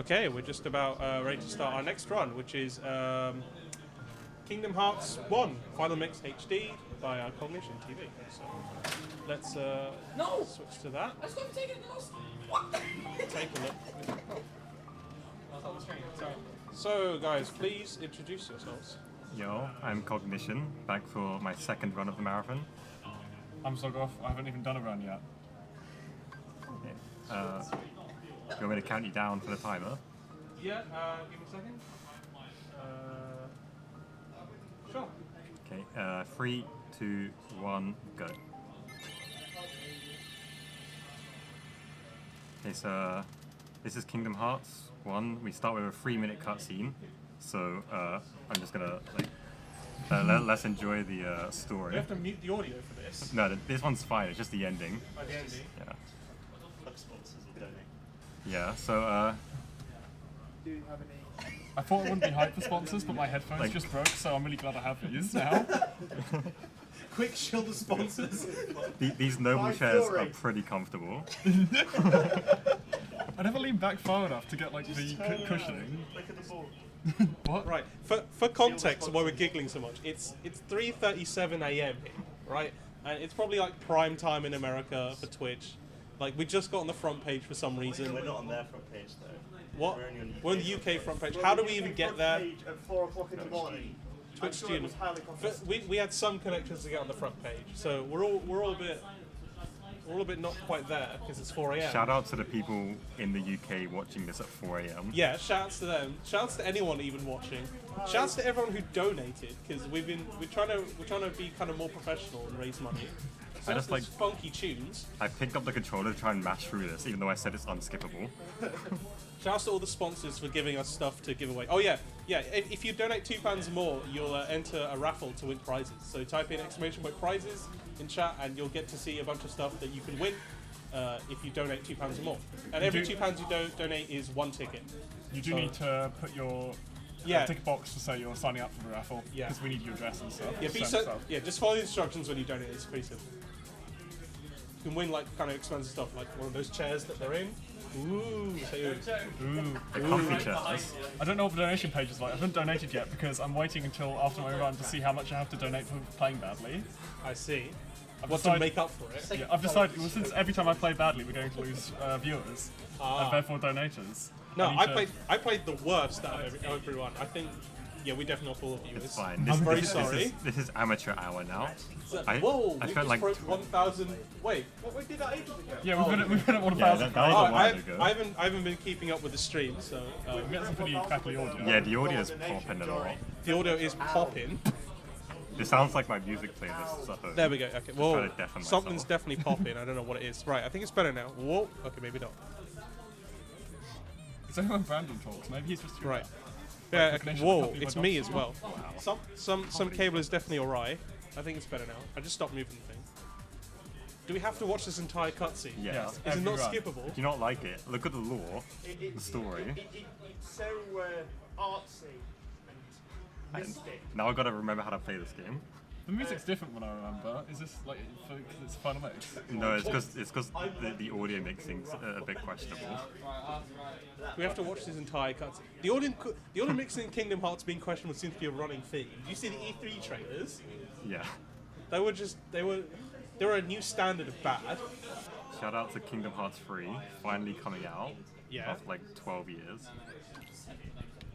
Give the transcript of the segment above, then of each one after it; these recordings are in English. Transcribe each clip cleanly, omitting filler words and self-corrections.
Okay, we're just about ready to start our next run, which is Kingdom Hearts 1 Final Mix HD by Cognition TV. So let's switch to that. I stopped taking it last. What? Take a look. So, guys, please introduce yourselves. Yo, I'm Cognition, back for my second run of the marathon. I'm Zogoff. I haven't even done a run yet. You want me to count you down for the timer? Yeah, give me a second. Sure. Okay, 3, 2, 1, go. Okay, so this is Kingdom Hearts 1. We start with a 3-minute cutscene. So I'm just gonna let's enjoy the story. You have to mute the audio for this. No, this one's fine. It's just the ending. Oh, the ending. Yeah. Yeah. So Do you have any? I thought it wouldn't be hype for sponsors, but my headphones just broke, so I'm really glad I have these now. Quick, shield the sponsors. these noble chairs are pretty comfortable. I never leaned back far enough to get like the cushioning. Look at the ball. What? Right. For context, why we're giggling so much, it's 3:37 a.m. right, and it's probably like prime time in America for Twitch. Like we just got on the front page for some reason. We're not on their front page though. What? We're on the UK front page. How do we even get there? At 4 o'clock in the morning. Twitch students. We had some connections to get on the front page, so we're all a bit not quite there because it's 4 a.m. Shout out to the people in the UK watching this at 4 a.m. Yeah, shouts to them. Shouts to anyone even watching. Shouts to everyone who donated because we're trying to be kind of more professional and raise money. So I just there's funky tunes. I picked up the controller to try and mash through this, even though I said it's unskippable. Shouts to all the sponsors for giving us stuff to give away. Oh yeah. If you donate £2 or more, you'll enter a raffle to win prizes. So type in !prizes in chat, and you'll get to see a bunch of stuff that you can win if you donate £2 or more. And every £2 you donate is one ticket. You do need to put your tick a box to say you're signing up for the raffle. Yeah. Because we need your address and stuff. Yeah, just follow the instructions when you donate. It's pretty simple. You can win like kind of expensive stuff, like one of those chairs that they're in. Ooh, The comfy chairs. I don't know what the donation page is like. I haven't donated yet because I'm waiting until after my run to see how much I have to donate for playing badly. I see. I've What to decided- make up for it? Yeah, I've decided, well, since every time I play badly, we're going to lose viewers, and therefore donators. No, need to- I played the worst out of everyone. I think, yeah, we definitely lost all of you. It's fine. I'm very this sorry. This is amateur hour now. Whoa, I we felt just like broke 1,000. Wait, what we did that ages ago? Yeah, we've been at 1,000. Yeah, that was a while ago. I haven't been keeping up with the stream, so We get some pretty crackly audio. Yeah, the audio's popping a lot. the audio is popping. It sounds like my music playlist. So There we go. Okay, trying whoa, to deafen something's myself. definitely popping. I don't know what it is. Right, I think it's better now. Whoa, okay, maybe not. It's only when Brandon talks. Maybe he's just Right. Yeah. Okay. Recognition Whoa, can't be it's my me dogs. as well. Some cable is definitely alright. I think it's better now. I just stopped moving the thing. Do we have to watch this entire cutscene? Yeah. Is it every not run. skippable? Do you not like it? Look at the lore, the story. It's so artsy and mystic. Now I've got to remember how to play this game. The music's different when I remember. Is this like because it's Final Mix? No, it's because the audio mixing's a bit questionable. We have to watch this entire cutscene. The audio mixing in Kingdom Hearts being questionable seems to be a running theme. Do you see the E3 trailers? Yeah. They were a new standard of bad. Shout out to Kingdom Hearts 3, finally coming out Yeah. after like 12 years.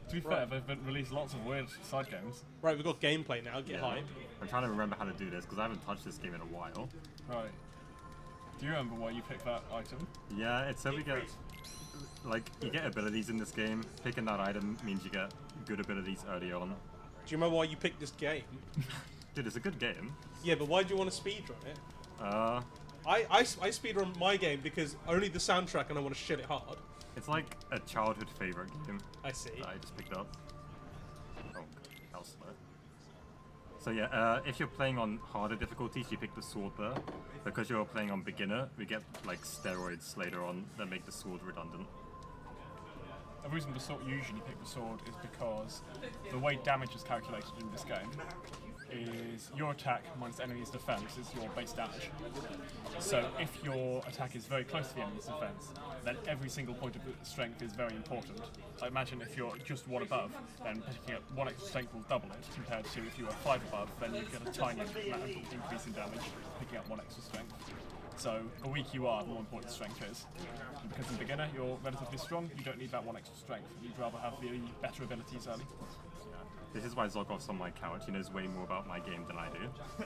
To be fair, they've been released lots of weird side games. Right, we've got gameplay now. Get hype. I'm trying to remember how to do this because I haven't touched this game in a while. Right. Do you remember why you picked that item? Yeah, it's so we get you get abilities in this game. Picking that item means you get good abilities early on. Do you remember why you picked this game? Dude, it's a good game. Yeah, but why do you want to speedrun it? I speedrun my game because only the soundtrack and I want to shit it hard. It's like a childhood favorite game I see. that I just picked up. Oh, that was slow. So yeah, if you're playing on harder difficulties, you pick the sword there. Because you're playing on beginner, we get like steroids later on that make the sword redundant. The reason the sword usually pick the sword is because the way damage is calculated in this game is your attack minus the enemy's defense is your base damage. So if your attack is very close to the enemy's defense, then every single point of strength is very important. So imagine if you're just 1 above, then picking up 1 extra strength will double it, compared to if you were 5 above, then you get a tiny increase in damage, picking up 1 extra strength. So the weaker you are, the more important strength is. And because in beginner you're relatively strong, you don't need that 1 extra strength. You'd rather have the better abilities early. This is why Zogoth's on my couch. He knows way more about my game than I do.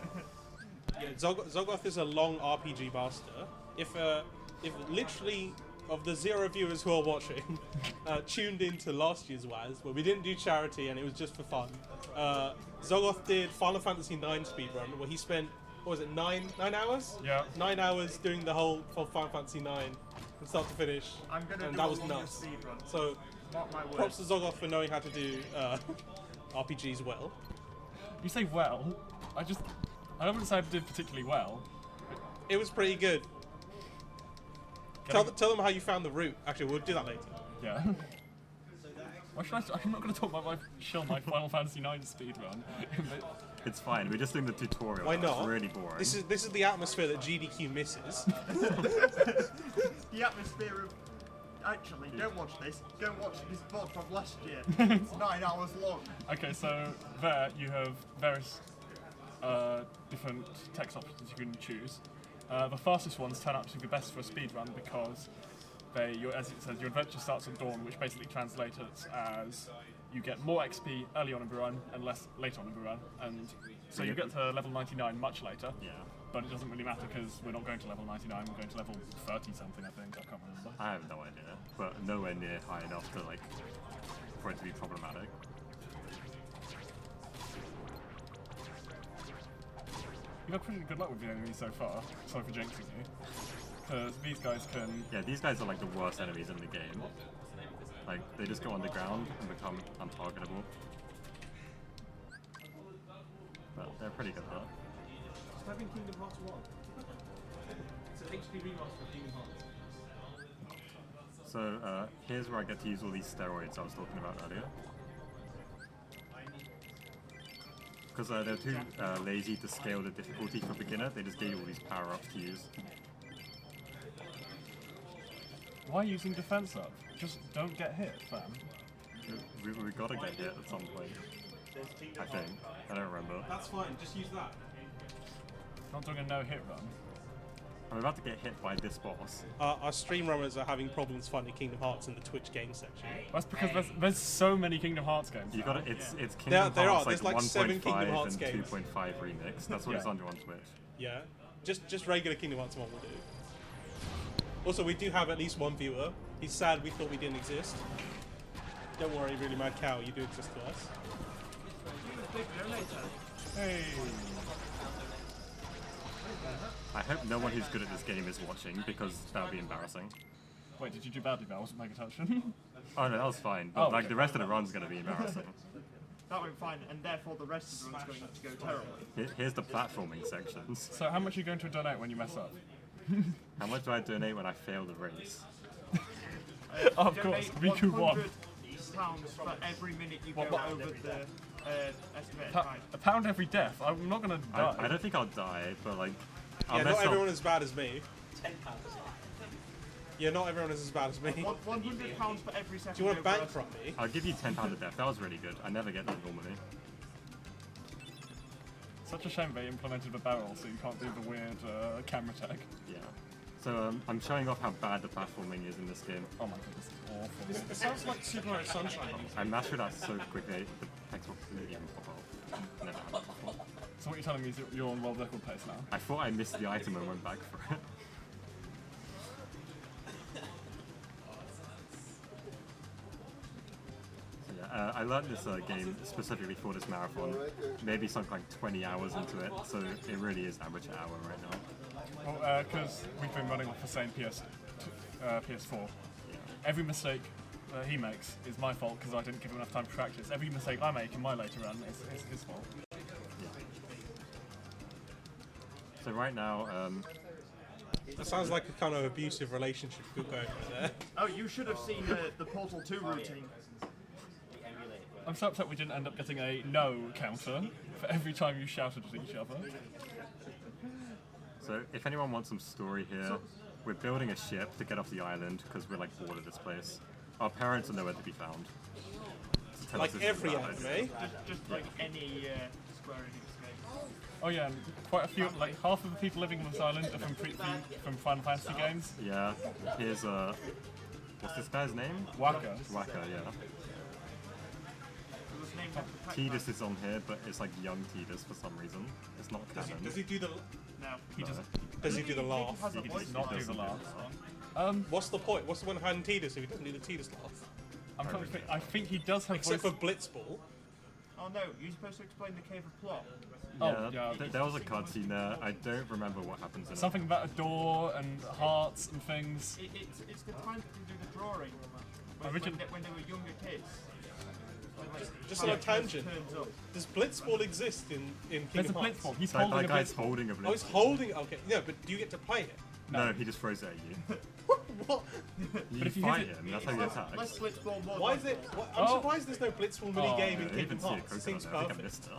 Yeah, Zogoth is a long RPG master. If literally of the 0 viewers who are watching tuned into last year's WASD, where we didn't do charity and it was just for fun, Zogoth did Final Fantasy IX speedrun, where he spent, what was it, 9 hours? Yeah. 9 hours doing the whole Final Fantasy IX from start to finish, I'm gonna and do that a was longer nuts. speedrun. So Mark my props words. to Zogoth for knowing how to do RPGs well. You say well, I don't say I did particularly well. It was pretty good. Tell them how you found the route. Actually, we'll do that later. Yeah. Why should I'm not going to talk about my Final Fantasy IX speedrun. It's fine. We're just doing the tutorial. Why It's not? really boring. This is the atmosphere that GDQ misses. The atmosphere of. Actually, don't watch this. Don't watch this VOD from last year. It's 9 hours long. Okay, so there you have various different text options you can choose. The fastest ones turn out to be best for a speedrun because as it says, your adventure starts at dawn, which basically translates as you get more XP early on in the run and less later on in the run, and so you get to level 99 much later. Yeah. But it doesn't really matter because we're not going to level 99, we're going to level 30 something, I think. I can't remember. I have no idea, but nowhere near high enough to for it to be problematic. You've had pretty good luck with the enemies so far. Sorry for jinxing you. Because these guys can. Yeah, these guys are like the worst enemies in the game. Like, they just go underground and become untargetable. But they're pretty good though. Having Kingdom Hearts 1. It's an HD remaster of Kingdom Hearts. So here's where I get to use all these steroids I was talking about earlier. Because they're too lazy to scale the difficulty for beginner, they just gave you all these power-ups to use. Why using defense up? Just don't get hit, fam. We gotta get hit at some point. I think. I don't remember. That's fine, just use that. Not doing a no-hit run. I'm about to get hit by this boss. Our stream runners are having problems finding Kingdom Hearts in the Twitch game section. That's because there's so many Kingdom Hearts games. You now. gotta. It's Kingdom There are. Hearts There's like like 7 Kingdom 1.5 Hearts and games. 2.5 remix. That's what it's Yeah. under on Twitch. Yeah, just regular Kingdom Hearts 1 will do. Also, we do have at least one viewer. He's sad we thought we didn't exist. Don't worry, really mad cow, you do exist to us. Hey. I hope no one who's good at this game is watching because that would be embarrassing. Wait, did you do badly there? I wasn't paying attention. Oh no, that was fine. But Oh, like okay. the rest of the run's gonna be embarrassing. That went fine, and therefore the rest of the run's going to go terribly. Here's the platforming sections. So how much are you going to donate when you mess up? How much do I donate when I fail the race? Of course, Riku won. £100 for every minute you go What? over the estimated Pa- time. a pound every death. I'm not gonna die. I don't think I'll die, but like, I'll Yeah, mess not up. everyone is as bad as me. Yeah, not everyone is as bad as me. Do £100 for every second. you want to over bankrupt me? I'll give you £10 a death. That was really good. I never get that normally. Such a shame they implemented the barrel, so you can't do the weird camera tech. Yeah. So I'm showing off how bad the platforming is in this game. Oh my god, this is awful. It sounds like Super Mario Sunshine. I mastered that so quickly, the text box didn't even pop up. Never had that before. So what you're telling me is that you're on world record pace now? I thought I missed the item and went back for it. So yeah, I learned this game specifically for this marathon. Maybe something like 20 hours into it, so it really is average an hour right now. Well, because we've been running off the same PS4. Every mistake he makes is my fault because I didn't give him enough time to practice. Every mistake I make in my later run is his fault. So right now, That sounds like a kind of abusive relationship you're going right there. Oh, you should have seen the Portal 2 routine. I'm so upset we didn't end up getting a no counter for every time you shouted at each other. so if anyone wants some story here, we're building a ship to get off the island because we're like bored of this place. Our parents are nowhere to be found. So tell Like us this is every bad. anime. Just like any Square Enix game. Oh yeah, and quite a few, like half of the people living on this island are from Final Fantasy games. Yeah, here's what's this guy's name? Waka. Waka, yeah. It was named after Pac-Man. Tidus is on here, but it's like young Tidus for some reason. It's not Does he, canon. does he do the No. He does Does he do the laugh? Has a He voice does not do doesn't the do laugh. What's the point? What's the one behind Tidus if he doesn't do the Tidus laugh? I'm trying to think. I think he does have Except voice. for Blitzball. Oh no, you're supposed to explain the Cave of Plot. Oh, yeah. There was a cutscene there. I don't remember what happens in Something about a door and hearts and things. It's the time that they do the drawing. When they were younger kids. When, like, Just on a tangent. turns up. Does Blitzball exist in There's Kingdom a Hearts? blitzball. He's it. holding That a guy's blitzball. holding a Oh, blitz. he's holding. Okay, no, but do you get to play it? No, he just throws it at you. What? You if you fight hit it- him, that's how he attacks. Let's Blitzball more. Why is it? I'm Oh. surprised there's no Blitzball mini Oh, game I in didn't Kingdom even see a Hearts. It seems coconut there. I think I perfect. missed her.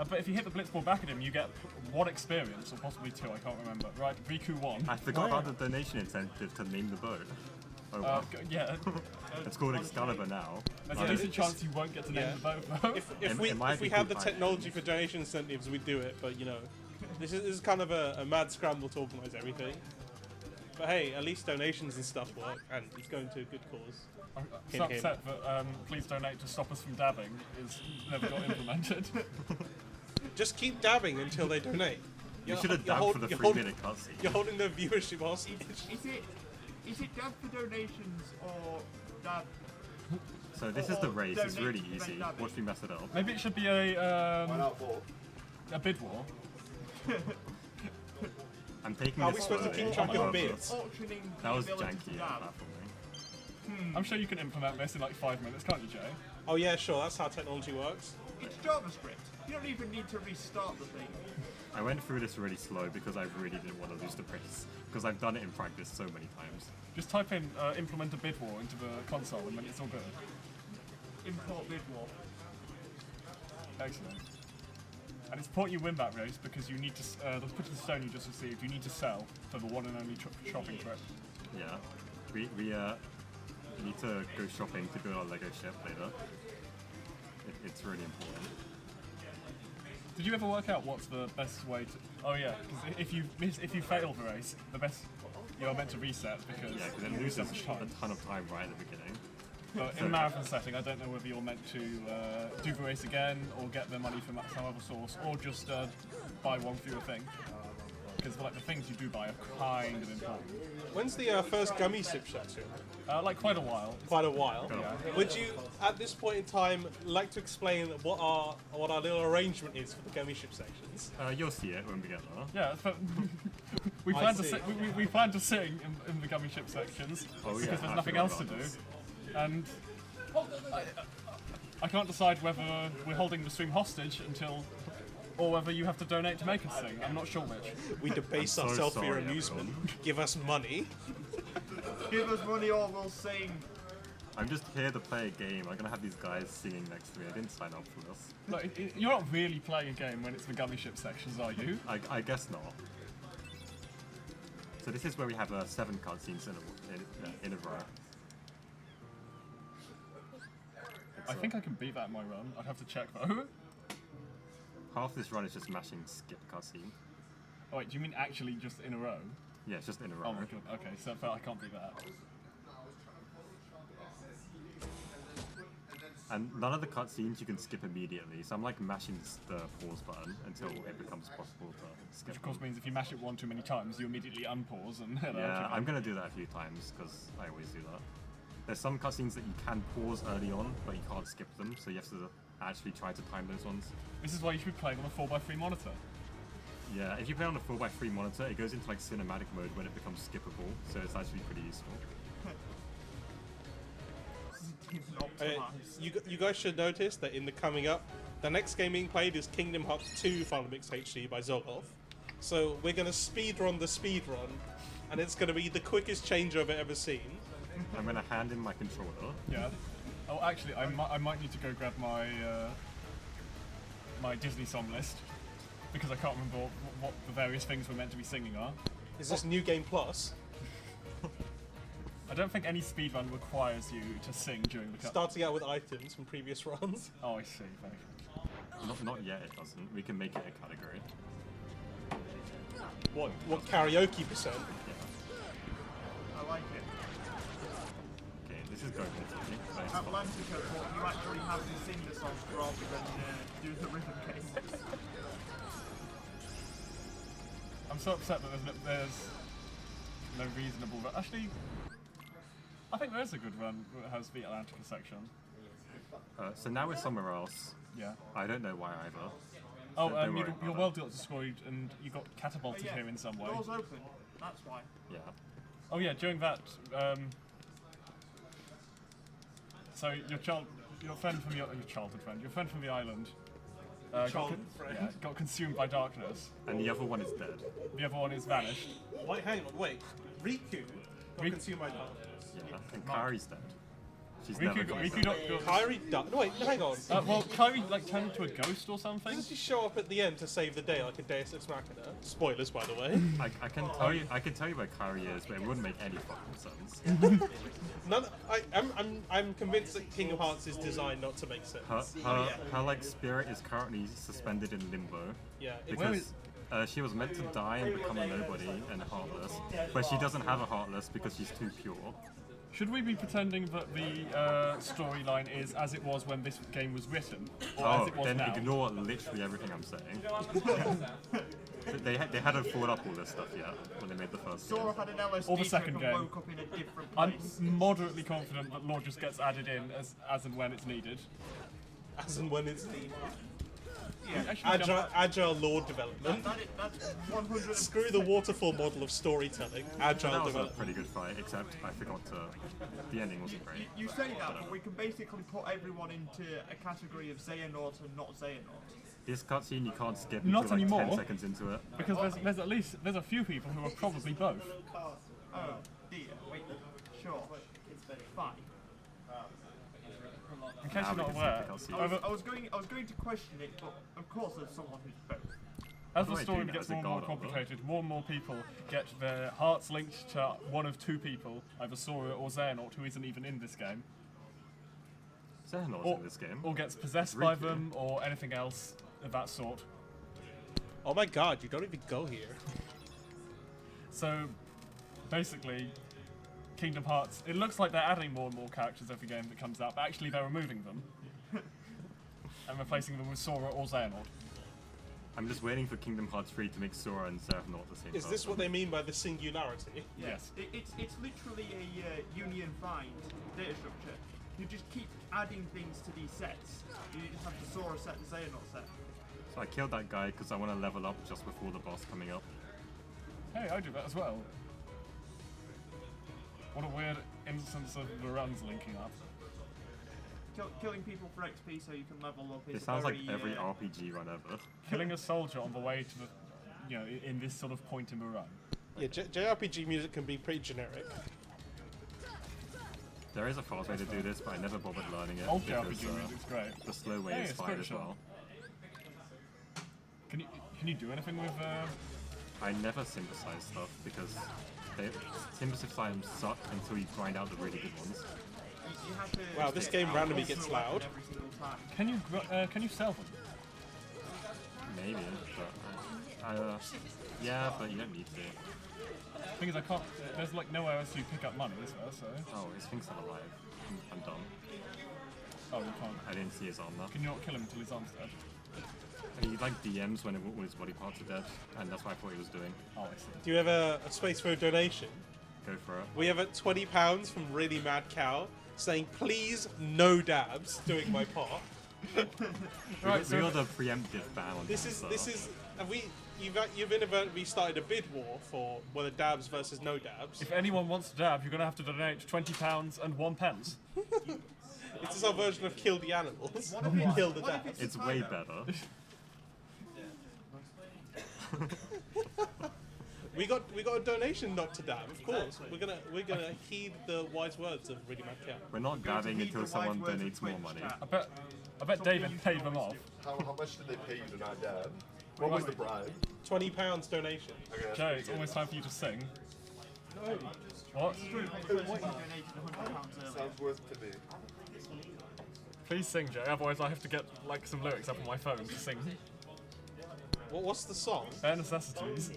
But if you hit the blitzball back at him, you get one experience, or possibly two, I can't remember. Right, Riku 1. I forgot about the donation incentive to name the boat. Oh wow. Yeah, It's called Excalibur now. there's Right. a decent chance you won't get to name Yeah. the boat though. If It we might if we be had the called technology for donation incentives, we'd do it. But you know, this is kind of a mad scramble to organise everything. But hey, at least donations and stuff work, and it's going to a good cause. I'm Him, so him. upset that please donate to stop us from dabbing is never got implemented. Just keep dabbing until they donate. You You're- should have you're dabbed hold- for the you're 3-minute cutscene. You're holding their viewership hostage. Is it dab for donations or dab? So this is the race. It's donate really to prevent easy. dabbing. Watch me mess it up. Maybe it should be a bid war. I'm taking How are this we supposed to slowly keep track on of purpose. bids? Auctioning That was the ability janky to and dab. platforming. I'm sure you can implement this in like 5 minutes, can't you, Jay? Oh yeah, sure. That's how technology works. It's JavaScript. You don't even need to restart the thing. I went through this really slow because I really didn't want to lose the race. Because I've done it in practice so many times. Just type in implement a bid war into the console and then it's all good. Import bid war. Excellent. And it's important you win that race because you need to, the put stone you just received, you need to sell for the one and only shopping trip. Yeah. We need to go shopping to build our Lego ship later. It's really important. Did you ever work out what's the best way to? Oh yeah, because if you fail the race, the best you're meant to reset because Yeah, because you it lose loses so much a time. ton of time right at the beginning. But in marathon setting, I don't know whether you're meant to do the race again or get the money from some other source or just buy one fewer thing. Because like the things you do buy are kind of important. When's the first gummy sip section? Like quite a while. Quite a while. Yeah. Would you, at this point in time, like to explain what our little arrangement is for the gummy ship sections? You'll see it when we get there. Yeah, but we I plan to see. we plan to sing in the gummy ship sections Oh, yeah, because there's I nothing forgot else to about do, this. and I can't decide whether we're holding the stream hostage until, or whether you have to donate to make us sing. I'm not sure which. We debase I'm so ourselves for your sorry, amusement. Give us money. Give us money or we'll sing. I'm just here to play a game. I'm gonna have these guys singing next to me. I didn't sign up for this. Like, you're not really playing a game when it's the gummy ship sections, are you? I guess not. So this is where we have 7 cutscenes in a row. I think I can beat that in my run. I'd have to check though. Half this run is just mashing skip cutscene. Oh wait, do you mean actually just in a row? Yeah, it's just in a row. Oh my god. Okay, so I can't do that. And none of the cutscenes you can skip immediately, so I'm like mashing the pause button until it becomes possible to skip. Which of course means if you mash it one too many times, you immediately unpause and Yeah, I'm gonna do that a few times because I always do that. There's some cutscenes that you can pause early on, but you can't skip them, so you have to actually try to time those ones. This is why you should be playing on a 4x3 monitor. Yeah, if you play on a 4x3 monitor, it goes into like cinematic mode when it becomes skippable, so it's actually pretty useful. You guys should notice that in the coming up, the next game being played is Kingdom Hearts 2 Final Mix HD by Zolgoth. So we're gonna speedrun the speedrun, and it's gonna be the quickest changeover ever seen. I'm gonna hand in my controller. Yeah. Oh, actually, I might need to go grab my my Disney song list because I can't remember what the various things we're meant to be singing are. Is this New Game Plus? I don't think any speedrun requires you to sing during the cut. Starting out with items from previous runs. Oh, I see. Very good. Not yet, it doesn't. We can make it a category. What karaoke percent? Yeah. I like it. Okay, this is going to me. Atlantica, but you actually have to sing the song rather than do the rhythm game. I'm so upset that there's no reasonable run. Actually, I think there is a good run that has the Atlantica section. So now we're somewhere else. Yeah. I don't know why either. Oh, Don't worry your about world got destroyed and you got catapulted here in some way. Doors open. That's why. Yeah. Oh yeah, during that, so your friend from your childhood friend, your friend from the island, Childhood friend? yeah, got consumed by darkness. And the other one is dead. The other one is vanished. Wait, hang on, wait. Riku got Riku- consumed by darkness. Yeah. And Kari's dead. She's never gonna Riku got. Kairi died. No, wait, hang on. Well, Kairi like turned into a ghost or something. Doesn't she show up at the end to save the day like a Deus Ex Machina? Spoilers, by the way. I can tell you where Kari is, but it wouldn't make any fucking sense. I'm convinced that Kingdom Hearts is designed not to make sense. Her like spirit is currently suspended in limbo. Yeah, Because she was meant to die and become a nobody and heartless, but she doesn't have a heartless because she's too pure. Should we be pretending that the storyline is as it was when this game was written, or as it was then now? ignore literally everything I'm saying. they hadn't thought up all this stuff yet when they made the first game. Sora had an LSD Or the trip second and game. woke up in a different I'm place. moderately confident that law just gets added in as and when it's needed. as and when it's needed. Actually, Agile lore development. That's 100. Screw the waterfall model of storytelling. Agile That was a development. pretty good fight, except I forgot to. The ending wasn't great. You say that, but we can basically put everyone into a category of Xehanort and not Xehanort. This cutscene you can't skip Not until like 10 anymore. seconds into it. because there's a few people who are probably both. Oh dear. Wait. Sure. Fine. In case Now you're not we can aware, skip the cutscene. I was going to question it, but of course there's someone who's both. as do the I story do now gets as a more and more god, although? complicated, more people get their hearts linked to one of two people, either Sora or Xehanort, who isn't even in this game, Xehanort's in this game. or gets possessed by Riku. them, or anything else of that sort. Oh my god, you don't even go here. So, basically, Kingdom Hearts, it looks like they're adding more and more characters every game that comes out, but actually they're removing them. And replacing them with Sora or Xehanort. I'm just waiting for Kingdom Hearts 3 to make Sora and Xehanort the same Is this what they mean by the singularity? Yes. It's literally a union-find data structure. You just keep adding things to these sets. You just have the Sora set, the Xehanort set. So I killed that guy because I want to level up just before the boss coming up. Hey, I do that as well. What a weird instance of the runs linking up. Killing people for XP so you can level up is It sounds like very, every RPG run ever. Killing a soldier on the way to the, in this sort of point in the run. Yeah, JRPG music can be pretty generic. There is a fast way to do this, but I never bothered learning it Old because JRPG music's great. the slow way Hey, is it's fine as spiritual. well. Can you do anything with? I never synthesize stuff because synthesizers suck until you grind out the really good ones. you have to Wow, this game randomly gets loud. every single time. Can you sell them? Maybe, but yeah, but you don't need to. Thing is, I can't. There's like nowhere else you pick up money, is there? So. Oh, his thing's still alive. I'm dumb. Oh, you can't. I didn't see his armor. Can you not kill him until his arm's dead? And he like DMs when his body parts are dead, and that's what I thought he was doing. Oh, I see. Do you have a space for a donation? Go for it. We have at £20 from Really Mad Cow saying, please, no dabs, doing my part. Right, we got the preemptive ban on This is, you've inadvertently started a bid war for whether dabs versus no dabs. If anyone wants to dab, you're gonna have to donate £20 and 1 pence. This is our version of kill the animals. What if it's- Kill the what if dabs. It's a way timer? better. We got a donation not to dab, of course. We're gonna heed the wise words of Really Mad Cow. We're not Going to dabbing heed until the someone wise words of donates more Twitch money. chat. I bet David paid them off. How much did they pay you to not dab? What was the bribe? £20 donation. Okay, that's Joe, pretty it's good. almost time for you to sing. No. What? True, the person who donated £100 earlier. Sounds worth it to me. Please sing, Joe, otherwise I have to get like some lyrics up on my phone to sing. What's the song? Bare necessities.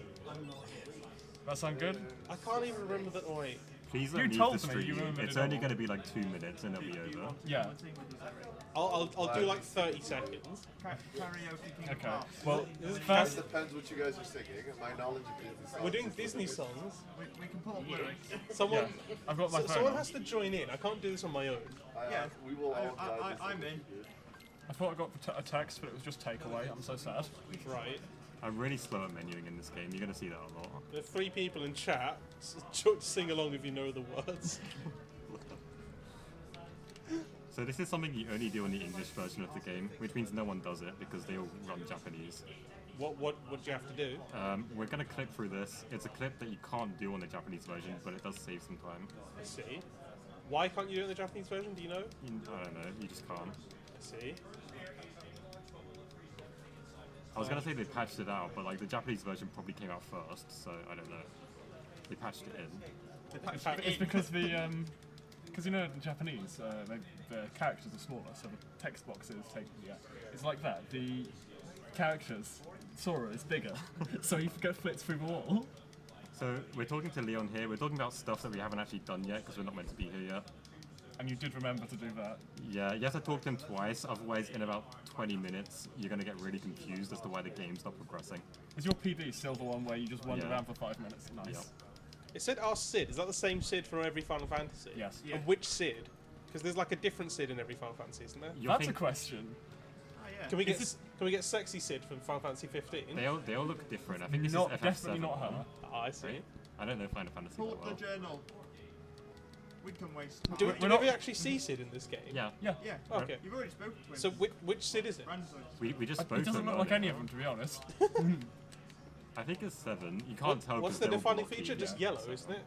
That sound good? I can't even remember that. Oh, wait. Please let You me leave told the me stream. you remembered It's it only all. going to be like 2 minutes and it'll be over. Yeah. I'll do like 30 seconds. Karaoke King of Okay. Hearts. Well, It first, depends what you guys are singing. My knowledge of Disney songs. We're doing is Disney limited. songs. We can pull up lyrics. Someone, yeah, I've got my phone. someone on. has to join in. I can't do this on my own. Yeah, We will all drive this I'm thing. in. I thought I got a text, but it was just takeaway. I'm so sad. Right. I'm really slow at menuing in this game. You're going to see that a lot. There are 3 people in chat. Sing along if you know the words. So this is something you only do on the English version of the game, which means no one does it because they all run Japanese. What do you have to do? We're going to clip through this. It's a clip that you can't do on the Japanese version, but it does save some time. Let's see. Why can't you do it in the Japanese version? Do you know? I don't know, you just can't. Let's see. I was going to say they patched it out, but like the Japanese version probably came out first, so I don't know. They patched it in. It's because because you know in Japanese, the characters are smaller, so the text box is taken. Yeah, it's like that. The characters, Sora is bigger, so you get flipped through the wall. So we're talking to Leon here. We're talking about stuff that we haven't actually done yet because we're not meant to be here yet. And you did remember to do that. Yeah, you have to talk to him twice, otherwise in about 20 minutes you're going to get really confused as to why the game's not progressing. Is your PB still the one where you just wander Yeah. around for 5 minutes? Nice. Yeah. It said our Sid. Is that the same Sid for every Final Fantasy? Yes. Yeah. And which Sid? Because there's like a different Sid in every Final Fantasy, isn't there? You'll That's a think question. Oh, yeah. Can we get Is can we get sexy Sid from Final Fantasy 15? they all look different. I think this Not is FF7. definitely not her. Oh, I see. Right? I don't know Final Fantasy Pull that up well. the journal. We can waste time. Do We're we not- ever actually see Sid in this game? Yeah, Yeah. Yeah. Okay. You've already spoken to him. So which Sid is it? Ransom. we just spoke It to doesn't him look like earlier. any of them, to be honest. I think it's 7. You can't tell. What's 'cause the they're all defining blocky. feature? Just yellow, isn't it?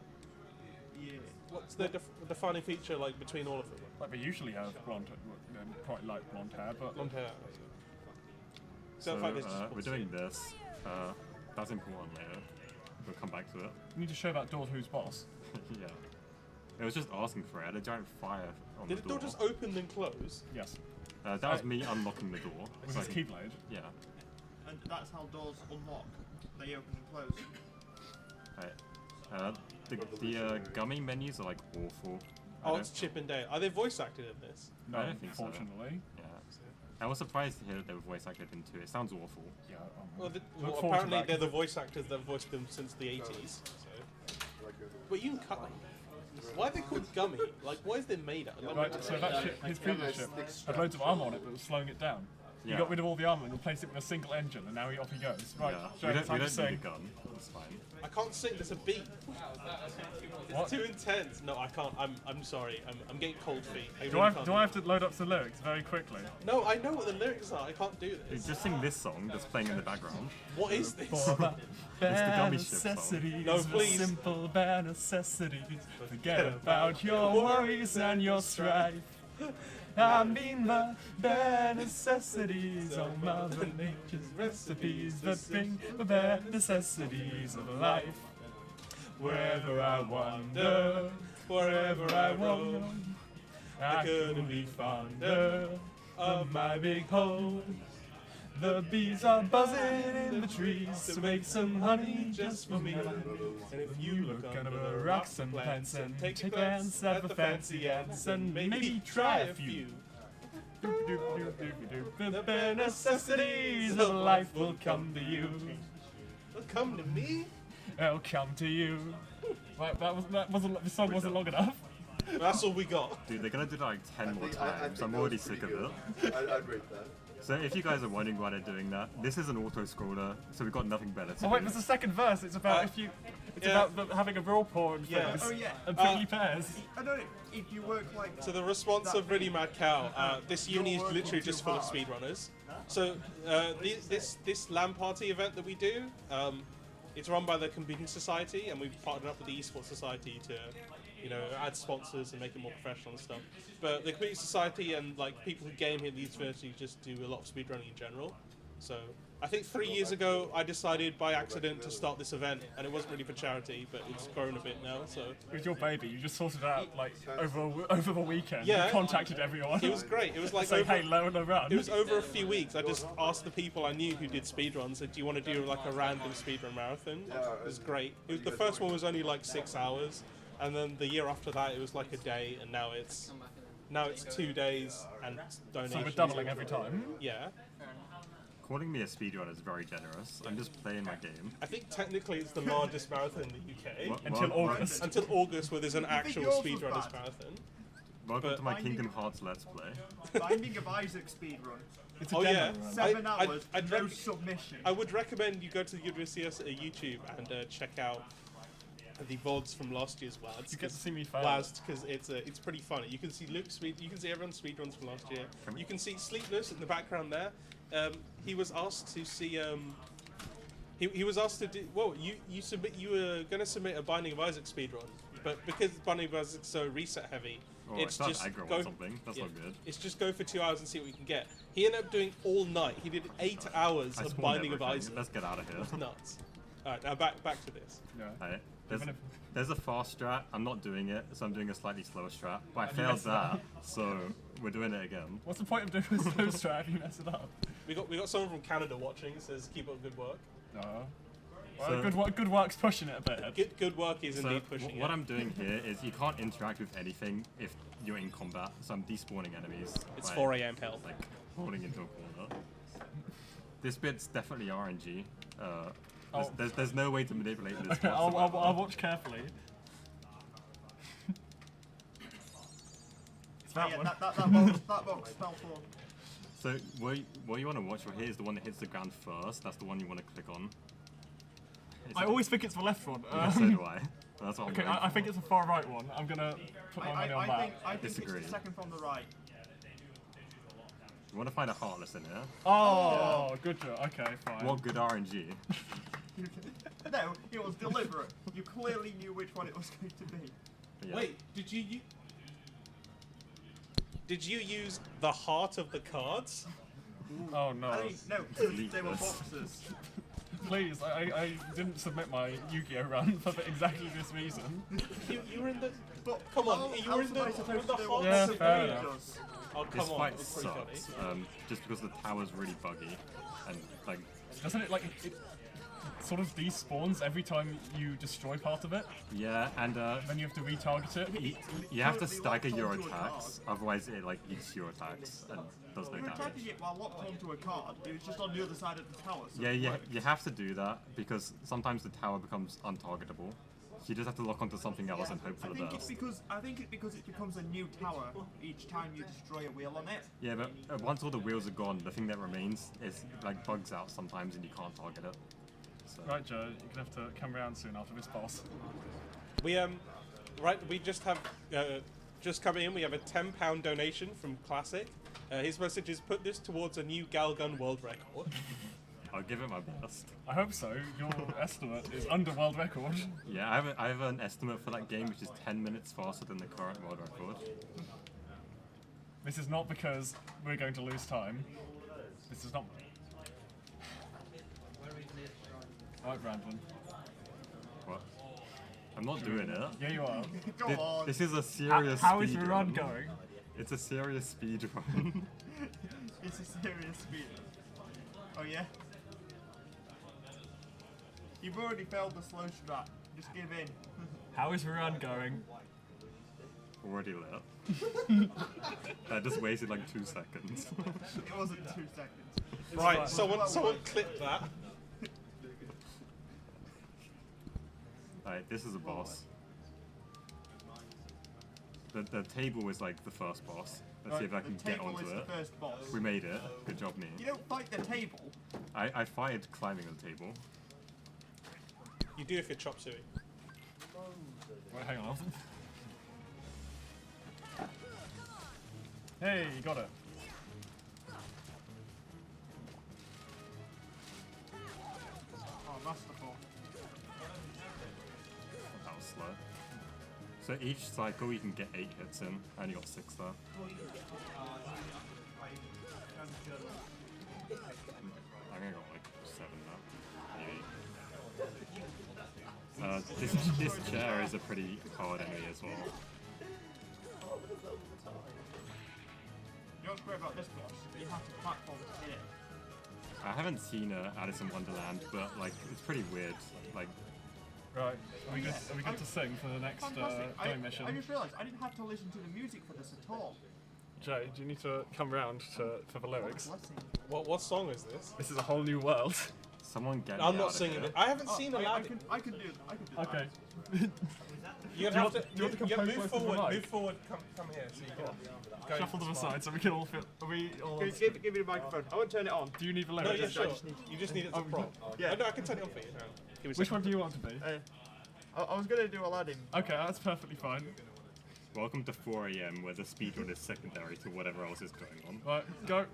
Yeah. What's the defining feature like between all of them? Like they usually have blonde, quite light blonde hair, but Blonde hair. So the fact it's just we're called doing Sid. this. That's important later. We'll come back to it. you need to show that door who's boss. Yeah. It was just asking for it. I had a giant fire on Did the the door. door just open and close? Yes. That was me unlocking the door. With So his I can- keyblade. Yeah. And that's how doors unlock. They open and close. Right. The gummy menus are like awful. I Oh, don't- it's Chip and Dale. Are they voice acted in this? No, I don't think so. unfortunately. Yeah. I was surprised to hear that they were voice acted into it. It sounds awful. Yeah. Well, Look well forward to apparently that, they're 'cause the voice actors that have voiced them since the 80s. So. Wait, you can cut them. Why are they called gummy? Like, what is it made out of? Like, Right, so that ship, his previous ship, had loads of armor on it, but was slowing it down. He Yeah. got rid of all the armor and replaced it with a single engine, and now off he goes. Right, Yeah. Joe, We time to don't need a sing. gun. That's fine. I can't sing. There's a beat. It's What? too intense. No, I can't. I'm sorry. I'm getting cold feet. I Do really I, can't do I have to load up some lyrics very quickly? No, I know what the lyrics are. I can't do this. Just sing this song that's playing in the background. What is this? For the bare gummy ship song. necessities, No, the please. simple bare necessities. Forget about your worries and your strife. I mean the bare necessities of Mother Nature's recipes that bring the bare necessities of life. Wherever I wander, wherever I roam, I couldn't be fonder of my big home. The bees are buzzing in the trees to make some honey just for me. And if You look under the rocks and plants and take a glance at the fancy ants and maybe try a few. The bare necessities of life will come to you. Come to me. They'll come to you. Right, the song wasn't long enough. That's all we got. Dude, they're gonna do that like 10 more I times. think I'm that already was sick pretty of good. it. I'd rate that. So if you guys are wondering why they're doing that, this is an auto-scroller, so we've got nothing better to Oh wait, do. there's a second verse. It's about yeah. having a raw paw and Yeah. face Oh, yeah. and prickly pears. I don't know if you work like. So the response of Really Mad Cow, this uni is literally just full of speedrunners. So this LAN party event that we do, it's run by the Computing Society, and we've partnered up with the Esports Society to, add sponsors and make it more professional and stuff. But the Computing Society and like people who game here at the university just do a lot of speedrunning in general. So I think 3 years ago I decided by accident to start this event, and it wasn't really for charity, but it's grown a bit now. So It was your baby. You just sorted it out like over the weekend. Yeah. You contacted everyone. it was great. It was like Say, over, hey, learn a run. it was over a few weeks. I just asked the people I knew who did speedruns, said, "Do you want to do like a random speedrun marathon?" It was great. The first one was only like 6 hours, and then the year after that it was like a day, and now it's 2 days and So donations. we're doubling every time. Yeah. Calling me a speedrunner is very generous. I'm just playing my game. I think technically it's the largest marathon in the UK. What- Until what- August. Until August, where there's an actual yours was speedrunners bad? marathon. Welcome but- to my Finding- Kingdom Hearts Let's Play. Binding of Isaac speedrun. It's a Oh, demo yeah. run. 7 I- hours, I'd no rec- submission. I would recommend you go to the University of YouTube and check out the VODs from last year's WASD. You get to see me fail. WASD because it's pretty funny. You can see Luke's speed. You can see everyone's speedruns from last year. You can see Sleepless in the background there. He was asked to see. He was asked to do. Well, you were going to submit a Binding of Isaac speedrun, but because Binding of Isaac's so reset heavy, Oh, it's I thought just aggro go or something. That's not good. It's just go for 2 hours and see what we can get. He ended up doing all night. He did 8 hours I of spawned Binding of everything. Isaac. Let's get out of here. It's nuts. All right, now back to this. Yeah. Alright, there's, Even if- there's a fast strat. I'm not doing it, so I'm doing a slightly slower strat. But I And you failed messed it up. that, so we're doing it again. What's the point of doing a slow strat if you mess it up? We got someone from Canada watching. Says keep up good work. No. Well, So- good work's pushing it a bit. Good work is So indeed pushing what it. I'm doing here is you can't interact with anything if you're in combat. So I'm despawning enemies. It's by, 4 a.m. hell. Like holding into a corner. This bit's definitely RNG. Oh. There's no way to manipulate this. Okay, whatsoever. I'll watch carefully. It's that Yeah, one. that box fell for. So what you want to watch for here is the one that hits the ground first. That's the one you want to click on. I always think it's the left one. Yeah, so do I. That's what I'm Okay, going I for. think it's the far right one. I'm gonna put my money on that. I think it's Disagree. the second from the right. You want to find a Heartless in here? Oh, good job. Okay, fine. What good RNG? No, it was deliberate. You clearly knew which one it was going to be. Yeah. Wait, did you use the heart of the cards? Oh no. I think, no, Delete they were this. boxes. Please, I didn't submit my Yu-Gi-Oh run for exactly this reason. You were in the. But Come on, how you were in else am I the supposed to know heart what Yeah, the fair blade enough. does? Oh This come on, fight it's pretty funny. sucks. Just because the tower's really buggy, and like Doesn't it it sort of despawns every time you destroy part of it? yeah, and Then you have to retarget it. you have to Currently stagger locked your onto a attacks, otherwise it like eats your attacks and does no We were damage. attacking it while locked onto a card. It was just on the other side of the tower. So Yeah, it yeah, worked. you have to do that because sometimes the tower becomes untargetable. You just have to lock onto something else and hope for I the think it's best. because it becomes a new tower each time you destroy a wheel on it. Yeah, but once all the wheels are gone, the thing that remains is like bugs out sometimes and you can't target it. So. Right, Joe, you're gonna have to come around soon after this boss. We we just have just coming in. We have a £10 donation from Classic. His message is put this towards a new Galgun world record. I'll give it my best. I hope so. Your estimate is under world record. Yeah, I have an estimate for that game which is 10 minutes faster than the current world record. This is not because we're going to lose time. This is not. Right, Brandon. What? I'm not doing it. Yeah, you are. Go on. This is a serious How is speed your run going? It's a serious speed run. It's a serious speed. Oh yeah? You've already failed the slow strat. Just give in. How is your run going? Already lit. I just wasted like 2 seconds. It wasn't 2 seconds. Right, fine. someone clip that. Alright, this is a boss. The table is like the first boss. Let's see if I can the get table onto is it. the first boss. We made it. Good job, me. You don't fight the table. I fired climbing the table. You do if you're chop suey. Wait, hang on. Hey, you got it. Oh, masterful. That was slow. So each cycle you can get 8 hits in. I only got 6 there. I think I got like 7 now, maybe. This chair is a pretty hard enemy as well. You know what's great about this boss? You have to platform to hit it. I haven't seen Alice in Wonderland, but like it's pretty weird. Like, Right. Are we good to sing for the next Fantastic. game mission? I just realised I didn't have to listen to the music for this at all. Jay, do you need to come round for the lyrics? Blessing. What song is this? This is a whole new world. someone get me I'm out not of singing here. it. I haven't seen Aladdin. I can do that. Okay. You're Do gonna you have to want to move compose with the forward. mic? Move forward. Come here. So you can go Shuffle them this far. aside so we can all fit. Are we all? On Give me the microphone. I won't turn it on. Do you need the No, lyrics? yeah, I sure. just need- You just need it as a prop. Yeah. Oh, no, I can turn it on for you. No. Give me a Which second. one do you want to be? I was gonna do Aladdin. Okay, that's perfectly fine. Welcome to 4 AM, where the speedrun is secondary to whatever else is going on. Right, go.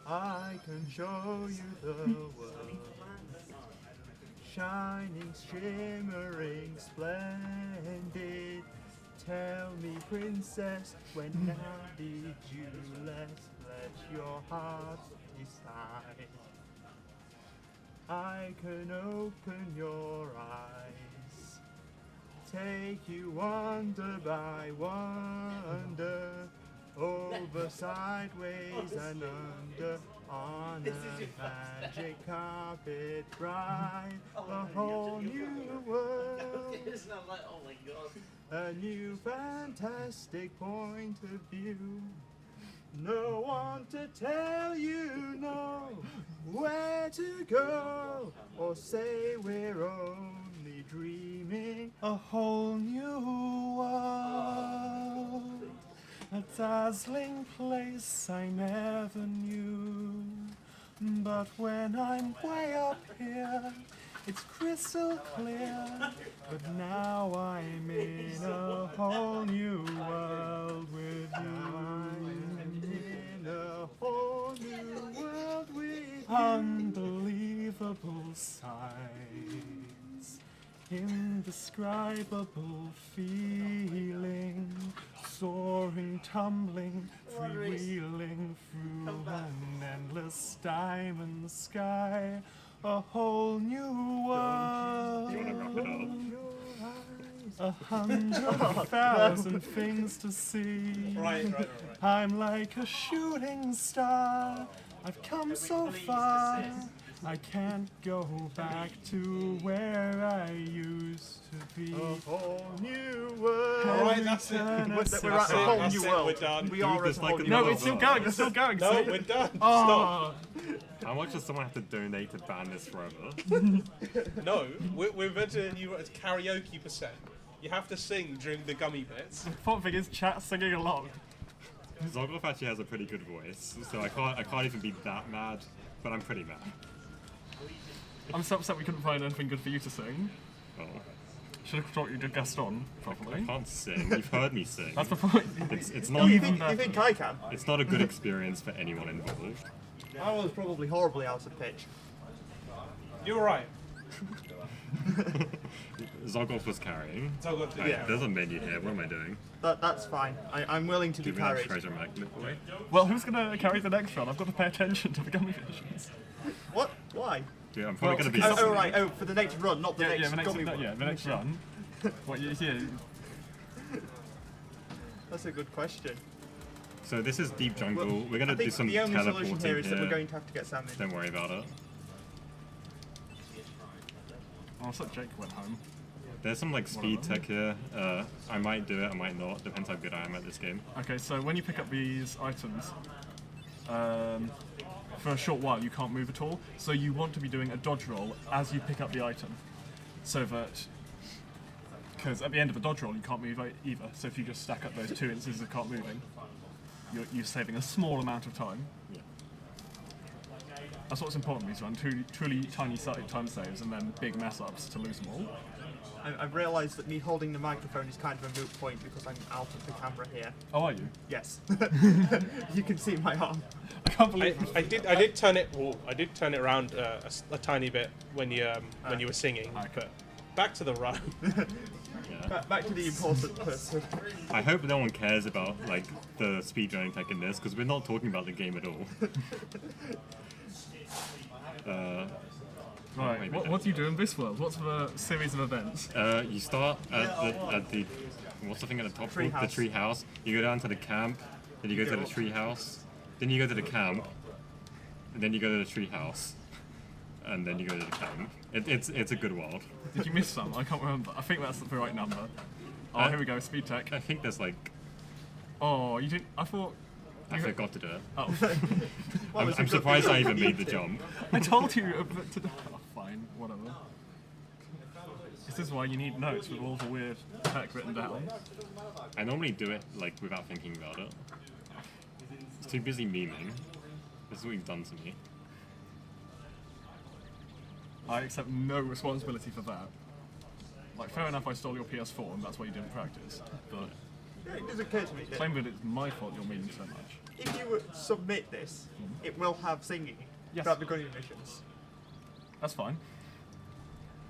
I can show you the world, shining, shimmering, splendid. Tell me, princess, when now did you let your heart decide? I can open your eyes, take you wonder by wonder, over, sideways and under, on a magic carpet ride, a whole new world, a new fantastic point of view. No one to tell you no, where to go, or say we're only dreaming. A whole new world, a dazzling place I never knew. But when I'm way up here, it's crystal clear. But now I'm in a whole new world with you. In a whole new world with you. Unbelievable sights, indescribable feeling, soaring, tumbling, freewheeling through an endless diamond sky, a whole new world. You wanna wrap it up? 100,000 things to see. Right. I'm like a shooting star. I've come so far. I can't go back to where I used to be. A whole new world. Alright, that's it. We're at a whole new world. We're done. We are there's at a like whole new another No, world. it's still going. It's still going. No, see? we're done. Stop. Oh, How much does someone have to donate to ban this forever? No, we're meant to you as karaoke %. You have to sing during the gummy bits. the important thing is chat singing along. Zogloff actually has a pretty good voice, so I can't even be that mad, but I'm pretty mad. I'm so upset we couldn't find anything good for you to sing. Oh, Should have thought you did guest on properly. I can't sing. You've heard me sing. That's the point. It's Oh, not you think I can? it's not a good experience for anyone involved. I was probably horribly out of pitch. You're right. Zogloff was carrying. It's all good to Right, Yeah. There's a menu here. What am I doing? That's fine. I'm willing to be Give me that carried. treasure magnet boy. Well, who's gonna carry the next one? I've got to pay attention to the gummy versions. What? Why? Dude, I'm probably Well, gonna be. Oh, right. Oh, for the next run, not the Yeah, next the next, gummy no, one. yeah, the next run. What? Yeah. That's a good question. So this is deep jungle. Well, We're gonna I think do some the only teleporting solution here is that we're here. going to have to get Sam in. Don't worry about it. Oh, I thought Jake went home. There's some like speed tech here. I might do it, I might not. Depends how good I am at this game. Okay, so when you pick up these items, for a short while you can't move at all. So you want to be doing a dodge roll as you pick up the item, so that because at the end of a dodge roll you can't move either. So if you just stack up those 2 instances of can't moving, you're saving a small amount of time. Yeah. That's what's important in these ones. Truly tiny time saves and then big mess ups to lose them all. I've realised that me holding the microphone is kind of a moot point because I'm out of the camera here. Oh, are you? Yes. You can see my arm. I can't believe I did turn it. Well, I did turn it around a tiny bit when you were singing. Okay. But back to the run. Yeah. Back to the important person. I hope no one cares about like the speedrunning tech in this because we're not talking about the game at all. Right, maybe what do you do in this world? What's the series of events? You start at the what's the thing at the top? Tree called? house. The tree house. You go down to the camp, then you go to the tree house, then you go to the camp, and then you go to the tree house, and then you go to the camp. It's a good world. Did you miss some? I can't remember. I think that's the right number. Oh, here we go, speed tech. I think there's like Oh, you didn't. I thought. I forgot to do it. Oh, I'm surprised I even made the jump. I told you to. Oh, fine, whatever. This is why you need notes with all the weird tech written down. I normally do it like without thinking about it. It's too busy memeing. This is what you've done to me. I accept no responsibility for that. Like, fair enough, I stole your PS4 and that's why you didn't practice. But It does occur to me that claim that it's my fault you're memeing so much. if you submit this, it will have singing Yes. throughout the gunning missions. That's fine.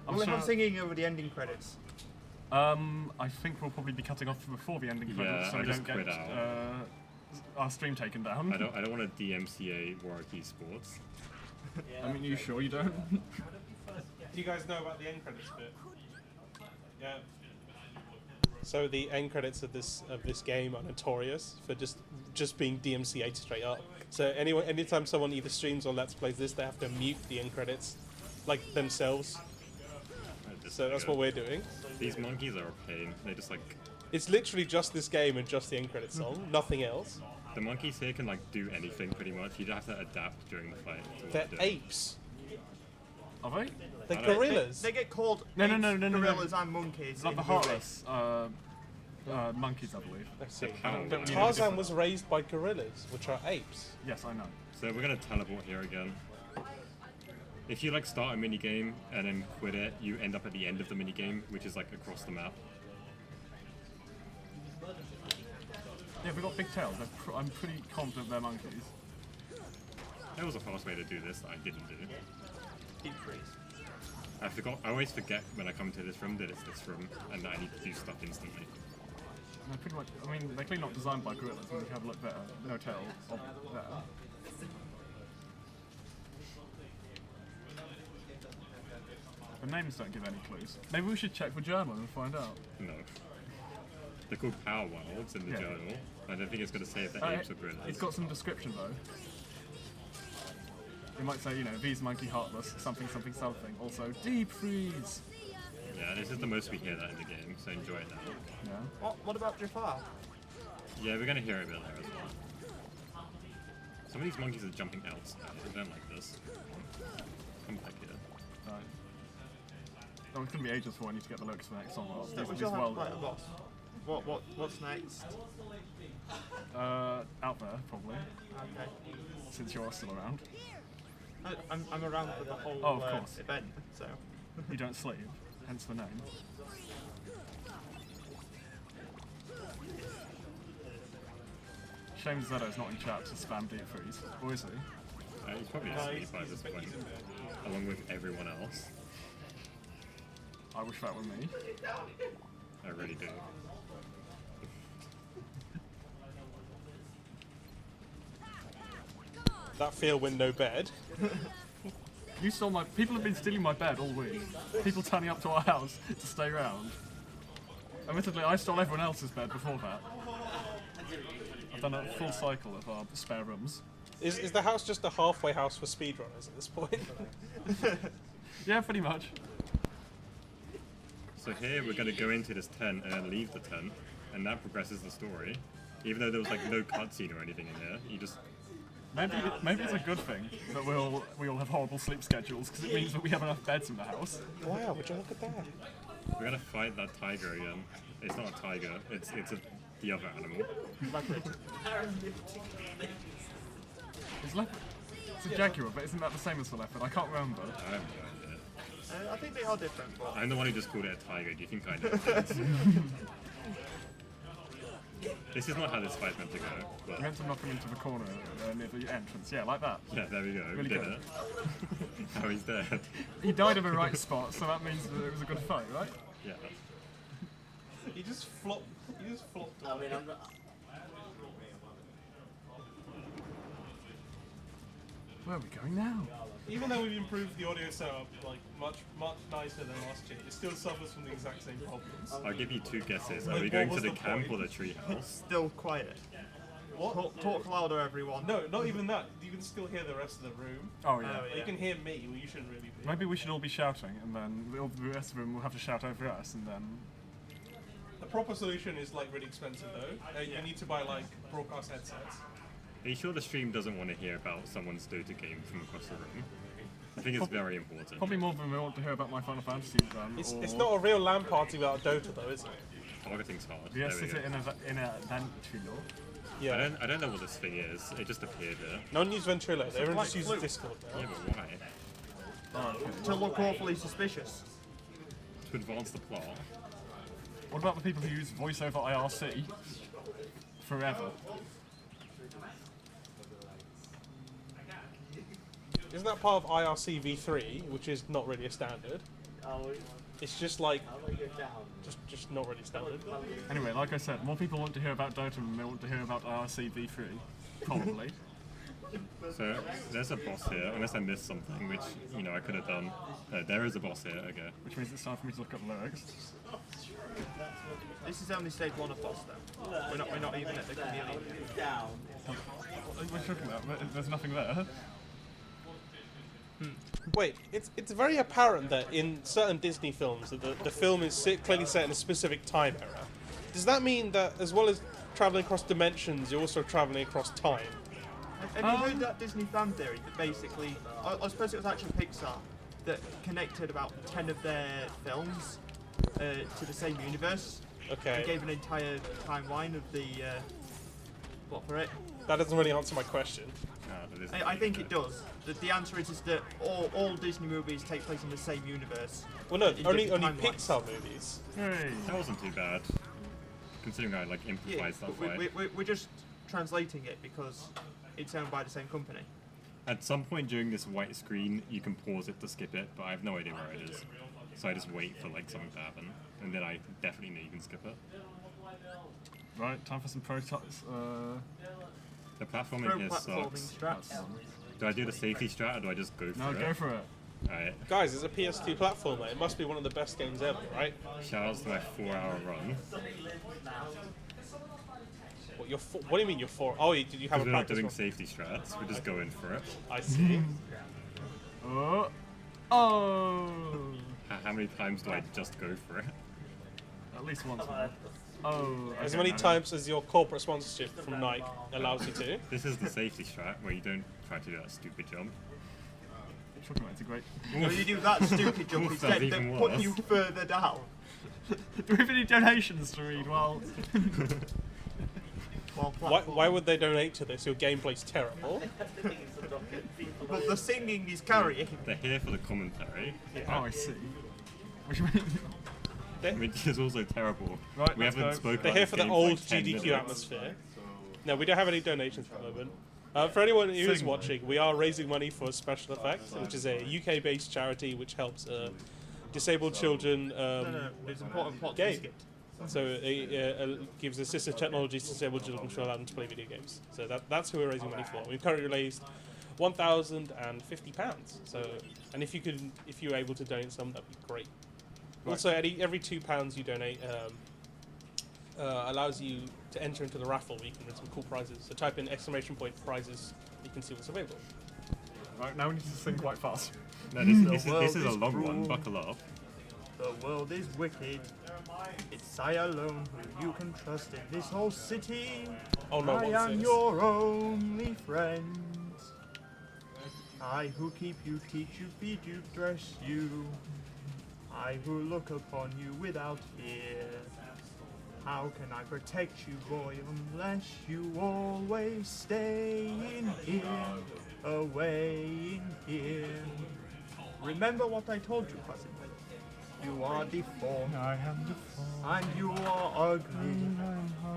I'm Will it sure. have singing over the ending credits? I think we'll probably be cutting off before the ending credits, Yeah, so I we just don't get quit out. our stream taken down. I don't want to DMCA Warwick Esports. I mean, you sure you don't? Do you guys know about the end credits bit? Yeah. So the end credits of this game are notorious for just being DMCA'd straight up. So anytime someone either streams or let's plays this, they have to mute the end credits, like themselves. So that's what we're doing. These monkeys are a pain. They just like It's literally just this game and just the end credit song, nothing else. the monkeys here can like do anything pretty much. You just have to adapt during the fight. to what They're to do. apes. Are they? They're I don't- gorillas. They get called No, no, apes, no, no, no, no. gorillas and monkeys. Like in the the movie. heartless monkeys, I believe. Let's see. power Don't ones. really- Tarzan was raised by gorillas, which are apes. Yes, I know. So we're gonna teleport here again. If you like start a mini game and then quit it, you end up at the end of the mini game, which is like across the map. Yeah, we've got big tails. I'm pretty confident they're monkeys. There was a fast way to do this that I didn't do. Deep freeze. I always forget when I come to this room that it's this room and that I need to do stuff instantly. They're pretty much. I mean, they're clearly not designed by gorillas. We have a look better. No tail. There. The names don't give any clues. Maybe we should check the journal and find out. No. They're called Power Wilds in the Yeah. journal. I don't think it's gonna say if they're apes or gorillas. It's got some description though. It might say, you know, these monkey heartless, something, something, something. Also, deep freeze. Yeah, this is the most we hear that in the game, so enjoy it now. Yeah. What about Jafar? Yeah, we're gonna hear it a bit there as well. Some of these monkeys are jumping outside. I don't like this. Come back here. Right. Oh, it's gonna be ages before I need to get the looks for the next song. We These still have well, quite a boss. What's next? out there probably, Okay. since you're still around. I'm around for the whole Oh, of course. event, so. You don't sleep, hence the name. Shame Zeddo's not in chat to spam deep freeze, or is he? He's probably asleep by this point, along with everyone else. I wish that were me. I really do. That field with no bed. You stole my. People have been stealing my bed all week. People turning up to our house to stay around. Admittedly, I stole everyone else's bed before that. I've done a full cycle of our spare rooms. Is the house just a halfway house for speedrunners at this point? Yeah, pretty much. So here we're going to go into this tent and then leave the tent, and that progresses the story. Even though there was like no cutscene or anything in here, you just Maybe it's a good thing that we all have horrible sleep schedules because it means that we have enough beds in the house. Wow, would you look at that? we're gonna fight that tiger again. It's not a tiger, it's the other animal. It's leopard. It's a jaguar, but isn't that the same as the leopard? I can't remember. I have no idea. I think they are different, but I'm the one who just called it a tiger. Do you think I know? This is not how this fight's meant to go. But We meant to knock him into the corner near the entrance. Yeah, like that. yeah, there we go. Really we did good. it. Now he's dead. He died in the right spot, so that means that it was a good fight, right? Yeah. You just flopped. You just flopped. I mean, I'm not. Where are we going now? Even though we've improved the audio setup like much nicer than last year, it still suffers from the exact same problems. I'll give you 2 guesses. Are Like, we what going was to the the camp or point? the treehouse? Still quiet. What? Talk louder, everyone. No, not even that. You can still hear the rest of the room. Oh yeah. Oh, You can hear me. Well, you shouldn't really be. Maybe we should all be shouting, and then the rest of them will have to shout over us, and then. The proper solution is like really expensive though. You need to buy like broadcast headsets. Are you sure the stream doesn't want to hear about someone's Dota game from across the room? I think it's very important. Probably more than we want to hear about my Final Fantasy run. It's not a real LAN party without Dota though, is it? Targeting's hard. Yes, There is we it go. in a ventrilo? Yeah. I don't know what this thing is. It just appeared there. No one uses Ventrilo. Everyone like just uses Flute. Discord now. Yeah, but why? To look awfully suspicious. To advance the plot. What about the people who use voice over IRC forever? Isn't that part of IRC v3, which is not really a standard? It's just like, just not really standard. Anyway, like I said, more people want to hear about Dota than they want to hear about IRC v3. Probably. So there's a boss here, unless I missed something, which I could have done. There is a boss here. Okay. Which means it's time for me to look at the lyrics. This is only stage 1 of boss though. We're not even at the community. What are you talking about? There's nothing there. Wait, it's very apparent that in certain Disney films that the film is clearly set in a specific time era. Does that mean that as well as traveling across dimensions, you're also traveling across time? Have you heard that Disney fan theory that basically, I suppose it was actually Pixar, that connected about 10 of their films to the same universe? And Okay, gave an entire timeline of the plot for it. that doesn't really answer my question. But this- I think it does. The answer is that all Disney movies take place in the same universe. Well, no, in only different timelines. Pixar movies. Hey. That wasn't too bad, considering I like Yeah, improvised that but fight. we're just translating it because it's owned by the same company. At some point during this white screen, you can pause it to skip it, but I have no idea where it is. So I just wait for like something to happen, and then I definitely know you can skip it. Right, time for some prototypes. The platforming Pro here platforming sucks. strats. Do I do the safety strat or do I just go for No, it? go for it. Alright. Guys, it's a PS2 platformer. It must be one of the best games ever, right? Shout outs to my 4-hour run. What do you mean you're 4? Oh, did you have a We're not practice doing run? safety strats, we're just going for it. I see. Oh. Oh. How many times do I just go for it? At least once more. Oh. As okay, many no. times as your corporate sponsorship from Nike allows you to. This is the safety strat where you don't try to do that stupid jump. Talking about it's a great. No, you do that stupid jump Oof, instead, that's then even put worse. you further down. Do we have any donations to read? Well. While Why platforming. would they donate to this? Your gameplay's terrible. But the singing is carrying. They're here for the commentary, Oh, I see. Which means. which is also terrible. Right, We let's haven't go. spoken They're about here this for the game old like 10 GDQ minutes. atmosphere. No, we don't have any donations for the moment. For anyone who is Sing. watching, we are raising money for Special Effects, which is a UK-based charity which helps disabled children No, there's important plot game. twist. So it gives assistive technologies to disabled children to allow them to play video games. So that's who we're raising money for. We've currently raised £1,050. So, and if you're able to donate some, that'd be great. Also, every £2 you donate allows you to enter into the raffle where you can win some cool prizes. So type in !prizes, you can see what's available. Right, now we need to sing quite fast. No, this world is a is long one, cruel. buckle up. The world is wicked. It's I alone who you can trust in this whole city. Oh no, I what's am this? your only friend. I who keep you, teach you, feed you, dress you. I who look upon you without fear. How can I protect you, boy, unless you always stay in here, away in here? Remember what I told you, cousin. You are deformed, I am the and you are ugly,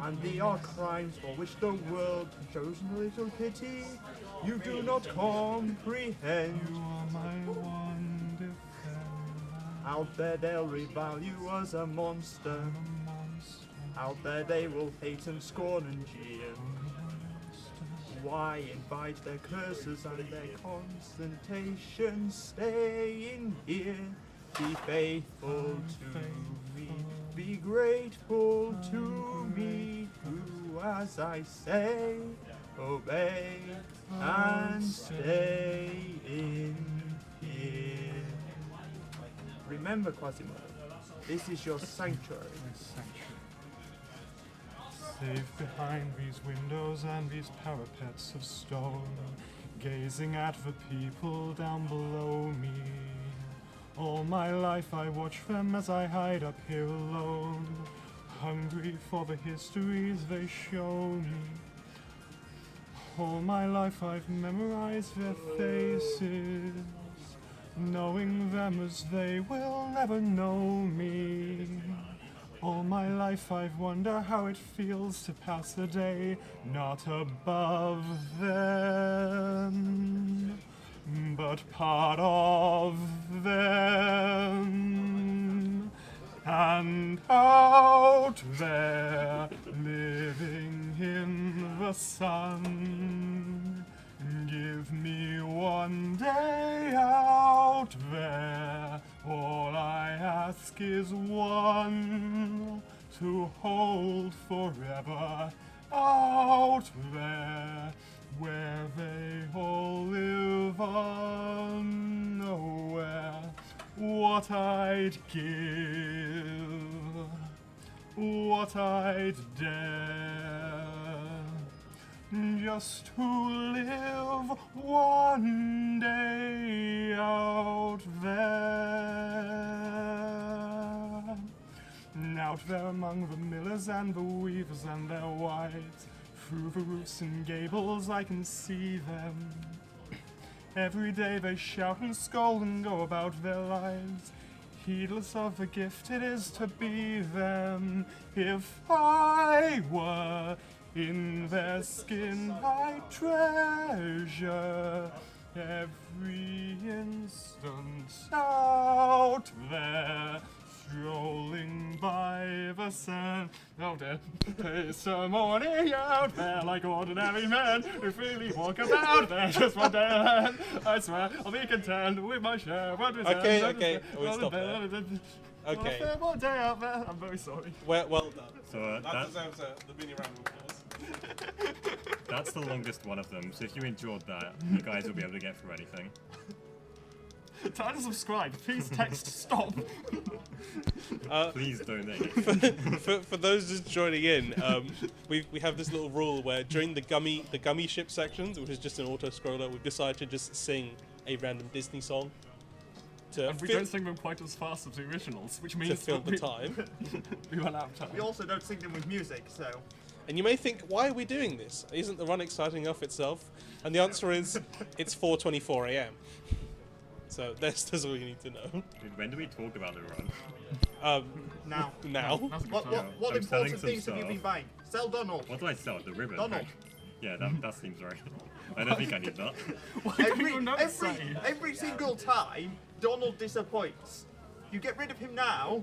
and they are crimes for which the world shows no little pity. You do not comprehend. You are my one defense. Out there they'll revile you as a monster. Out there they will hate and scorn and jeer. Why invite their curses and their consultations? Stay in here, be faithful to me, be grateful to me. Do as I say, obey and stay in here. Remember, Quasimodo, this is your sanctuary. Safe behind these windows and these parapets of stone, gazing at the people down below me. All my life I watch them as I hide up here alone, hungry for the histories they show me. All my life I've memorized their faces, knowing them as they will never know me. All my life I've wondered how it feels to pass a day not above them, but part of them. And out there, living in the sun, give me one day out there. All I ask is one, to hold forever out there, where they all live unnowhere. What I'd give, what I'd dare, just to live one day out there. Out there among the millers and the weavers and their wives, through the roofs and gables I can see them. Every day they shout and scold and go about their lives, heedless of the gift it is to be them. If I were in their skin, I'd treasure every instant out there, strolling by the sand. Oh dear, it's a morning out there like ordinary men who freely walk about there just one day ahead. I swear I'll be content with my share. Okay, we'll stop there. Okay. One day out there. I'm very sorry. Well done. So That deserves the mini round of applause. that's the longest one of them. So if you enjoyed that, you guys will be able to get through anything. Time to subscribe. Please text stop. Please donate. For those just joining in, we have this little rule where during the gummy ship sections, which is just an auto scroller, we've decided to just sing a random Disney song to And we don't sing them quite as fast as the originals, which to means fill that the time. we run out of time. We also don't sing them with music, so. And you may think, why are we doing this? Isn't the run exciting enough itself? And the answer is, it's 4:24 a.m. So that's all you need to know. Dude, when do we talk about the run? Now. Now. That's a good What time. what I'm selling important some things have you stuff. been buying? Sell Donald. What do I sell? The ribbon? Donald. right? Yeah, that seems right. I don't think I need that. Why don't you know it's saying? Every single time, Donald disappoints. You get rid of him now,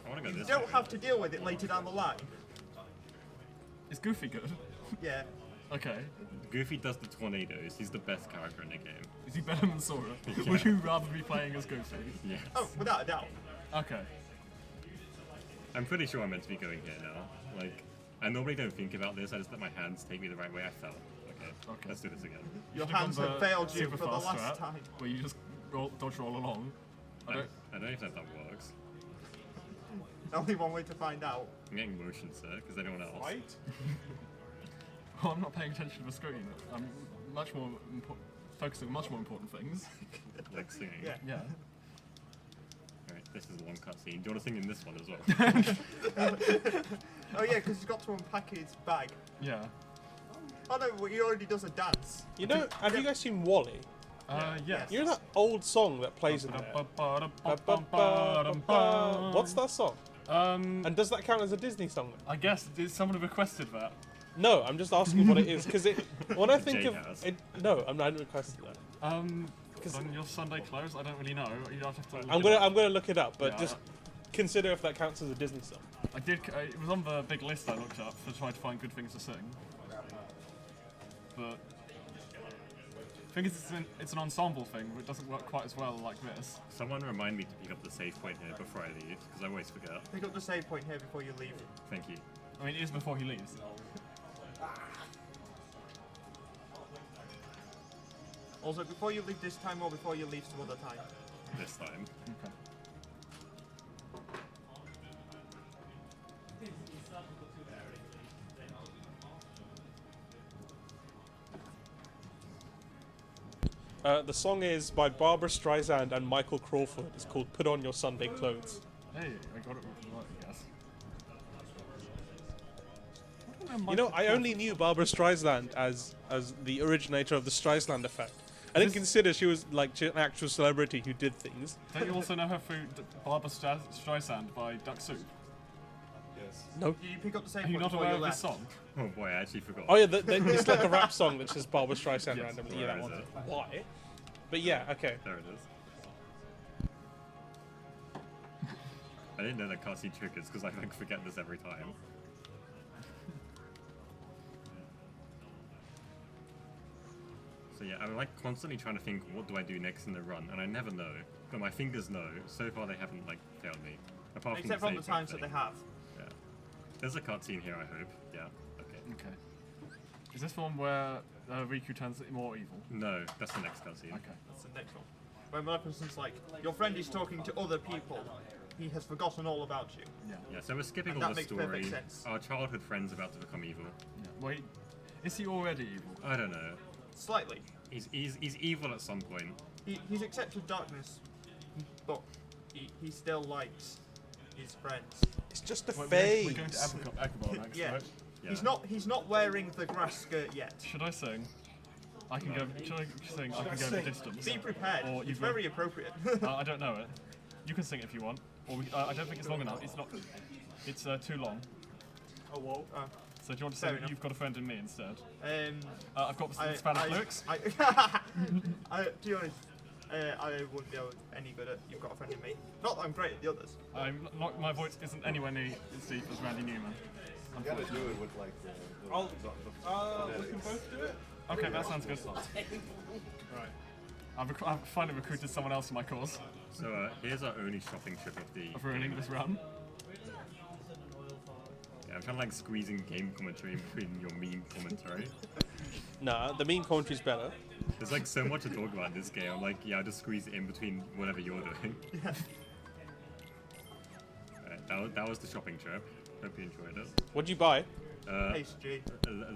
I want to go you this don't way. have to deal with it later down the line. Is Goofy good? Yeah. Okay. Goofy does the tornadoes. He's the best character in the game. Is he better than Sora? Would you rather be playing as Goofy? Yes. Oh, without a doubt. Okay. I'm pretty sure I'm meant to be going here now. Like, I normally don't think about this. I just let my hands take me the right way. I fell. Okay. Okay. Let's do this again. Your Should've hands gone have the failed you super for the fast last strat, time. Where you just dodge roll along. I don't. I don't even know if that works. Only one way to find out. I'm getting motion sick. Is anyone else? Right? Well, I'm not paying attention to the screen. I'm much more focusing on much more important things. Like singing. Yeah. Yeah. Alright, this is one cutscene. Do you want to sing in this one as well? Oh yeah, because he's got to unpack his bag. Yeah. Oh no, well, he already does a dance. You know, have you guys seen Wally? Yes. You know that old song that plays in there? What's that song? And does that count as a Disney song then? I guess did someone requested that? No, I'm just asking what it is because when I think Jay of has. it, no, I'm not requesting that. Because on your Sunday clothes, I don't really know. You don't have to. I'm gonna look it up, but Yeah. just consider if that counts as a Disney song. I did. It was on the big list I looked up for trying to find good things to sing. But thing is, it's an ensemble thing, but it doesn't work quite as well like this. Someone remind me to pick up the save point here before I leave, because I always forget. Pick up the save point here before you leave. Thank you. I mean, it is before he leaves. Also, before you leave this time or before you leave some other time. This time. Okay. The song is by Barbara Streisand and Michael Crawford. It's called "Put On Your Sunday Clothes." Hey, I got it right, I guess. You know, I only knew Barbara Streisand as the originator of the Streisand effect. I didn't consider she was like an actual celebrity who did things. Don't you also know her through Barbara Streisand by Duck Soup? Yes. No. You pick up the save Are you point not before aware you of this left. song? Oh boy, I actually forgot. Oh yeah, it's like a rap song that says Barbara Streisand Yes, randomly. where Yeah, that is one. it? Why? But yeah, okay. There it is. I didn't know that cutscene triggers because I like forget this every time. So yeah, I'm like constantly trying to think, what do I do next in the run, and I never know. But my fingers know. So far, they haven't like failed me. Apart Except from from the the save point times that they thing. have. Yeah. There's a cutscene here, I hope. Yeah. Okay. Okay. Is this the one where Riku turns more evil? No, that's the next cutscene. Okay. That's the next one. When one person's like, your friend is talking to other people. He has forgotten all about you. Yeah. Yeah, so we're skipping And all that the makes perfect story. sense. Our childhood friend's about to become evil. Yeah. Wait, is he already evil? I don't know. Slightly. He's evil at some point. He's accepted darkness, but he still likes his friends. It's just a Wait, phase. we're going to Akabor next, Yeah. right? Yeah. He's not wearing the grass skirt yet. Should I sing? I can go. Should I sing? I can go the distance. Be prepared. Or It's you've very appropriate. I don't know it. You can sing it if you want. Or I don't think it's long enough. It's not. It's too long. Oh whoa. So do you want to Fair sing enough. "You've Got a Friend in Me" instead? Um, I've got the Spanish lyrics. to be honest, I wouldn't be any good at "You've Got a Friend in Me." Not that I'm great at the others. I'm not. My voice isn't anywhere near as deep as Randy Newman. You gotta do it with like the We can both do it. Okay, that sounds good. Right. I've finally recruited someone else for my cause So here's our only shopping trip of the. of ruining this run. Yeah, I'm kind of like squeezing game commentary in between your meme commentary. Nah, the meme commentary's better. There's like so much to talk about in this game. I'm like, yeah, I'll just squeeze it in between whatever you're doing. Alright, that was the shopping trip. Hope you enjoyed it. What'd you buy? HG.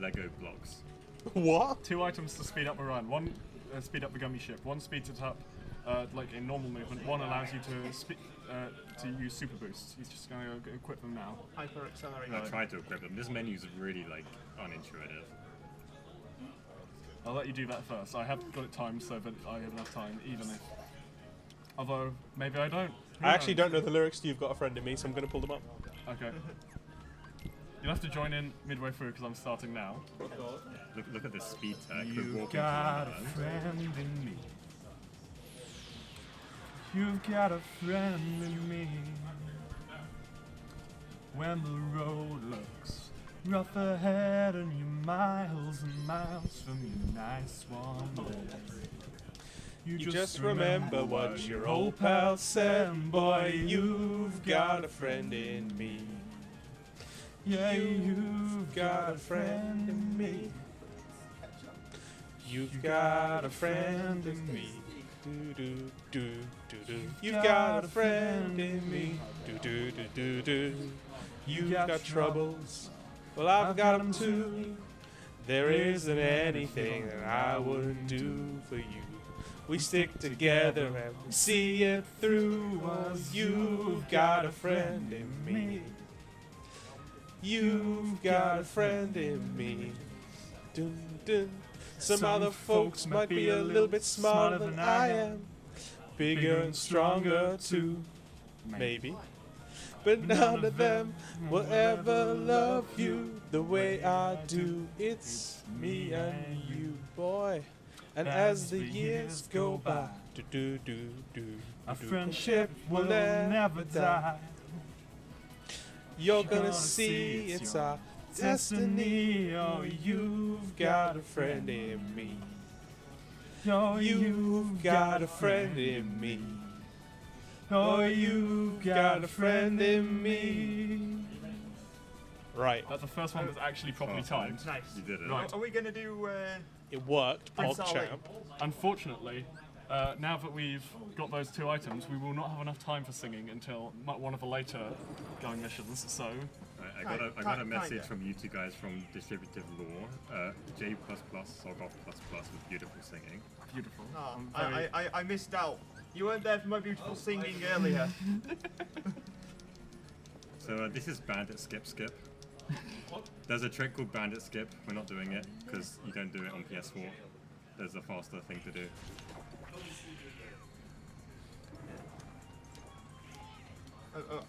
Lego blocks. What? 2 items to speed up a run. One, speed up the gummy ship. One speeds it up, like in normal movement. One allows you to use super boosts. He's just going to equip them now. Hyper accelerator. I tried to equip them. This menu's really like unintuitive. I'll let you do that first. I have got it timed so that I have enough time, even if. Although maybe I don't. Who I actually knows? don't know the lyrics to "You've Got a Friend in Me," so I'm going to pull them up. Okay. You'll have to join in midway through because I'm starting now. Look at this speed tag. We're You've walking got a through friend in me. You've got a friend in me. When the road looks rough ahead and you're miles and miles from your nice warm bed, You just remember what your old pal said, boy, you've got a friend in me. Yeah, You've got a friend in me. You've got a friend in me. Do do do do do. You've got a friend in me. Do do do do do. You've got troubles. Well, I've got them too. There isn't anything that I wouldn't do for you. We stick together and we see it through. 'Cause you've got a friend in me. You've got a friend in me. Dun, dun. Some other folks might be a little bit smarter than I am. Bigger and stronger too, maybe. But none of them will ever love you the way I do. It's me and you, boy. And as the years go by, do do do do, our friendship will never die. You're gonna see it's our destiny. Oh, you've got a friend in me. Oh, You've got a friend in me. Oh, you've got a friend in me. Right. That's the first one that's actually properly Oh, timed. Nice. You did it. Right. Are we gonna do? It worked. Prince Ali. PogChamp. Unfortunately, now that we've got those 2 items, we will not have enough time for singing until one of the later going missions. So, I got a Kinda. message from you two guys from Distributive Law. J++, Sogoff++ with beautiful singing. beautiful. Oh, I'm very- I missed out. You weren't there for my beautiful singing earlier. So this is Bandit Skip Skip. There's a trick called Bandit Skip. We're not doing it because you don't do it on PS4. There's a faster thing to do.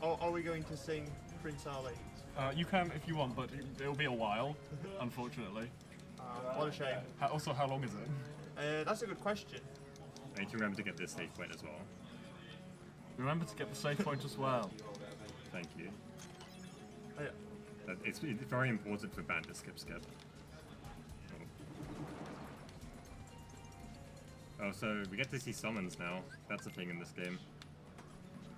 Are we going to sing Prince Ali? you can if you want, but it'll be a while, unfortunately. What a shame. Also, how long is it? That's a good question. I need to remember to get this save point as well. Remember to get the save point as well. Thank you. Uh, It's very important for Bandit Skip Skip. Oh, so we get to see summons now. That's a thing in this game.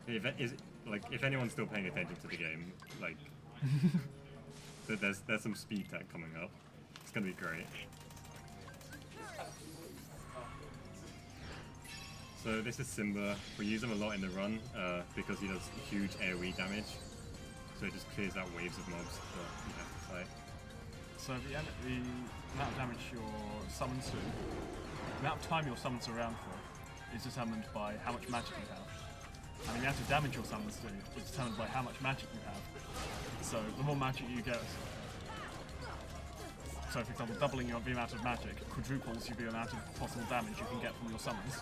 If anyone's still paying attention to the game, like, there's some speed tech coming up. It's gonna be great. So this is Simba. We use him a lot in the run because he does huge AoE damage. So it just clears out waves of mobs that you have to fight. So the amount of damage your summons do, the amount of time your summons are around for, is determined by how much magic you have. And the amount of damage your summons do is determined by how much magic you have. So the more magic you get, so for example, doubling the amount of magic quadruples the amount of possible damage you can get from your summons.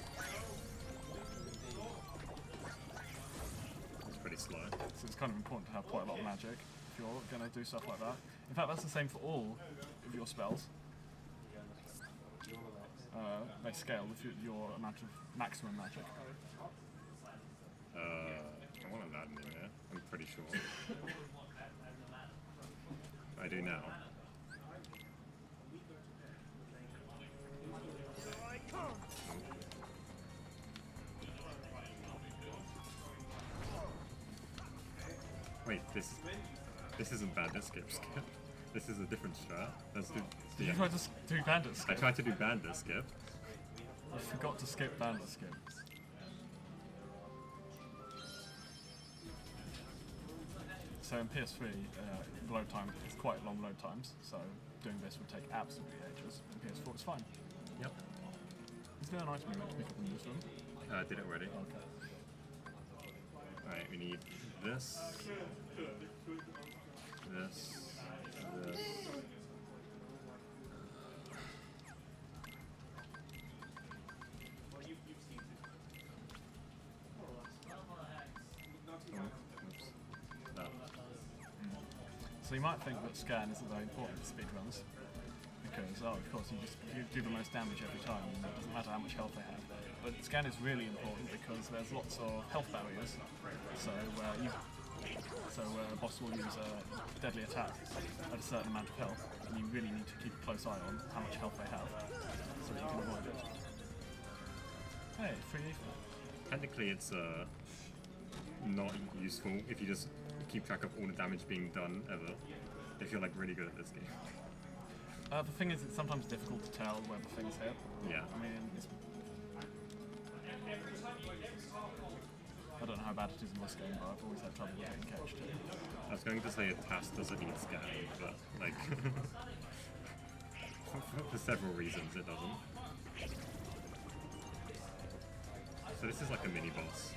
It's pretty slow. So it's kind of important to have quite a lot of magic if you're going to do stuff like that. In fact, that's the same for all of your spells. They scale with your amount of maximum magic. I want to add in there. I'm pretty sure. I do now. Wait, this isn't Bandit Skip Skip. This is a different strat. Let's do. Did you try to do bandit I skip? tried to do Bandit Skip. I forgot to skip bandit skip. So in PS3, load time is quite long load times, so doing this would take absolutely ages. In PS4 it's fine. Yep. Is there an item you meant to pick up in this room? I did it already. Okay. Alright, we need this. This. So you might think that scan isn't very important for speedruns, because of course you do the most damage every time, and it doesn't matter how much health they have. But scan is really important because there's lots of health barriers. So a boss will use a deadly attack at a certain amount of health, and you really need to keep a close eye on how much health they have, so that you can avoid it. Hey, free ether. Technically, it's not useful if you just keep track of all the damage being done ever. If you're like really good at this game. The thing is, it's sometimes difficult to tell whether things hit. Yeah. I mean, I don't know how bad it is in this game, but I've always had trouble getting catched. I was going to say a task doesn't need scanning, but like for several reasons it doesn't. So this is like a mini boss.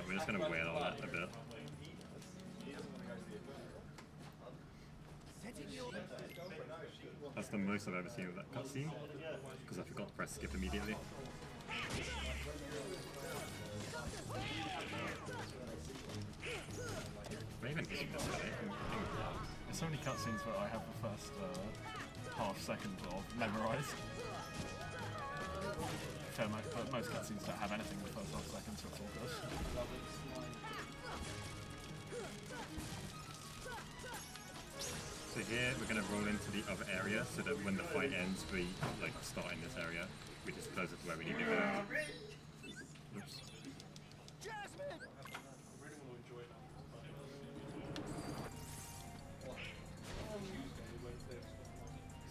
We're just gonna wail on it a bit. That's the most I've ever seen of that cutscene, because I forgot to press skip immediately. Am I even hitting this guy? There's so many cutscenes where I have the first half second of memorized. But most cutscenes don't have anything in the first half second, so it's all good. So So here we're going to roll into the other area so that when the fight ends, we like start in this area. We just close it to where we need to go. Oops.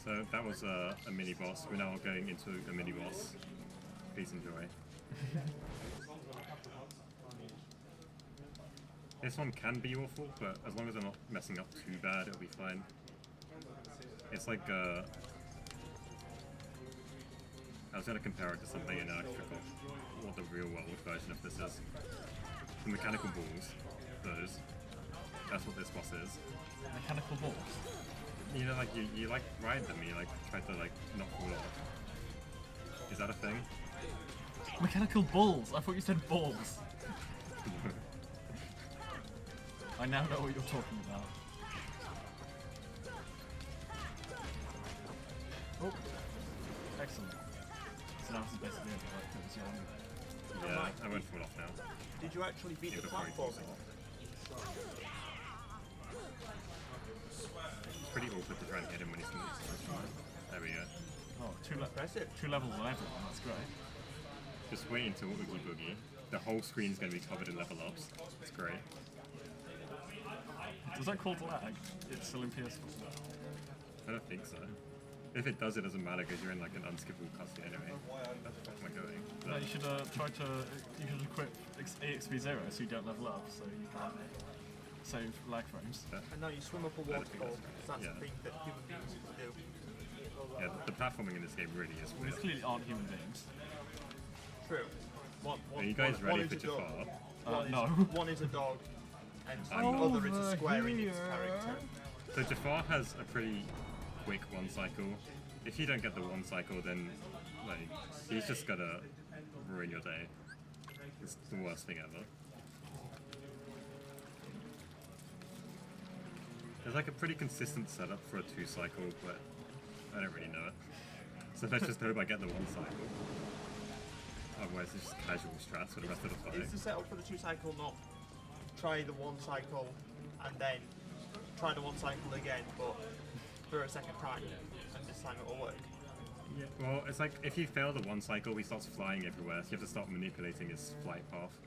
So that was a mini boss. We're now going into a mini boss. Please enjoy. This one can be awful, but as long as I'm not messing up too bad, it'll be fine. It's like I was going to compare it to something and I forgot what the real world version of this is. The mechanical balls, those. That's what this boss is. Mechanical balls. You know, like you like ride them, you like try to like not fall off. Is that a thing? Mechanical balls. I thought you said balls. I now know what you're talking about. Oh, excellent. So now this is basically over, like, it was young. Yeah, I won't fall off now. Did you actually beat Yeah, the before he falls platform? off. It's pretty awkward to try and hit him when he's moving. There we go. Oh, Impressive. 2 levels on everyone, that's great. Just wait until Oogie Boogie. The whole screen's going to be covered in level ups. It's great. Does that cause lag? It's still in PS4. I don't think so. If it does, it doesn't matter because you're in like an unskippable cutscene anyway. Where the fuck am I going? No, you should you should equip EXP0 so you don't level up, so you can save lag frames. And now you swim up a I don't think waterfall. that's That's yeah. the thing that human beings do. Yeah, the platforming in this game really is These weird. clearly aren't human beings. True. Are you guys ready for is a dog. Jafar? No. One is a dog, and the I'm other is a square in its character. So Jafar has a pretty quick one cycle. If you don't get the one cycle, then like he's just gonna ruin your day. It's the worst thing ever. There's like a pretty consistent setup for a 2 cycle, but I don't really know it. So let's just hope I get the 1 cycle. Otherwise it's just casual strats for the rest of the fight. Is the setup for the 2 cycle not try the 1 cycle and then try the 1 cycle again, but for a second time, and this time it will work? Yeah. Well, it's like if you fail the 1 cycle, he starts flying everywhere, so you have to start manipulating his flight path,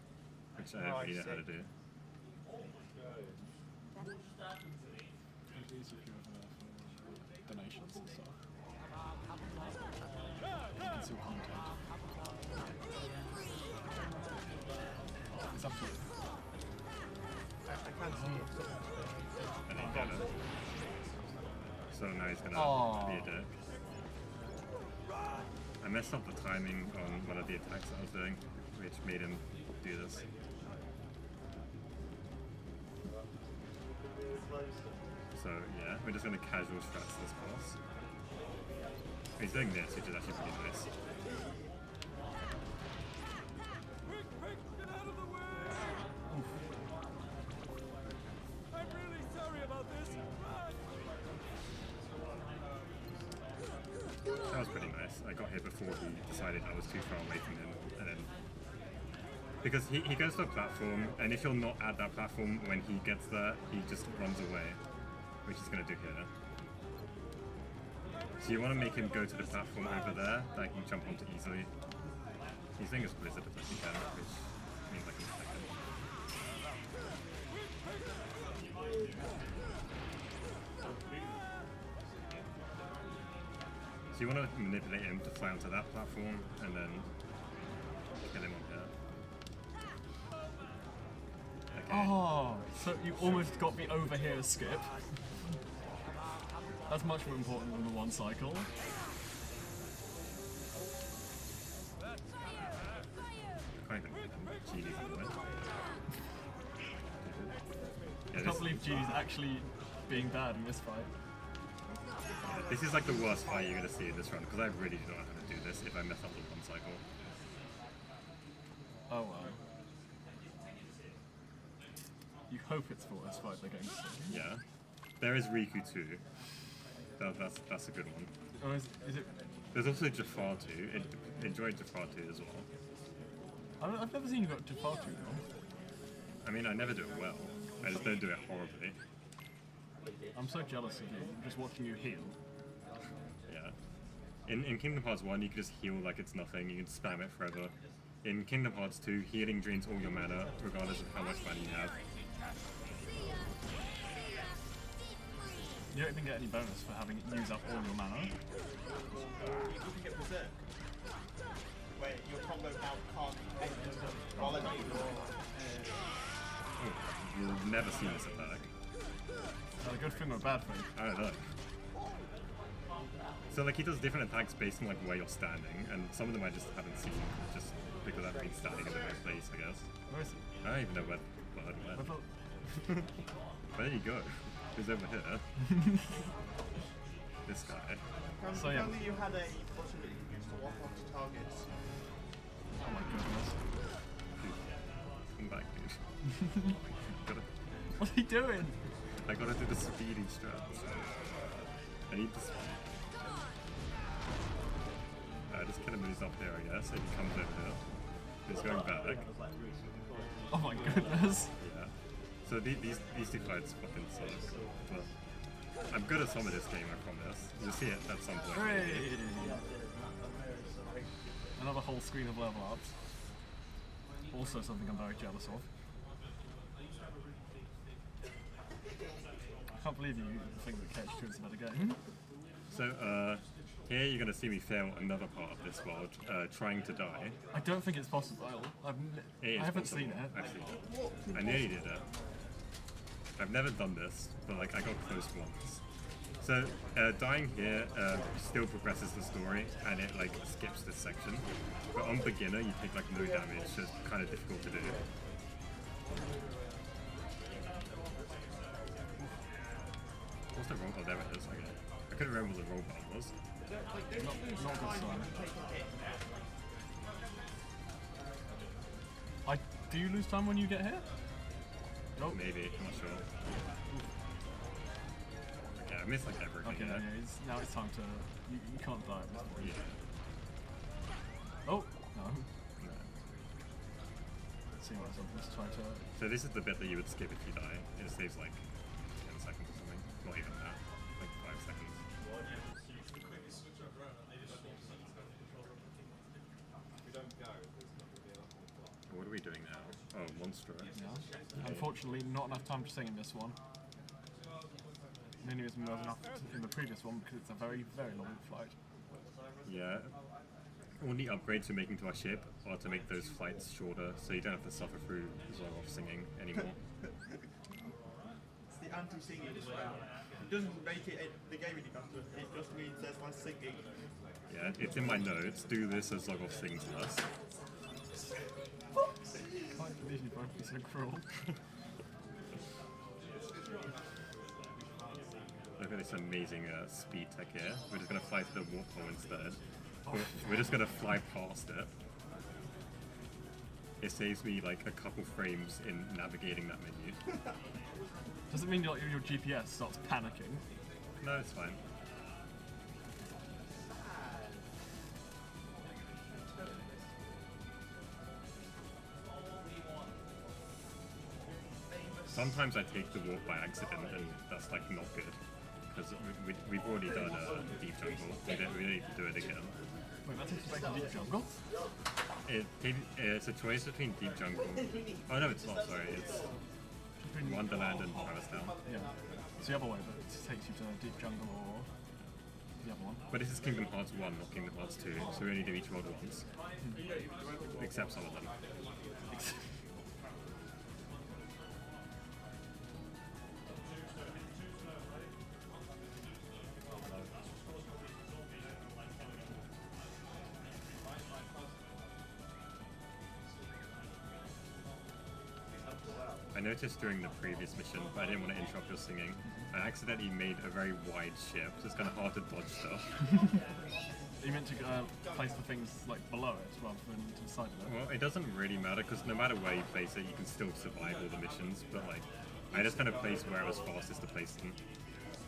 which I don't Oh, I really know how to see. do. These if you have donations and stuff. You can see content. It's up to you. I can't see it. And he got it. So now he's gonna Aw. be a dick. I messed up the timing on one of the attacks I was doing, which made him do this. So yeah, we're just gonna casual strats this boss. He's doing this, which is actually pretty nice. That was pretty nice. I got here before he decided I was too far away from him, and then because he goes to a platform, and if you're not at that platform when he gets there, he just runs away, which he's gonna do here. So you want to make him go to the platform over there that he can jump onto easily. He's doing his blizzard as best he can, which means I can protect him. So you want to manipulate him to fly onto that platform and then kill him on here. Okay. Oh, so you almost got me over here, Skip. That's much more important than the 1 cycle. Can't even Genie's in the way. I can't believe G's actually being bad in this fight. This is like the worst fight you're going to see in this run, because I really don't know how to do this if I mess up the 1 cycle. Oh well. You hope it's the worst fight they're going to see. Yeah. There is Riku too. That's a good one. Oh, is it? There's also Jafar too. Enjoyed Jafar too as well. I've never seen you got Jafar too long. I mean, I never do it well. I just don't do it horribly. I'm so jealous of you. I'm just watching you heal. Yeah. In Kingdom Hearts 1, you can just heal like it's nothing. You can spam it forever. In Kingdom Hearts 2, healing drains all your mana, regardless of how much mana you have. You don't even get any bonus for having it use up all your mana. You can get berserk. Where your combo now can't end while they're not Oh, you'll never see this attack. Is that a good thing or a bad thing? I don't know. So like he does different attacks based on like where you're standing, and some of them I just haven't seen, just because I've been standing in the right place, I guess. Where is he? I don't even know where Bird I went. thought... But there you go. Who's over here? This guy. So, yeah. If only you had a button that you could use to walk onto targets. Oh my goodness. Come back, dude. gotta, What's he doing? I gotta do the speedy strats. I need the speed. Just kill him when he's up there, I guess. If he comes over here. He's going back. Oh my goodness. Yeah. So these two fights fucking suck. But I'm good at some of this game, I promise. You'll see it at some point. Hooray! Another whole screen of level ups. Also something I'm very jealous of. I can't believe you think that KH2 is a better game. So here you're gonna see me fail another part of this world, trying to die. I don't think it's possible. I haven't seen it. I've seen it. I nearly did it. I've never done this, but like I got close once. So dying here still progresses the story, and it like skips this section. But on beginner, you take like no damage, so it's kind of difficult to do. What's the roll? Oh, there it is. Okay. I couldn't remember what the roll button was. Not good sign. Do you lose time when you get here? Nope. Maybe, I'm not sure. Okay, I missed like everything. Okay, Yeah. now it's time to... You can't die at this point. Yeah. Oh! No. Let's see what I'm just trying to... So this is the bit that you would skip if you die. It saves like 10 seconds or something. Not even that. Like 5 seconds. What are we doing now? Oh, Monstro. Yeah. Unfortunately, not enough time to sing in this one. Nearly as more enough in the previous one because it's a very, very long flight. Yeah. All the upgrades we're making to our ship are to make those flights shorter, so you don't have to suffer through Zorov singing anymore. It's the anti-singing as well. It doesn't make it the game any better, it just means there's less singing. Yeah, it's in my notes. Do this as Zorov sings less. I can't believe you both be so cruel. Look at this amazing speed tech here. We're just going to fly to the warp hole instead. We're just going to fly past it. It saves me like a couple frames in navigating that menu. Does it mean your GPS starts panicking? No, it's fine. Sometimes I take the warp by accident, and that's like not good. Because we've already done a deep jungle. We don't need to do it again. Wait, that takes you back to Deep Jungle? It's a choice between deep jungle. Oh no, it's not. Sorry, it's Wonderland and Paris Town. Yeah. It's the other way, but it takes you to Deep Jungle or the other one. But this is Kingdom Hearts 1, not Kingdom Hearts 2, so we only do each world once. Except some of them. I noticed during the previous mission, but I didn't want to interrupt your singing, I accidentally made a very wide ship, so it's kind of hard to dodge stuff. You meant to place the things like below it rather than to the side of it? Well, it doesn't really matter, because no matter where you place it, you can still survive all the missions, but like, I just kind of place where I was fastest to place them.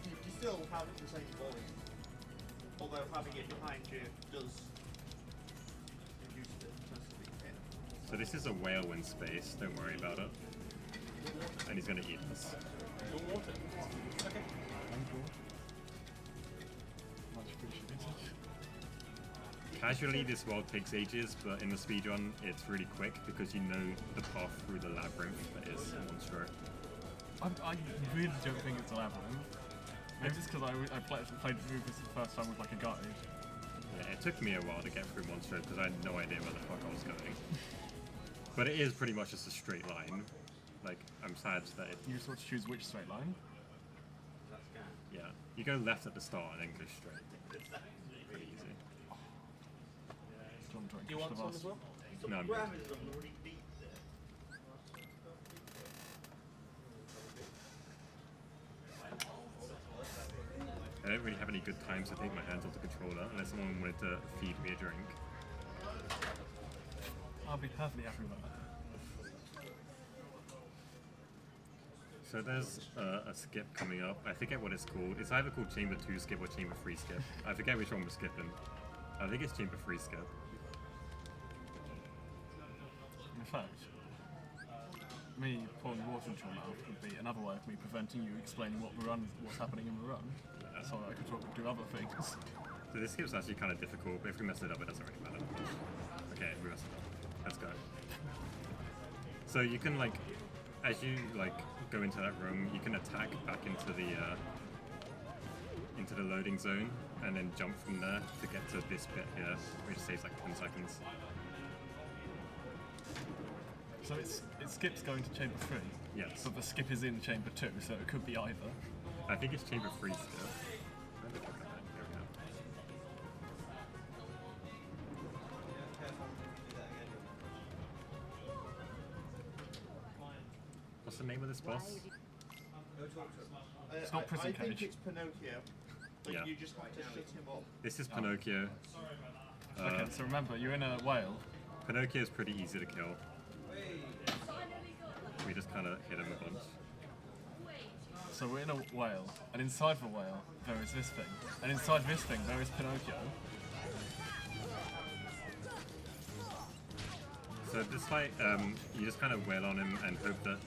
You still have the same volume, although having it behind you does reduce the chance of being hit. So this is a whale in space, don't worry about it. And he's gonna eat us. You want water? Okay. Thank you. Much appreciated. Casually, this world takes ages, but in the speedrun, it's really quick because you know the path through the labyrinth that is Monstro. I really don't think it's a labyrinth. Maybe it's because I played through this the first time with like a guide. Yeah, it took me a while to get through Monstro because I had no idea where the fuck I was going. But it is pretty much just a straight line. Like, I'm sad that it... You just want to choose which straight line. Yeah. You go left at the start and then go straight. Pretty easy. Do you want some as well? No, I'm good. I don't really have any good times to take my hands off the controller unless someone wanted to feed me a drink. I'll be perfectly happy with that. So there's a skip coming up. I forget what it's called. It's either called Chamber 2 skip or Chamber 3 skip. I forget which one we're skipping. I think it's Chamber 3 skip. In fact, me pouring water into your mouth would be another way of me preventing you explaining what's happening in the run. Yeah. So I could talk and do other things. So this skip's actually kind of difficult, but if we mess it up, it doesn't really matter. Okay, we messed it up. Let's go. So you can as you go into that room, you can attack back into the loading zone, and then jump from there to get to this bit here, which saves like 10 seconds. So it skips going to chamber 3. Yes. But the skip is in chamber 2, so it could be either. I think it's Chamber 3 still. Here we go. What's the name of this boss? It's not Prison I think Cage. it's Pinocchio. But Yeah. you just have to shut him up. This is Pinocchio. Okay, so remember, you're in a whale. Pinocchio is pretty easy to kill. We just kind of hit him a bunch. So we're in a whale, and inside the whale, there is this thing. And inside this thing, there is Pinocchio. So this fight, you just kind of wail on him and hope that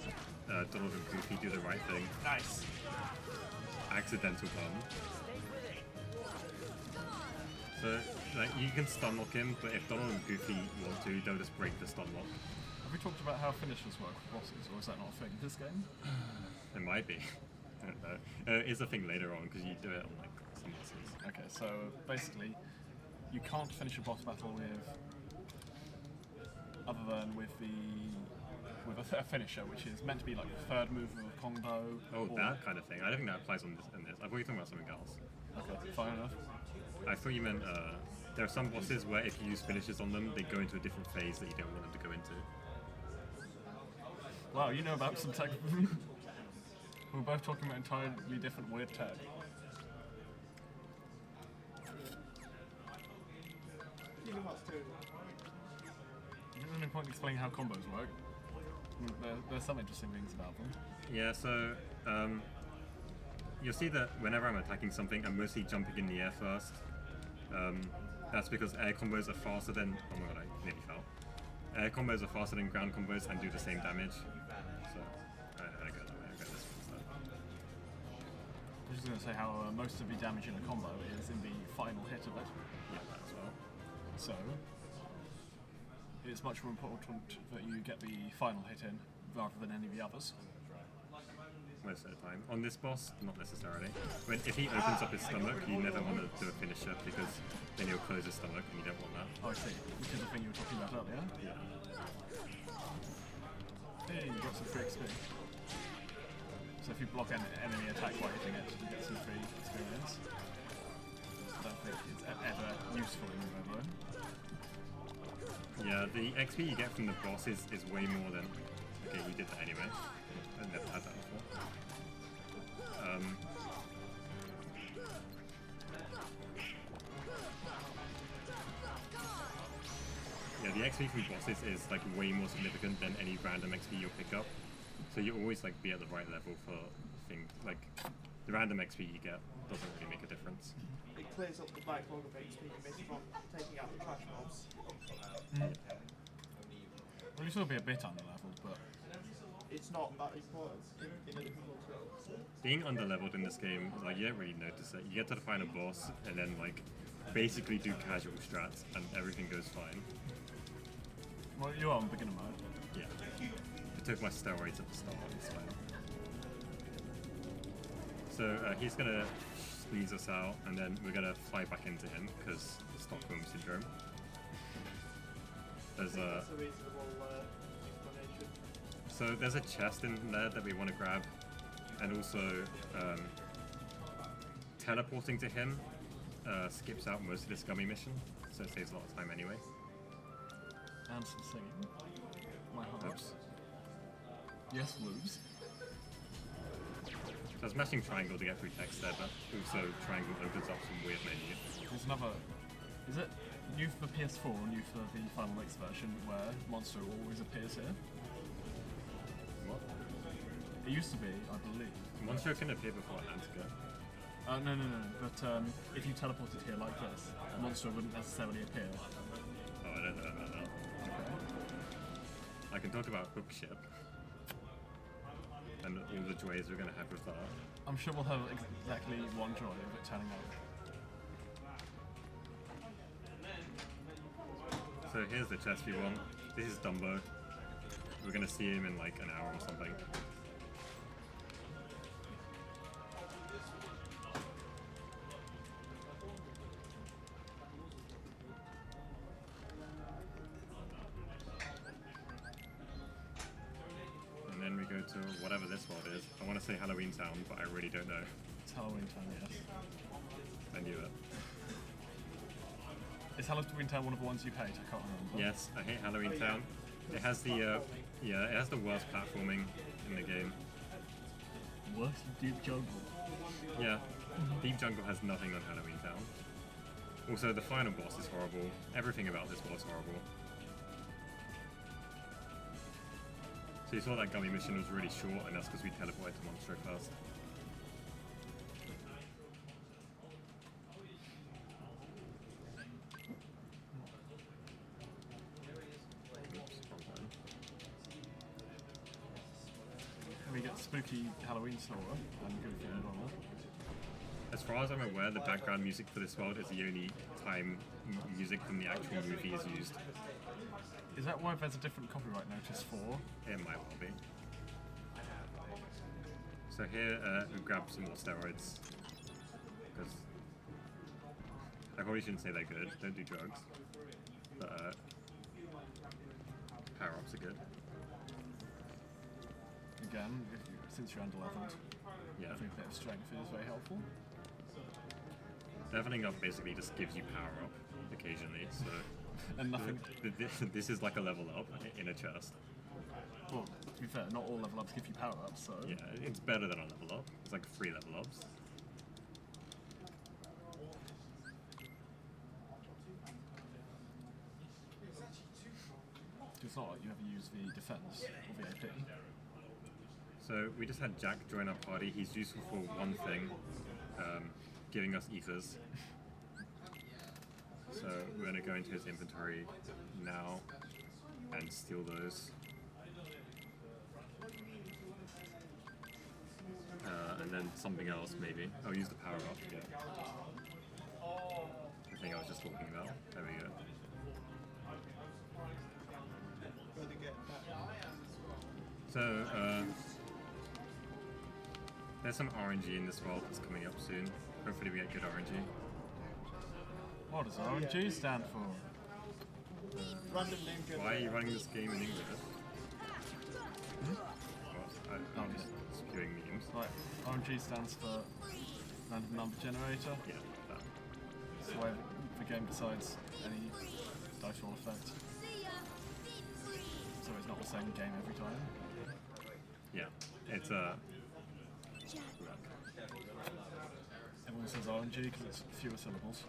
Donald and Goofy do the right thing. Nice. Accidental bum. So you can stun lock him, but if Donald and Goofy want to, they'll just break the stun lock. Have we talked about how finishers work with bosses, or is that not a thing in this game? It might be. I don't know. It's a thing later on because you do it on some bosses. Okay, so basically, you can't finish a boss battle with other than with a finisher, which is meant to be like the third move of a combo. Oh, or- that kind of thing. I don't think that applies on this. In this. I thought you were talking about something else. Okay, fine enough. I thought you meant there are some bosses where if you use finishes on them, they go into a different phase that you don't want them to go into. Wow, you know about some tech. We're both talking about entirely different weird tech. You know what's doing. There's no point in explaining how combos work. There's some interesting things about them. Yeah, so you'll see that whenever I'm attacking something, I'm mostly jumping in the air first. That's because air combos are faster than... Oh my god, I nearly fell. Air combos are faster than ground combos and do the same damage. So, I go that way, I go this way instead. I was just going to say how most of the damage in a combo is in the final hit of it. Yeah, that as well. So, it's much more important that you get the final hit in rather than any of the others. Most of the time. On this boss, not necessarily. If he opens up his stomach, you never want to do a finisher because then he'll close his stomach and you don't want that. Oh, I see. Which is the thing you were talking about earlier. Yeah. Hey, you got some free XP. So if you block an enemy attack while hitting it, you get some free experience. I don't think it's ever useful in the mode. Yeah, the XP you get from the boss is way more than... Okay, we did that anyway. I've never had that before. Yeah, the XP from bosses is way more significant than any random XP you'll pick up. So you always be at the right level for things. The random XP you get doesn't really make a difference. It clears up the backlog of XP you missed from taking out the trash mobs. Well, you still be a bit under leveled, but it's not that important in a difficult role. Being underleveled in this game, like you don't really notice it. You get to the final boss and then like basically do casual strats and everything goes fine. Well, you are on beginner mode. Yeah. I took my steroids at the start, it's fine. So he's gonna squeeze us out and then we're gonna fly back into him because Stockholm Syndrome. There's a... That's a reasonable explanation. So there's a chest in there that we want to grab, and also teleporting to him skips out most of this gummy mission, so it saves a lot of time anyway. And some singing. My heart. Oops. Yes, wolves. So I was mashing triangle to get through text there, but also triangle opens up some weird menu. There's another. Is it new for PS4 or new for the Final Mix version where Monster always appears here? What? It used to be, I believe. Monster can appear before Atlantica. No. But if you teleported here like this, Monster wouldn't necessarily appear. Oh, I don't know about that. I can talk about Hookship and all the joys we're going to have with that. I'm sure we'll have exactly one joy of it turning up. So here's the chest we want. This is Dumbo. We're going to see him in like an hour or something. And then we go to whatever this world is. I want to say Halloween Town, but I really don't know. It's Halloween Town, yes. I knew it. Is Halloween Town one of the ones you hate? I can't remember. Yes, I hate Halloween Town. It has the it has the worst platforming in the game. Worse Deep Jungle. Yeah, Deep Jungle has nothing on Halloween Town. Also, the final boss is horrible. Everything about this boss is horrible. So you saw that gummy mission was really short, and that's because we teleported to Monstro first. We get spooky Halloween Sora and Goofy and Ronald. As far as I'm aware, the background music for this world is the only time music from the actual movie is used. Is that why there's a different copyright notice for? It might well be. So here we grab some more steroids because I probably shouldn't say they're good. Don't do drugs, but power-ups are good. Again, since you're under-leveled, Yeah, every bit of strength is very helpful. leveling up basically just gives you power-up occasionally. So And nothing. this is like a level up in a chest. Well, to be fair, not all level ups give you power ups, so. Yeah, it's better than a level up. It's like 3 level ups. It's not like you ever use the defense or the AP. So we just had Jack join our party. He's useful for one thing, giving us ethers. So we're going to go into his inventory now and steal those. And then something else maybe. Oh, use the power up, yeah. The thing I was just talking about. There we go. Gotta get that. So, there's some RNG in this world that's coming up soon. Hopefully we get good RNG. What does RNG stand for? Random name generator. Why are you running this game in English? What? I'm just spewing memes. Right, RNG stands for Random Number Generator. Yeah, that. It's the way the game decides any dice roll effect. So it's not the same game every time. Yeah, it's Everyone says RNG because it's fewer syllables.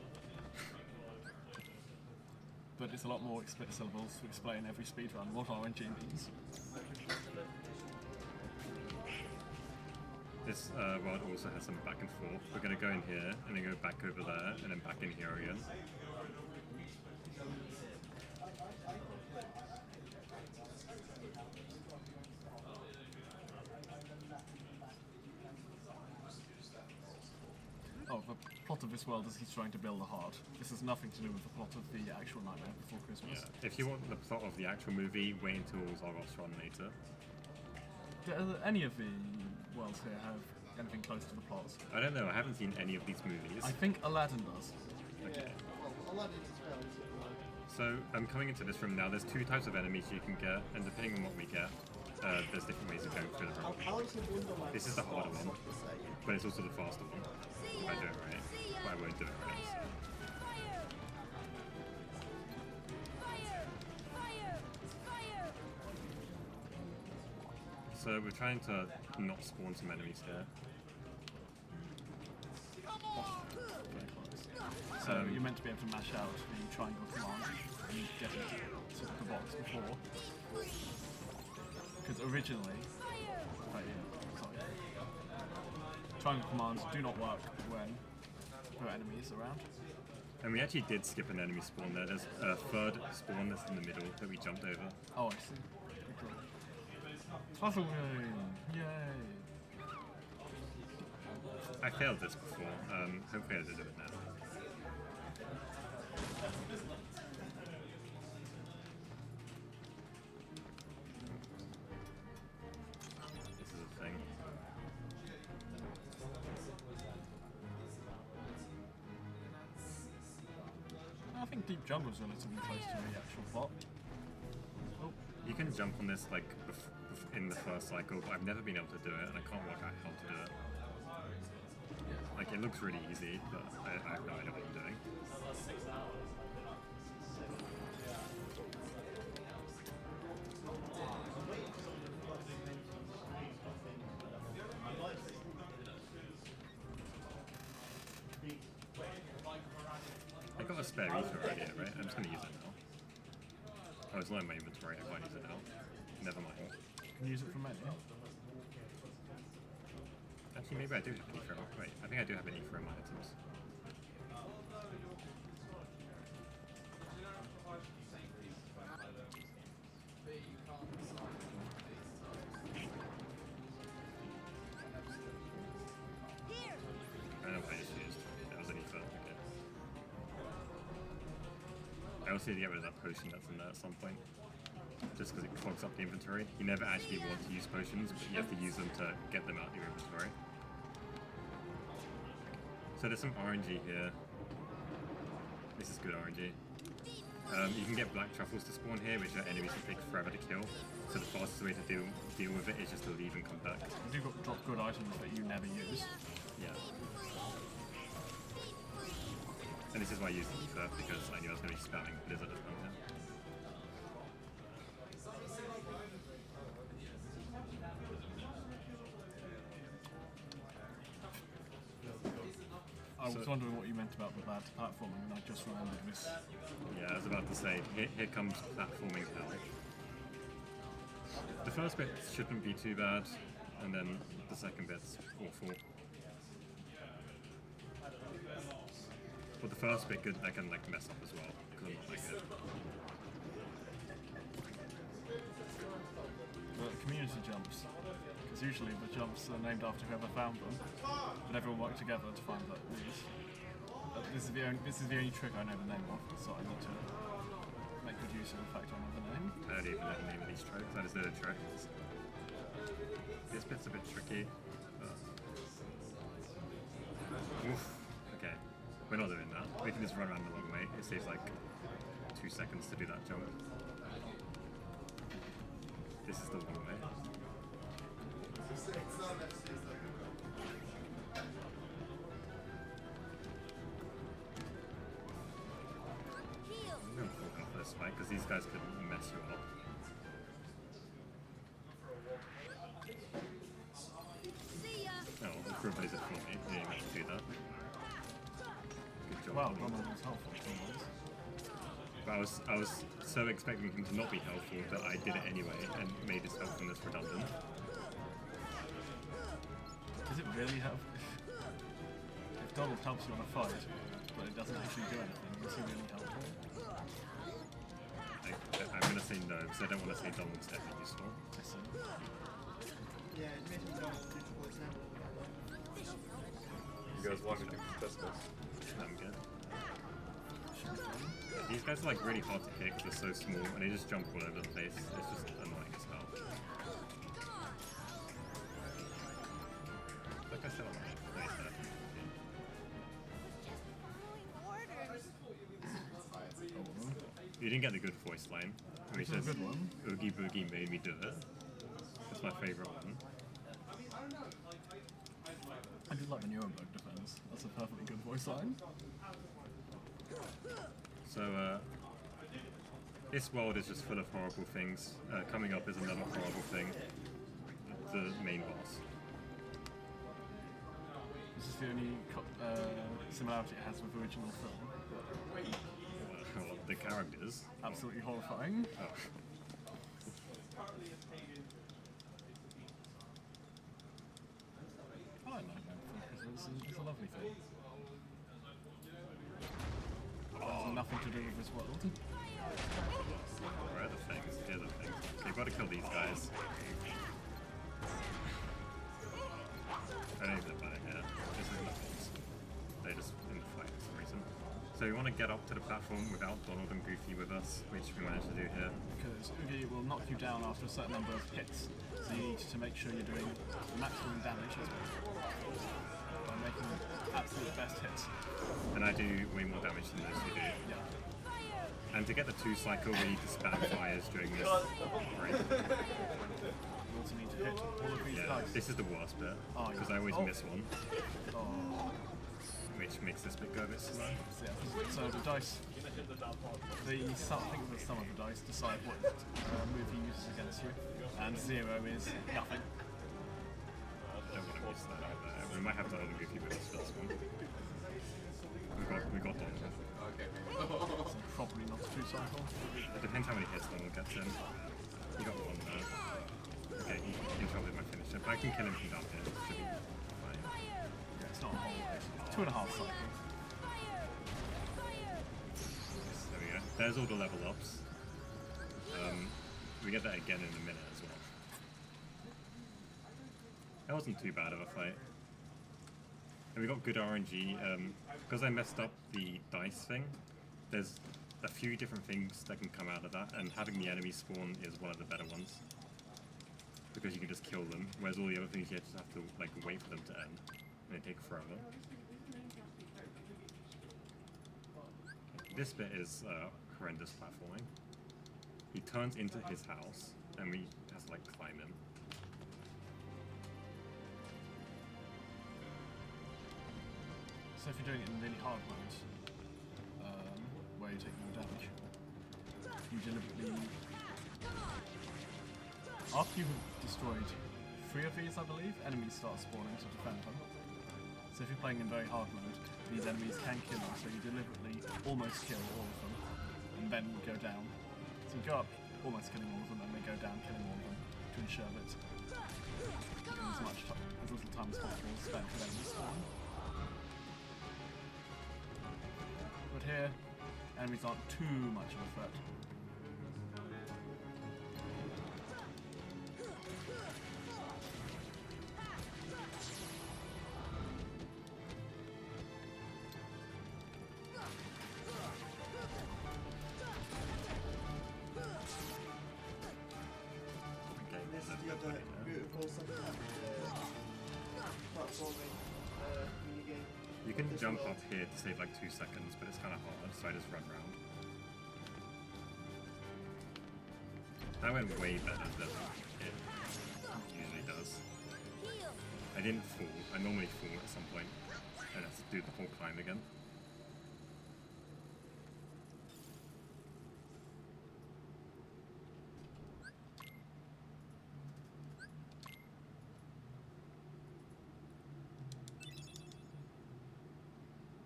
But it's a lot more split syllables to explain every speedrun what RNG means. This world also has some back and forth. We're going to go in here, and then go back over there, and then back in here again. of this world is he's trying to build a heart. This has nothing to do with the plot of the actual Nightmare Before Christmas. Yeah. If you want the plot of the actual movie, wait until Zargoth's run later. Do any of the worlds here have anything close to the plot? I don't know, I haven't seen any of these movies. I think Aladdin does. Okay. Well, Aladdin as well. So, coming into this room now, there's 2 types of enemies you can get, and depending on what we get, there's different ways of going through the room. I honestly wonder why This is the harder one, to say. but it's also the faster one. If I do it right. But I won't do it right. So. So we're trying to not spawn some enemies here. So you're meant to be able to mash out the triangle command and get it to the box before. Because originally, right here, sorry, triangle commands do not work when there are enemies around. And we actually did skip an enemy spawn there. There's a third spawn that's in the middle that we jumped over. Oh, I see. Puzzle game! Yay! I failed this before. Hopefully I did it now. This is a thing. I think Deep Jungle's relatively close to the actual plot. Oh, You can jump on this like in the first cycle, but I've never been able to do it, and I can't work out how to do it. Like it looks really easy, but I have no idea what I'm doing. I got a spare ether right here, right? I'm just gonna use it now. Oh, it's not in my inventory, I can't use it now. Never mind. can you use it from menu? Actually, maybe I do have an ether. Wait, I think I do have an ether in my items. I don't know what I just used. That was an ether. Okay. I also need to get rid of that potion that's in there at some point. Just because it clogs up the inventory. You never actually want to use potions, but you have to use them to get them out of your inventory. So there's some RNG here. This is good RNG. You can get black truffles to spawn here, which are enemies that take forever to kill. So the fastest way to deal with it is just to leave and come back. You do drop good items that you never use. Yeah. And this is why I used the ether, because I knew I was going to be spamming Blizzard at the moment. I was wondering what you meant about the bad platforming, and I just remembered this. Yeah, I was about to say, here comes platforming hell. The first bit shouldn't be too bad, and then the second bit's awful. But the first bit I can like mess up as well, because I'm not that good. The community jumps, because usually the jumps are named after whoever found them, but everyone worked together to find these. This is the only trick I know the name of, so I need to make good use of the fact I know the name. I don't even know the name of these tricks, I just know the tricks. This bit's a bit tricky, but... Oof, okay. We're not doing that. We can just run around the long way. It saves like 2 seconds to do that jump. This is the long way. I'm going to full health this fight because these guys could mess you up. Oh, the crew plays it for me. You didn't meant to do that. Good job. Wow, Donald was helpful sometimes. But I was so expecting him to not be helpful that I did it anyway and made his helpfulness redundant. Does it really help? If Donald helps you on a fight, but it doesn't actually do anything, is he really helpful? I'm going to say no, because I don't want to say Donald's definitely useful. I see. Yeah, it makes me go to You guys want me to test this? I'm good. These guys are like really hard to hit because they're so small and they just jump all over the place. It's just annoying as hell. Like I said, I'm not place there. You didn't get the good voice line. Which says, good one. Oogie Boogie made me do it. That's my favourite one. I did like the Nuremberg defense. That's a perfectly good voice line. So, this world is just full of horrible things. Coming up is another horrible thing. The main boss. This is the only similarity it has with the original film. Well, the characters. Absolutely horrifying. Oh. I like Memphis. It's a lovely thing. It has nothing to do with this world. Where are the things? Here are the things. Okay, you've got to kill these guys. I don't even know about it here. This is nothing. They're just in the fight for some reason. So you want to get up to the platform without Donald and Goofy with us, which we managed to do here. Because Oogie will knock you down after a certain number of hits. So you need to make sure you're doing maximum damage as well. By making absolute best hits. And I do way more damage than those who do. Yeah. And to get the 2 cycle, we need to spam fires during this. Right. You also need to hit all of these Yeah, dice. this is the worst bit, Oh, because yeah. I always Oh. miss one, Oh. which makes this bit go a bit slow. So the dice, I think the sum of the dice decide what move he uses against you, and 0 is nothing. I don't want to miss that either. We might have to have a Goofy with us for this one. We got Donald. So probably not a 2 cycle. It depends how many hits Donald gets in. He got 1 there. Okay, he interrupted my finisher, but I can kill him from down here. It should be fine. Yeah, it's not a whole race. 2.5 cycles. There we go. There's all the level ups. We get that again in a minute as well. That wasn't too bad of a fight. And we got good RNG. Because I messed up the dice thing, there's a few different things that can come out of that, and having the enemy spawn is one of the better ones. Because you can just kill them, whereas all the other things you just have to like wait for them to end, and they take forever. This bit is horrendous platforming. He turns into his house, and we have to like climb him. So if you're doing it in really hard mode, where you take more damage, you deliberately... After you've destroyed 3 of these, I believe, enemies start spawning to defend them. So if you're playing in very hard mode, these enemies can kill you, so you deliberately almost kill all of them, and then go down. So you go up, almost killing all of them, and then go down, killing all of them, to ensure that you get as little time as possible spent for them to spawn. But here, enemies aren't too much of a threat. Okay, This there's is the other everybody there. beautiful sometimes platforming minigame. You can This jump world. up here to save like 2 seconds, but it's kind of hard, so I just run around. That went way better than it usually does. I didn't fall. I normally fall at some point, and I have to do the whole climb again.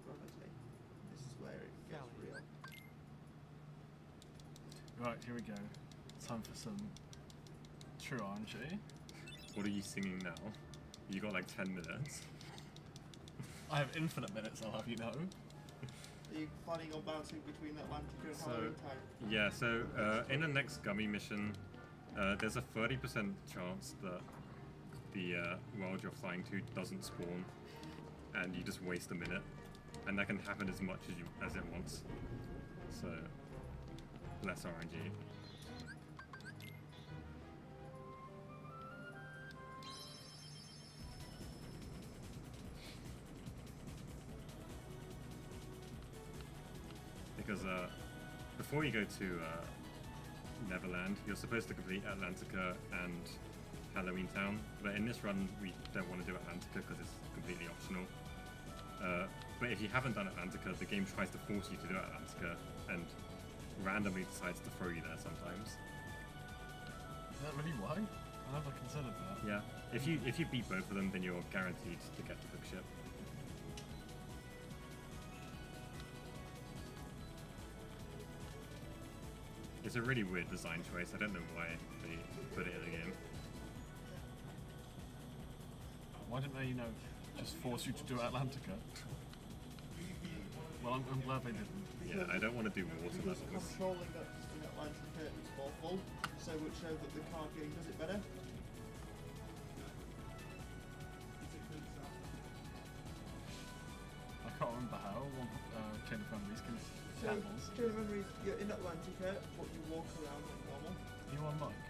Honestly, this is where it gets real. Right, here we go. Time for some true RNG. What are you singing now? You got like 10 minutes. I have infinite minutes, I'll have you know. Are you planning on bouncing between Atlantic and So, Halloween time? yeah, so in the next gummy mission, there's a 30% chance that the world you're flying to doesn't spawn, and you just waste a minute. and that can happen as much as it wants. So less RNG. Because before you go to Neverland, you're supposed to complete Atlantica and Halloween Town, but in this run we don't want to do Atlantica because it's completely optional. But if you haven't done Atlantica, the game tries to force you to do Atlantica and randomly decides to throw you there sometimes. Is that really why? I never considered that. Yeah, if you beat both of them, then you're guaranteed to get to Bookship. It's a really weird design choice. I don't know why they put it in the game. Why didn't they, you know, just force you to do Atlantica? Well, I'm glad they didn't. Yeah, I don't want to do water Because levels. controlling that in Atlantica is awful, so it would show that the card game does it better. I can't remember how. Chain of Memories can So, candles. do you remember you're in Atlantica, but you walk around like normal? You on Mike?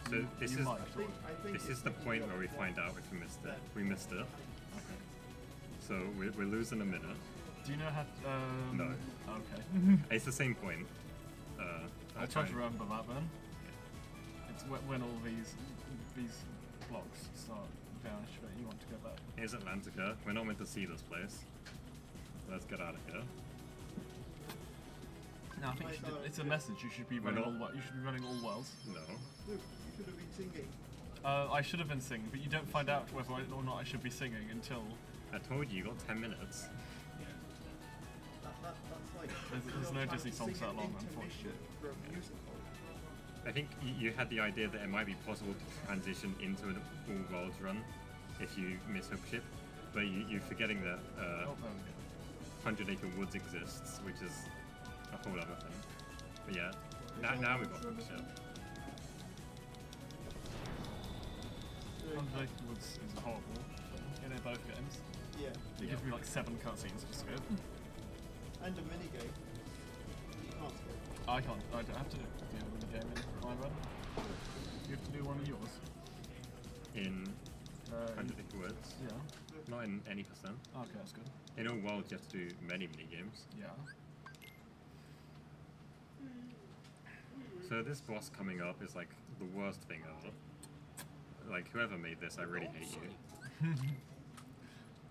So this you is might, or- I think this it's is the because point you where we got find one. out if we missed it. We missed it. Okay. So we're losing a minute. Do you know how? No. Okay. It's the same point. I try to remember that then. It's when all these blocks start vanish, but you want to go back. Here's Atlantica. We're not meant to see this place. Let's get out of here. No, I think you should, it's a message. You should be We're running not- all. You should be running all worlds. No. Luke, you should have been singing. I should have been singing, but you don't find out whether or not I should be singing until I told you, you got 10 minutes. That's like... There's no Disney songs that long, unfortunately. unfortunately. For a musical. I think you had the idea that it might be possible to transition into an all worlds run if you miss Hookship, but you're forgetting that Oh, there we go. 100 Acre Woods exists, which is a whole other thing. But yeah, now we've got Hookship. Unbreakable Woods is horrible in both games. Yeah. It gives me like 7 cutscenes to skip. And a minigame. You can't skip. I can't. I don't have to do a game in my run. You have to do one of yours. In Uh, 100 Acre Woods, yeah. not in any percent. Okay, that's good. In all worlds, you have to do many mini games. Yeah. So this boss coming up is like the worst thing ever. Like whoever made this, I really hate you.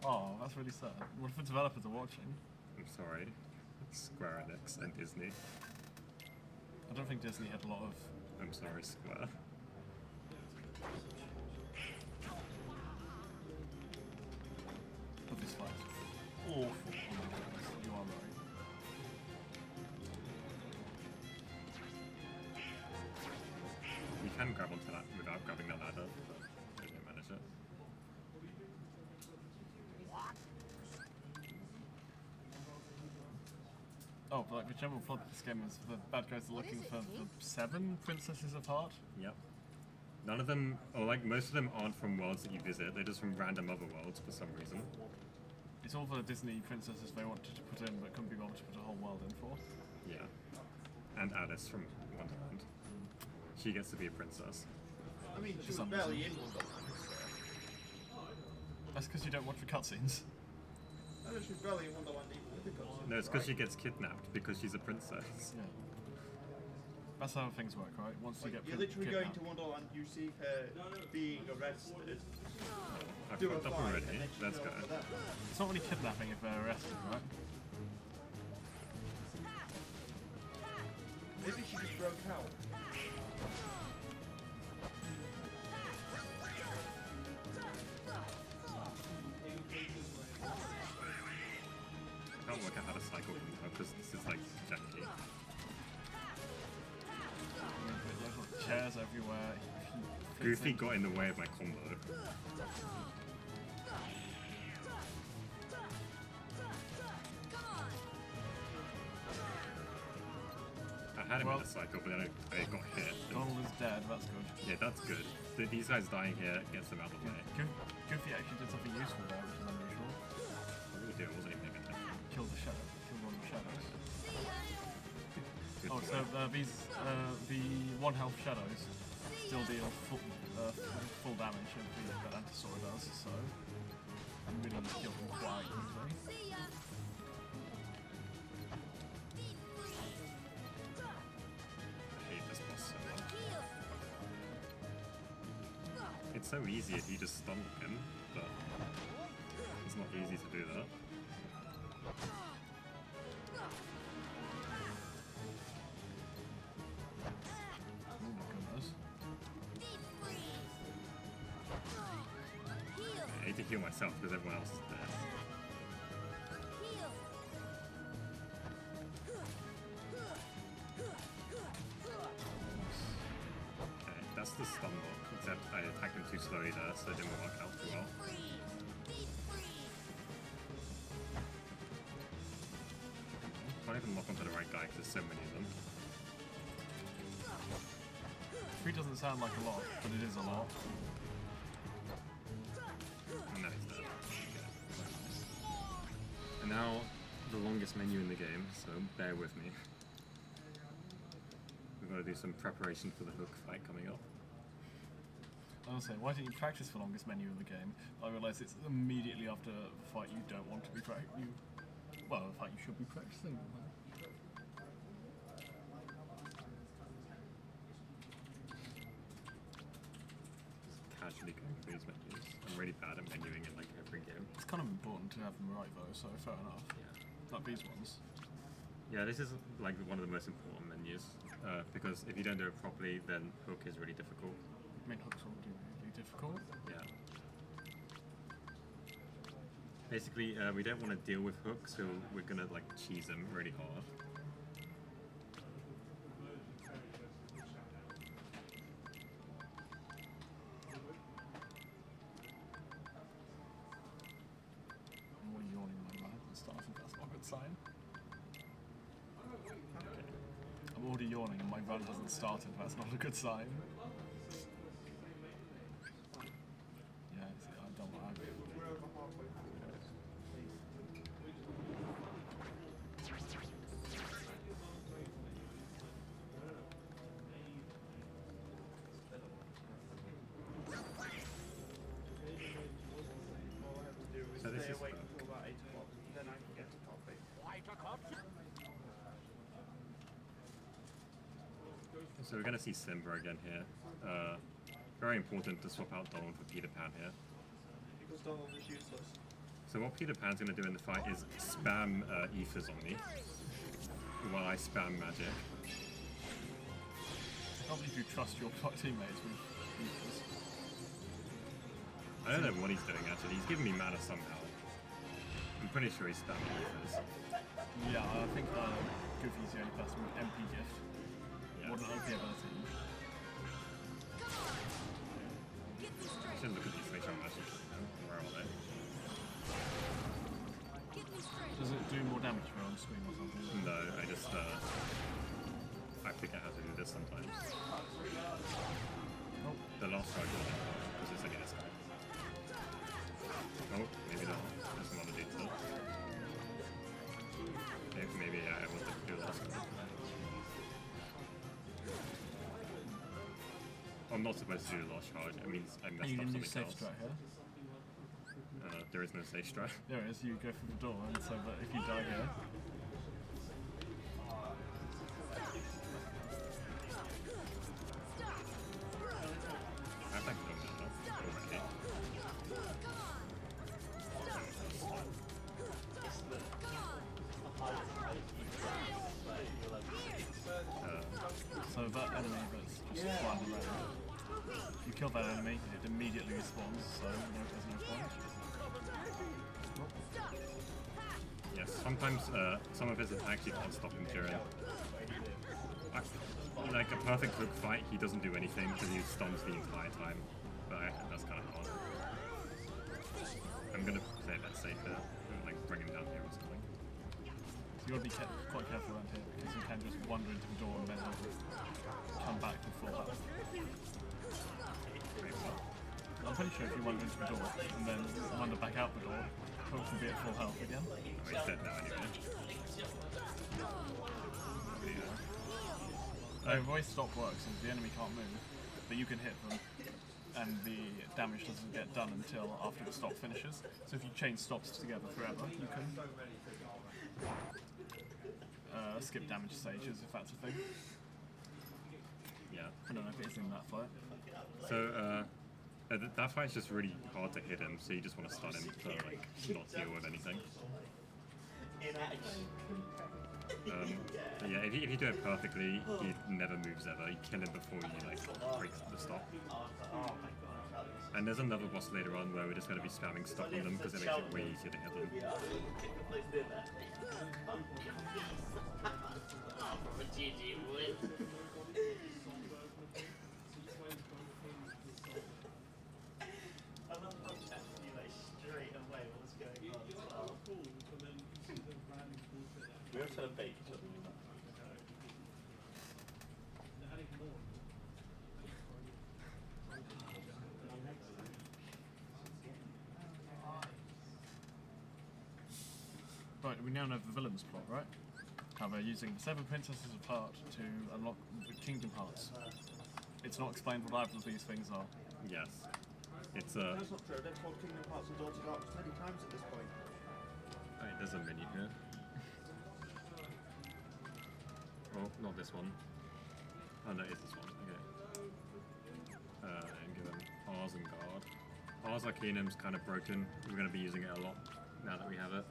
Oh, that's really sad. What if the developers are watching? I'm sorry. It's Square Enix and Disney. I don't think Disney had a lot of. I'm sorry, Square. Of this fight. Awful. Oh my goodness, you are right. You can grab onto that without grabbing the ladder, but I didn't manage it. Oh, but like the general plot of this game is the bad guys are looking for the 7 princesses of heart. Yep. None of them, or like most of them aren't from worlds that you visit, they're just from random other worlds for some reason. It's all the Disney princesses they wanted to put in, but couldn't be bothered to put a whole world in for. Yeah. And Alice from Wonderland. She gets to be a princess. I mean, she was some barely reason. in Wonderland. That's because you don't watch the cutscenes. I know she was barely in Wonderland even with the cutscenes. No, it's because she gets kidnapped because she's a princess. Yeah. That's how things work, right? Once Like, you get you're literally going kidnapped. to Wonderland, you see her being arrested. I've Do a fucked up fight, already. and then she Let's goes go. for that. It's not really kidnapping if they're arrested, right? Maybe she just broke out. I can't work out how to cycle now because this is like janky. There's like chairs everywhere. Goofy got in the way of my combo. I had him in Well- a cycle, but then I got hit. Donald is dead, that's good. Yeah, that's good. These guys dying here gets them out of the way. Goofy actually did something useful there, which is unusual. What did he The 1 health shadows still deal full damage that Antisaur does, so I'm really need to kill them quite easily. I hate this boss so much. It's so easy if you just stun him, but it's not easy to do that. Oh my goodness. I hate to heal myself because everyone else is dead. Okay, that's the stun block, except I attacked him too slowly there, so it didn't work out too well. Can't even lock onto the right guy because there's so many of them. 3 doesn't sound like a lot, but it is a lot. And now he's dead. Okay. And now the longest menu in the game, so bear with me. We've got to do some preparation for the hook fight coming up. I was saying, why didn't you practice for longest menu in the game? I realise it's immediately after a fight you don't want to be practicing. Well, a fight you should be practicing. Casually going through these menus. I'm really bad at menuing in like every game. It's kind of important to have them right though, so fair enough. Yeah. Like these ones. Yeah, this is like one of the most important menus because if you don't do it properly, then hook is really difficult. I mean, hooks are really difficult. Yeah. Basically, we don't want to deal with hooks, so we're gonna like cheese them really hard. I'm already yawning my mind and stuff, and that's not a good sign. I'm already yawning and my run hasn't started, that's not a good sign. Yeah, see, I don't like it. We're over halfway through. So this is Wait until about 8 o'clock, then I can get to coffee. so we're gonna see Simba again here. Very important to swap out Donald for Peter Pan here. Because Donald is useless. So what Peter Pan's gonna do in the fight is spam ethers on me while I spam magic. I can't believe you trust your teammates with ethers. I don't know what he's doing actually. He's giving me mana somehow. I'm pretty sure he's spamming ethers. Yeah, I think Goofy's the only person with MP gift. Yeah. What an OP ability. I should look at these to make sure I'm actually where are they? Does it do more damage if you're on screen or something? No, I just I forget how to do this sometimes. Oh, The last strike wasn't because it's only this guy. Oh, maybe not. There's some other dudes though. Maybe I wanted to do last one. I'm not supposed to do the last charge. It means I are messed you up going to use something safe else. strat here? There is no safe strat. There it is, you go through the door, and so that if you die here, I've actually done that already. so that enemy that's just flying around, if you kill that enemy, it immediately respawns, so there's no point. Yes, sometimes some of his attacks you can't stop him during. Like a perfect hook fight, he doesn't do anything because he stuns the entire time. But that's kind of hard. I'm gonna play that safe here, and like bring him down here or something. So you got to be quite careful around here, because you can just wander into the door and then come back to full health. Wait, what? I'm pretty sure if you wander into the door and then wander back out the door, Hook will be at full health again. Oh, he's dead now anyway. Yeah. The way stop works is the enemy can't move, but you can hit them, and the damage doesn't get done until after the stop finishes. So if you chain stops together forever, you can skip damage stages if that's a thing. Yeah. I don't know if it's in that fight. So that fight's just really hard to hit him, so you just want to stun him to like not deal with anything. But yeah, if you do it perfectly, he never moves ever. You kill him before you like break the stop. And there's another boss later on where we're just going to be spamming stop on them because it makes it way easier to hit them. We are trying to bake each other. Right, we now know the villain's plot, right? How they're using the 7 princesses of heart to unlock the Kingdom Hearts. It's not explained what either of these things are. Yes. It's That's not true. They've called Kingdom Hearts and Daughter Darkness many times at this point. Alright, there's a menu here. Oh, not this one. Oh no, it's this one. Okay. And give them Ars and Guard. Ars Arcanum's kind of broken. We're going to be using it a lot now that we have it.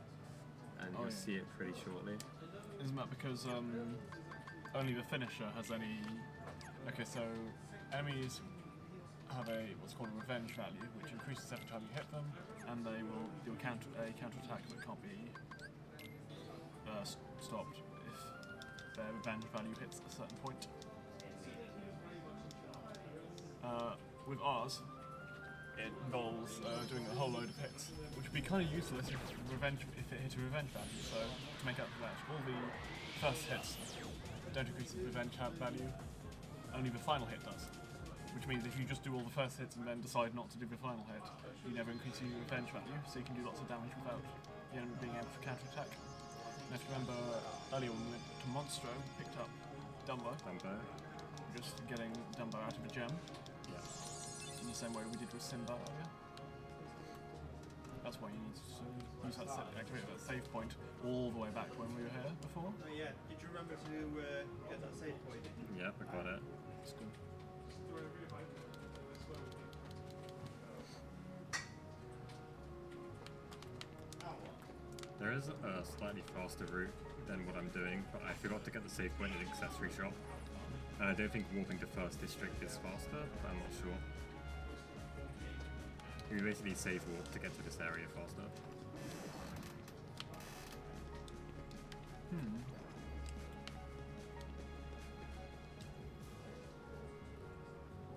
And you'll see it pretty shortly. Isn't that because only the finisher has any... Okay, so enemies have what's called a revenge value, which increases every time you hit them, and they will do a counter attack that can't be stopped if their revenge value hits a certain point. With ours, it involves doing a whole load of hits, which would be kind of useless if it hit a revenge value. So to make up for that, all the first hits don't increase the revenge value, only the final hit does. Which means if you just do all the first hits and then decide not to do the final hit, you never increase your revenge value, so you can do lots of damage without the enemy being able to counter-attack. And if you remember earlier when we went to Monstro, we picked up Dumbo. Just getting Dumbo out of a gem. Yeah. In the same way we did with Simba earlier. That's why you need to use that activate that save point all the way back when we were here before. Oh yeah, did you remember to get that save point? Yep, I got it. It's good. There is a slightly faster route than what I'm doing, but I forgot to get the save point in the accessory shop. And I don't think warping to first district is faster, but I'm not sure. You basically save warp to get to this area faster.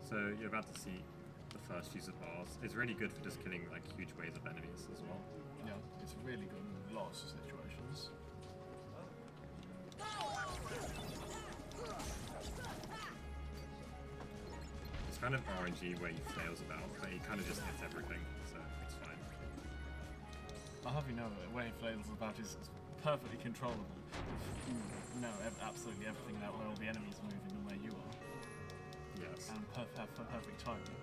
So you're about to see the first use of bars. It's really good for just killing like huge waves of enemies as well. Yeah, it's really good in lots of situations. It's kind of RNG where he flails about, but he kind of just hits everything, so it's fine. I'll have you know that the way he flails about is perfectly controllable. If you know absolutely everything about where all the enemies are moving and where you are. Yes. And have perfect timing.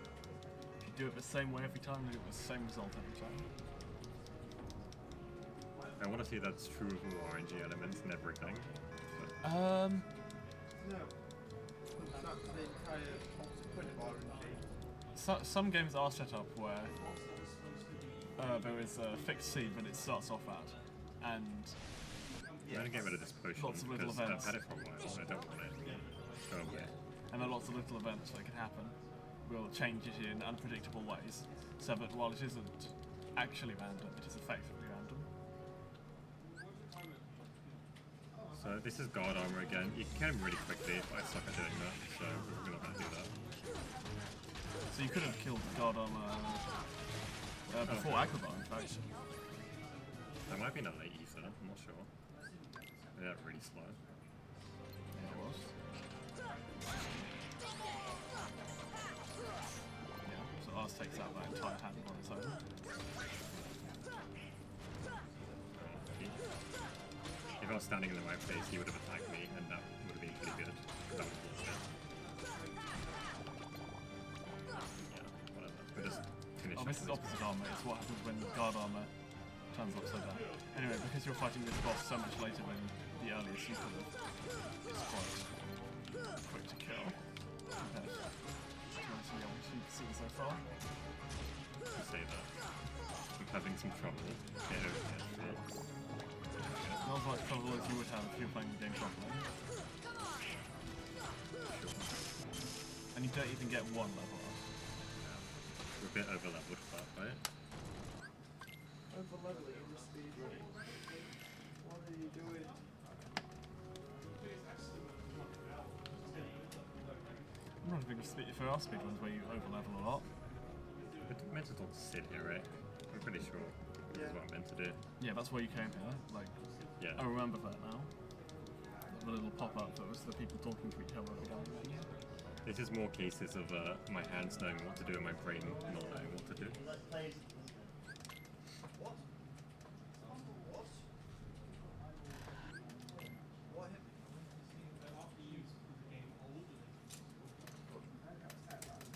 If you do it the same way every time, you get the same result every time. I want to see that's true of all RNG elements and everything. But No. That's the entire point of RNG. Some games are set up where there is a fixed seed that it starts off at, and I'm going to get rid of this potion Lots of little because events. I've had it for a while, so I don't want it to go away. and there are lots of little events that can happen. We'll change it in unpredictable ways, so that while it isn't actually random, it is effectively random. So this is guard armor again. You can kill him really quickly, but I suck at doing that, so we're not going to do that. So you could have killed the guard armor before Agrabah, in fact. That might be in a late ether, I'm not sure. Yeah, really slow. Yeah, it was. Yeah, so ours takes out that entire hand on its own. If if I was standing in the right place, he would have attacked me, and that would have been pretty good. That was bullshit. Yeah, whatever. We'll just finish Oh, this is opposite armor. It's what happens when guard armor turns upside down. Anyway, because you're fighting this boss so much later than the earliest you could have, it's quite quick to kill. Compared to most of the others you've seen so far. To say that. I'm having some trouble. Get over here. Not as much trouble as you would have if you were playing the game properly. And you don't even get one level up. We're a bit over leveled for that, right? Over leveling in the speed run. What are you doing? I'm not big if there are speedruns where you over level a lot. We're meant to talk to Sid here, right? I'm pretty sure this is what I'm meant to do. Yeah, that's why you came here. Like, Yeah. I remember that now. The little pop-up that was the people talking to each other every now and then. This is more cases of my hands knowing what to do and my brain not knowing what to do. What? What? What?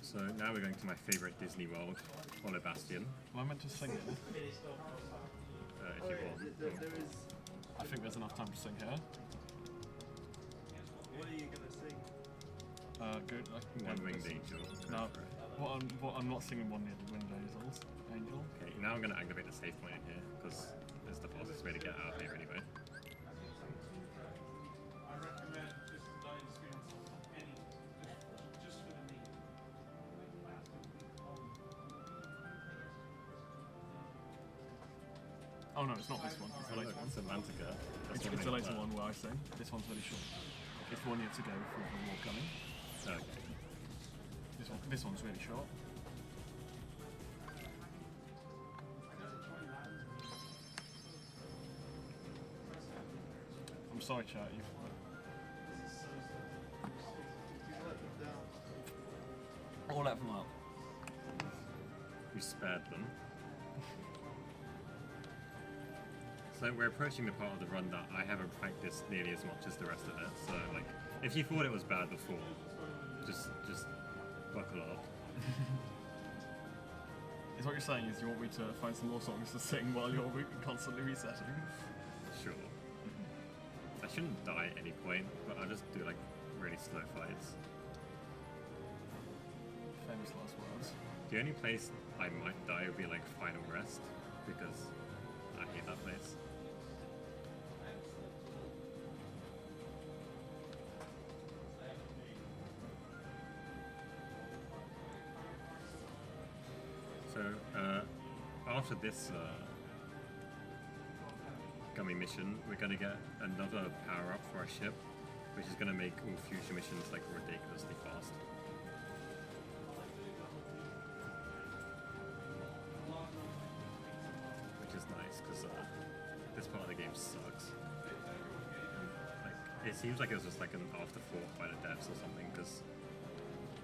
So now we're going to my favourite Disney world, Hollow Bastion. Well, I meant to sing it. If you want. There is. I think there's enough time to sing here. What are you gonna sing? Good. One Winged Angel. No, what I'm not singing One Winged Angel. Okay, now I'm going to activate the save point here, because it's the fastest way to get out of here anyway. I recommend just die experience any, just for the need. Oh no, it's not this one. It's the later one. It's Atlantica. It's the later one where I sing. This one's really short. It's 1 year to go for the war coming. Okay. This one's really short. I'm sorry, chat. You let them down. I'll let them up. You spared them. So we're approaching the part of the run that I haven't practiced nearly as much as the rest of it. So like, if you thought it was bad before, just buckle up. Is what you're saying is you want me to find some more songs to sing while you're constantly resetting? Sure. I shouldn't die at any point, but I'll just do like really slow fights. Famous last words. The only place I might die would be like Final Rest, because I hate that place. So, after this gummy mission, we're gonna get another power-up for our ship, which is gonna make all future missions like ridiculously fast. Which is nice, because this part of the game sucks. Like, it seems like it was just like an afterthought by the devs or something, because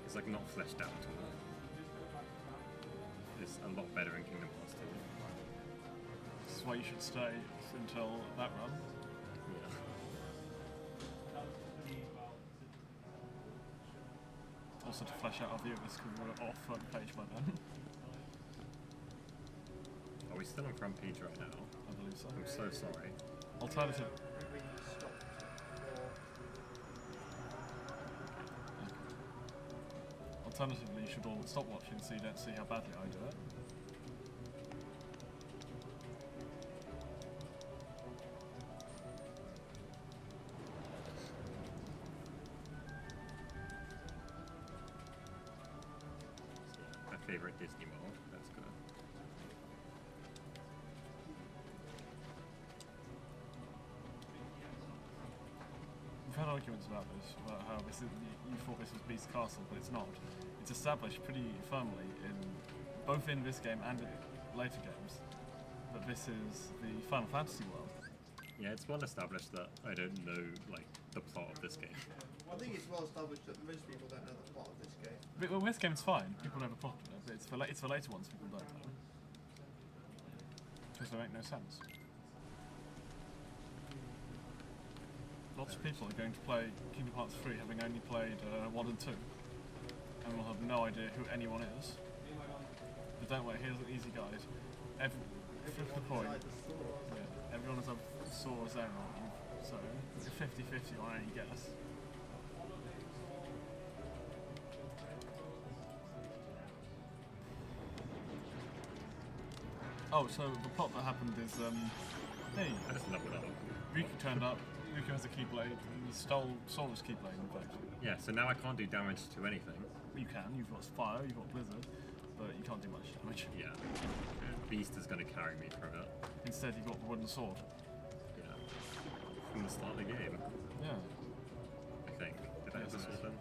it's like not fleshed out at all. It's a lot better in Kingdom Hearts 2. This is why you should stay until that run. Yeah. Also to flesh out our view of this because we're off front page by then. Are we still on front page right now? I believe so. I'm so sorry. Alternative. We stopped. Alternatively, you should all stop watching so you don't see how badly I do it. My favorite Disney world. That's good. We've had arguments about this, about how this is, you thought this was Beast Castle, but it's not. It's established pretty firmly in both in this game and in later games that this is the Final Fantasy world. Yeah, it's well established that I don't know like the plot of this game. I think it's well established that most people don't know the plot of this game. But, well, this game's fine. People know the plot of it, but it's for later ones people don't know. Because they make no sense. lots of people are going to play Kingdom Hearts 3 having only played 1 and 2, and will have no idea who anyone is. But don't worry, here's an easy guide. Flip the coin. Yeah, everyone has a Sora zone on, so you're 50-50 on any guess. Oh, so the plot that happened is, hey, I just leveled up. Riku turned up, Riku has a Keyblade, and he stole Sora's Keyblade, in fact. Yeah, so now I can't do damage to anything. You can, you've got Fire, you've got Blizzard, but you can't do much damage. Yeah. Beast is going to carry me through it. Instead, you've got the Wooden Sword. Yeah. From the start of the game, Yeah. I think. Did I have the Yes, sword then?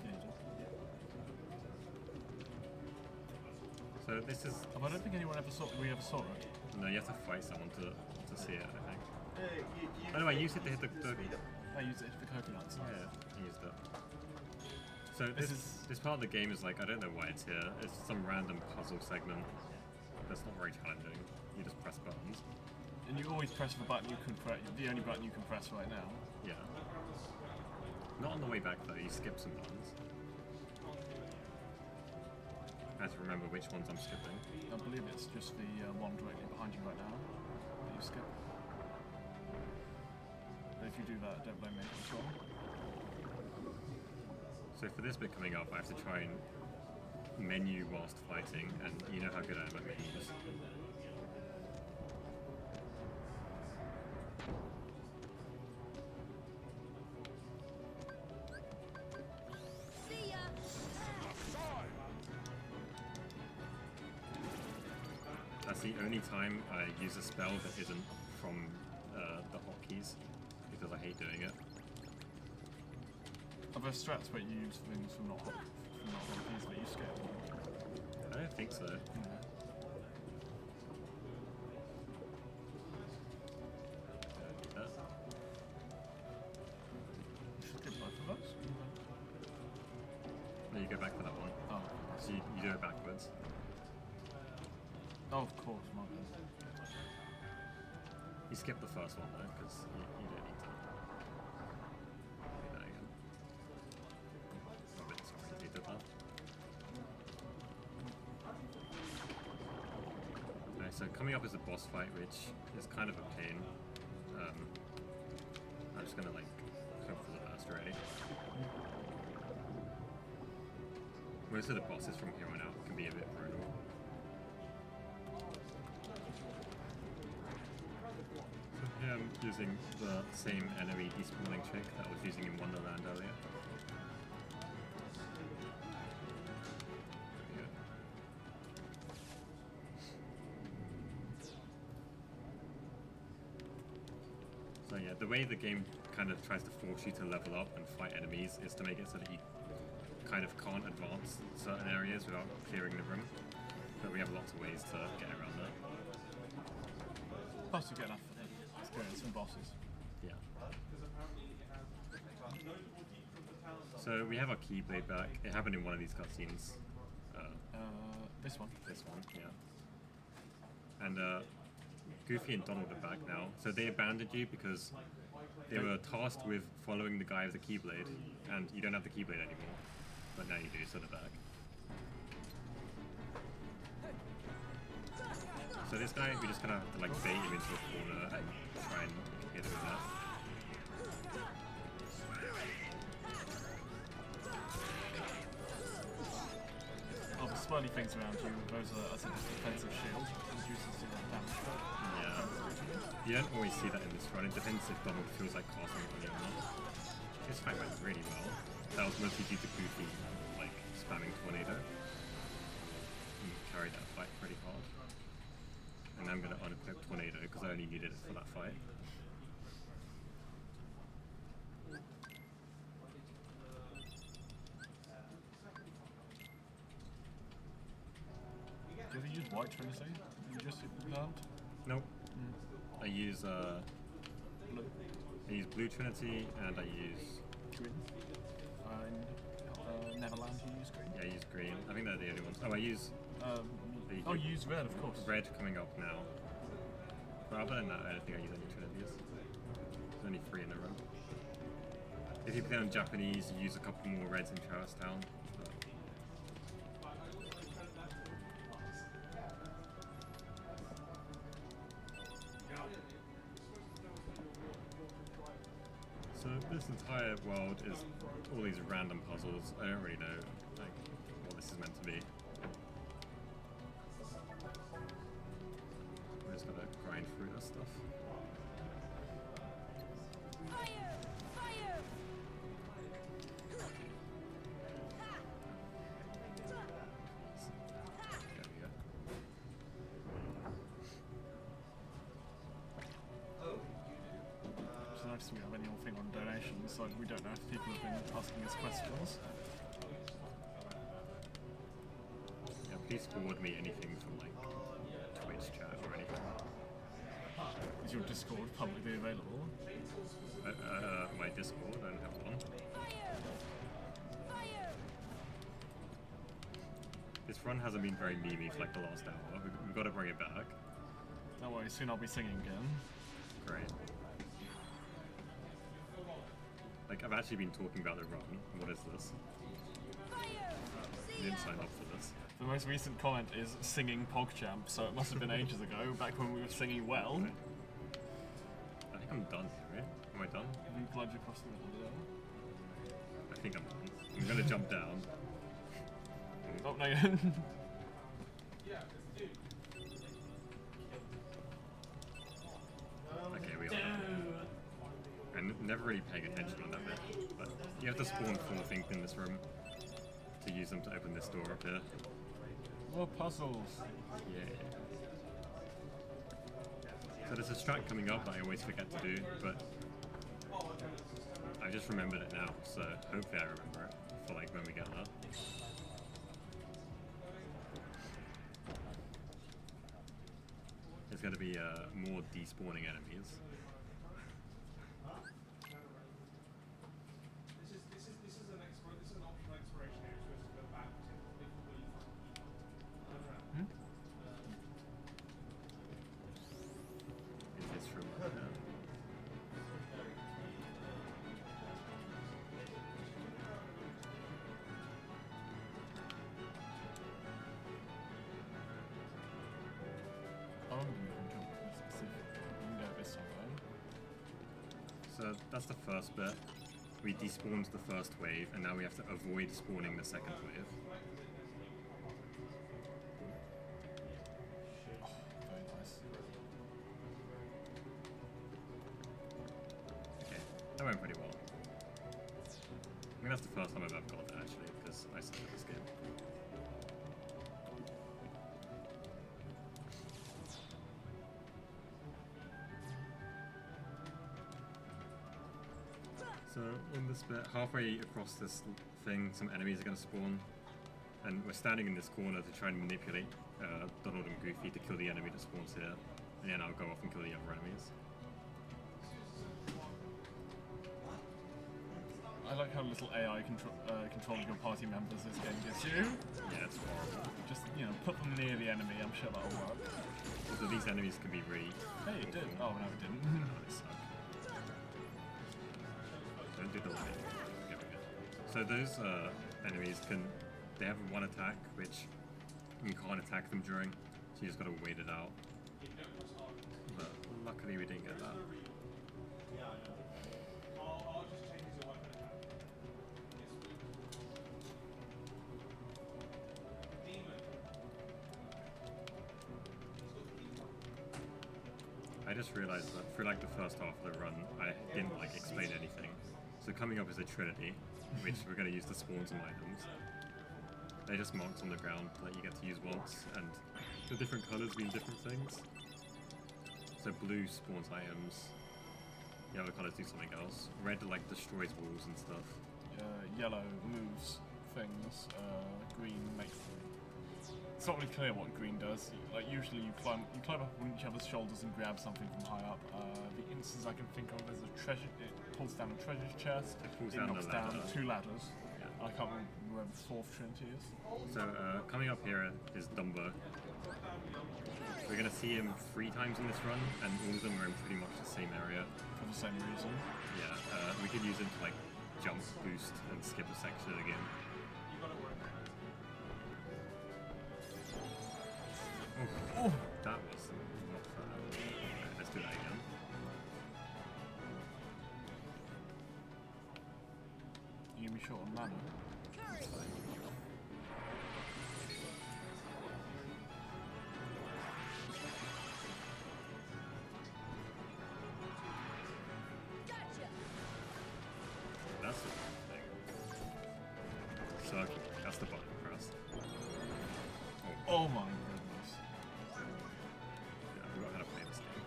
Yeah, you do. So this is... Oh, but I don't think anyone ever saw it. No, you have to fight someone to see it, I think. You By the way, use it to hit the I used it for coconuts. yeah, I used it. So this part of the game is like, I don't know why it's here. It's some random puzzle segment that's not very challenging. You just press buttons. And you always press the button you can press, the only button you can press right now. Yeah. Not on the way back though, you skip some buttons. I have to remember which ones I'm skipping. I believe it's just the one directly behind you right now that you skip. But if you do that, don't blame me, it's wrong. So for this bit coming up, I have to try and menu whilst fighting, and you know how good I am at menus. That's the only time I use a spell that isn't from the hotkeys, because I hate doing it. Are there strats where you use things from not keys that you skip? I don't think so. Yeah. You should get both of those. No, you go back for that one. Oh, So you do it backwards. oh, of course, my bad. You skip the first one though, because you don't need to do that again. I'm a bit sorry if you did that. Okay, so coming up is a boss fight, which is kind of a pain. I'm just gonna like hope for the best, really. Most of the bosses from here on out can be a bit brutal. So here I'm using the same enemy despawning trick that I was using in Wonderland earlier. There we go. So yeah, the way the game kind of tries to force you to level up and fight enemies is to make it so that you kind of can't advance certain areas without clearing the room. But we have lots of ways to get around that. Plus you get enough experience from bosses. Yeah. So we have our Keyblade back. It happened in one of these cutscenes. This one. This one, yeah. And Goofy and Donald are back now. So they abandoned you because they were tasked with following the guy with the Keyblade, and you don't have the Keyblade anymore. But now you do, so they're back. So this guy, we just kind of have to like bait him into a corner and try and hit him with that. Oh, the swirly things around you, those are a defensive shield, reduces your damage. Yeah. You don't always see that in this run. It depends if Donald feels like casting it on you or not. This fight went really well. That was mostly due to Goofy, like, spamming Tornado. He carried that fight pretty hard. And I'm going to unequip Tornado because I only needed it for that fight. Do you ever use white for anything? You just learned? Nope. I use Blue Trinity and I use... Green. Neverland, you use green? Yeah, I use green. I think they're the only ones. Oh, I use... Oh, you use red, of course. Red coming up now. But other than that, I don't think I use any Trinities. There's only 3 in a row. If you play on Japanese, you use a couple more reds in Charlestown. So this entire world is all these random puzzles. I don't really know like what this is meant to be. We're just gonna grind through this stuff. Fire! Fire! There we go. It's nice we have anything on donations, so we don't know if people have been asking us questions. Yeah, please forward me anything from like Twitch chat or anything. Is your Discord publicly available? My Discord, I don't have one. Fire! Fire! This run hasn't been very memey for like the last hour. We've got to bring it back. Don't worry, soon I'll be singing again. Great. Like, I've actually been talking about the run. What is this? Fire! I didn't sign up for this. The most recent comment is singing PogChamp, so it must have been ages ago, back when we were singing well. Right. I think I'm done here, right? Am I done? Have you plunged across the middle there? I think I'm done. I'm gonna jump down. Oh, no. Okay, we are done. And never really paying attention on that bit. But you have to spawn 4 things in this room to use them to open this door up here. More puzzles. Yeah. So there's a strat coming up that I always forget to do, but I just remembered it now, so hopefully I remember it for like when we get there. There's going to be more despawning enemies. This is an optional exploration area. You're supposed to go back to before you find people. In this room right now. So that's the first bit. We despawned the first wave, and now we have to avoid spawning the second wave. Very nice. Okay, that went pretty well. I mean, that's the first time I've ever got it, actually, because I suck at this game. So on this bit, halfway across this thing, some enemies are going to spawn, and we're standing in this corner to try and manipulate Donald and Goofy to kill the enemy that spawns here, and then I'll go off and kill the other enemies. I like how little AI controlling your party members this game gives you. Yeah, it's horrible. Just, you know, put them near the enemy, I'm sure that'll work. So these enemies can be really... Hey, it did. Oh, no, it didn't. Oh, they suck. Don't do the light. Okay, we're good. So those enemies they have one attack, which you can't attack them during, so you just gotta wait it out. But luckily we didn't get that. I just realized that for like the first half of the run, I didn't like explain anything. So coming up is a trinity, which we're going to use to spawn some items. They're just marked on the ground that you get to use once, and the different colours mean different things. So blue spawns items, the other colours do something else. Red like destroys walls and stuff. Yellow moves things, green makes them. It's not really clear what green does. Like usually you climb up on each other's shoulders and grab something from high up. The instance I can think of is a treasure. It pulls down a treasure chest. It pulls down knocks the down ladder. 2 ladders. Yeah. I can't remember where the 4th trinity is. So coming up here is Dumbo. We're going to see him 3 times in this run, and all of them are in pretty much the same area. For the same reason. Yeah, we could use him to like jump, boost, and skip a section of the game. Oh, that was not fun. Right, let's do that again. You can be short on mana. Courage. Gotcha. That's the thing. Circle. That's the button for us. Oh my goodness. Yeah, we got how to play this game.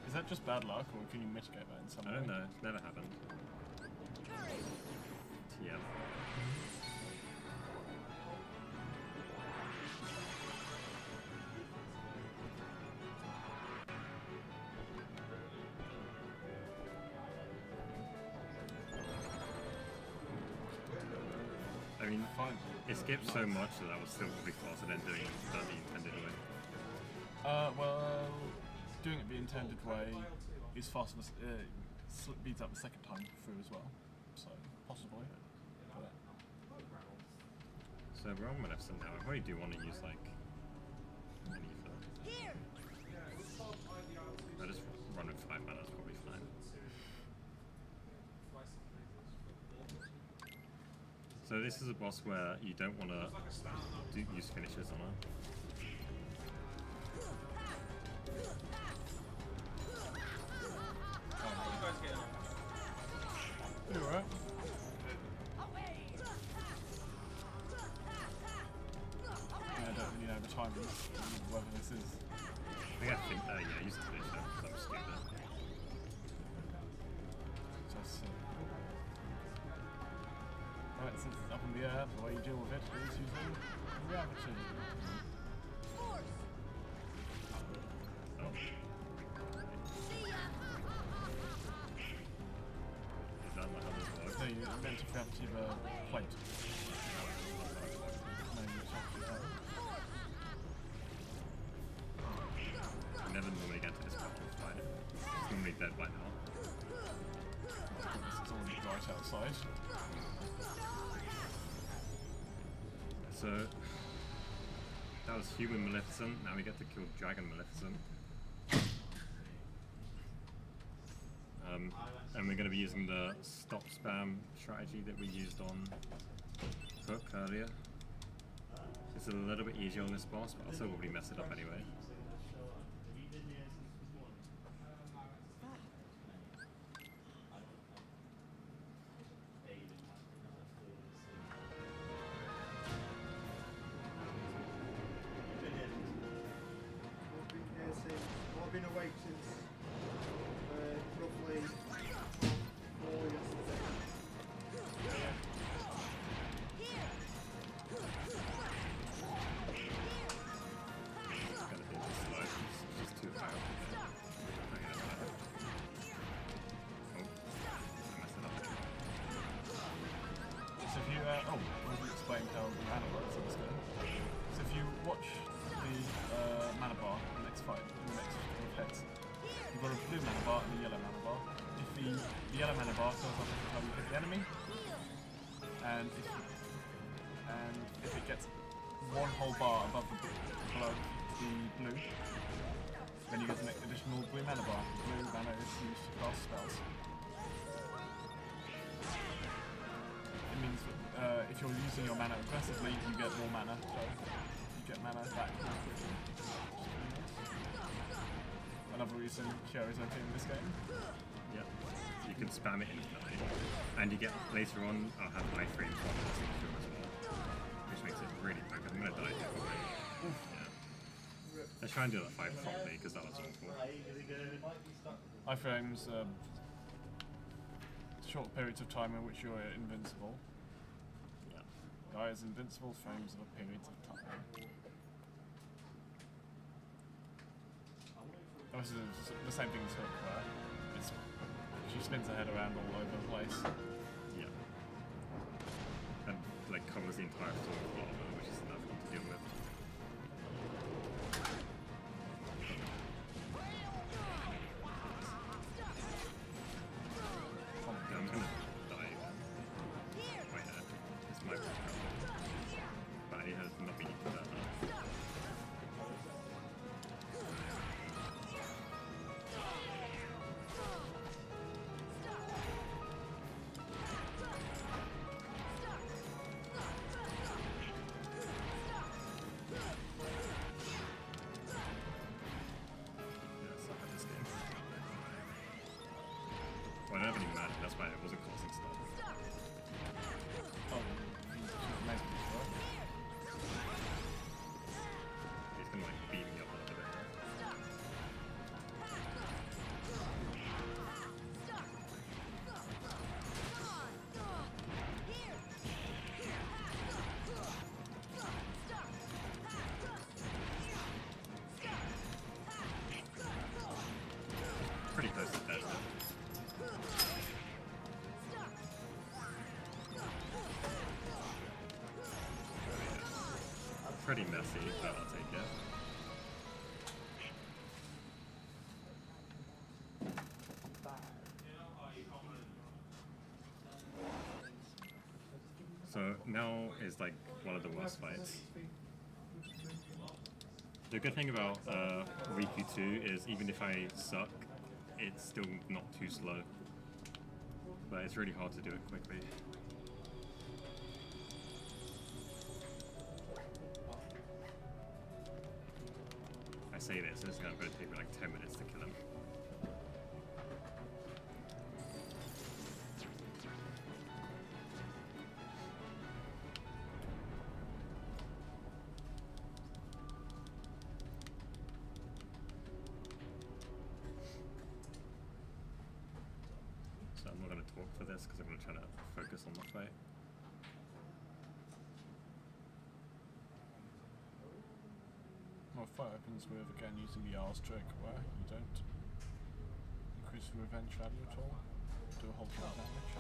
Is that just bad luck, or can you mitigate that in some I way? don't know. Never happened. Courage. TM. I mean, Fine. it skipped so much that I was still probably faster than doing it the intended way. Well, doing it the intended way is faster, speeds up the second time through as well. So, possibly. But So we're on Maleficent now. I probably do want to use like any for. Here. I just run with 5 mana, it's probably fine. So this is a boss where you don't want to use finishes on her. you alright? I don't really know the timing of whether this is. I think yeah, use the finisher, because I'm stupid. Just right, since it's up in the air, the way you deal with it is using gravity. Force. Oh. See ya. Is that not how this works? No, you meant to gravity the plate. No, you actually don't. I never normally get to this part of the fight. It's normally dead by now. This is already right outside. So that was Human Maleficent. Now we get to kill Dragon Maleficent. And we're going to be using the stop spam strategy that we used on Hook earlier. It's a little bit easier on this boss, but I'll still probably mess it up anyway. I've been awake since roughly 4 yesterday. It's going to be a bit slow. It's too high up. Okay, that's better. Oh, I messed it up. So if you, I want to explain how the mana works in this game. So if you watch the mana bar in the next fight, in the next hits, you've got a blue mana bar and a yellow mana bar. If the yellow mana bar fills up every time you hit the enemy, and if it gets one whole bar above below the blue, then you get an additional blue mana bar. Blue mana is used to cast spells. It means that if you're using your mana aggressively, you get more mana, so you get mana back more quickly. Another reason Kyo is okay in this game. Yeah. You can spam it infinitely. And you get, later on, I'll have iframes on the signature as well. Which makes it really quick. I'm gonna die here probably. Yeah. Let's try and do that fight properly, because that was awful. Iframes, short periods of time in which you're invincible. Yeah. Guy is invincible, frames are periods of time. This is the same thing as Hook, where she spins her head around all over the place. Yeah. And like covers the entire floor of lava, which is enough to deal with. Yeah, I'm gonna that's why it wasn't causing stuff. Oh, maybe sure. He's gonna like beat me up a little bit. Pretty close to death though. Pretty messy, but I'll take it. So now is like one of the worst fights. The good thing about Riku 2 is even if I suck, it's still not too slow. But it's really hard to do it quickly. I say this, and it's going to take me like 10 minutes to kill him. So I'm not going to talk for this because I'm going to try to focus on the fight. Well, fight opens with, again, using the R's trick, where you don't increase the revenge value at all, do a whole ton of damage.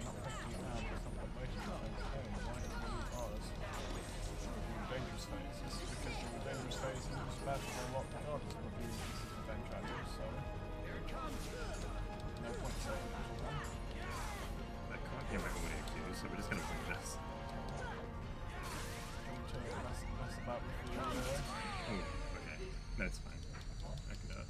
Not affecting you now, but it's not quite waiting for it. Why do you use R's in dangerous phases? Because in the dangerous phase, it's bad for a lot regardless of the revenge value, so no point saying it. I can't hear my audio cues, so we're just going to bring this. That's about the Oh, okay. No, it's fine. I can do it.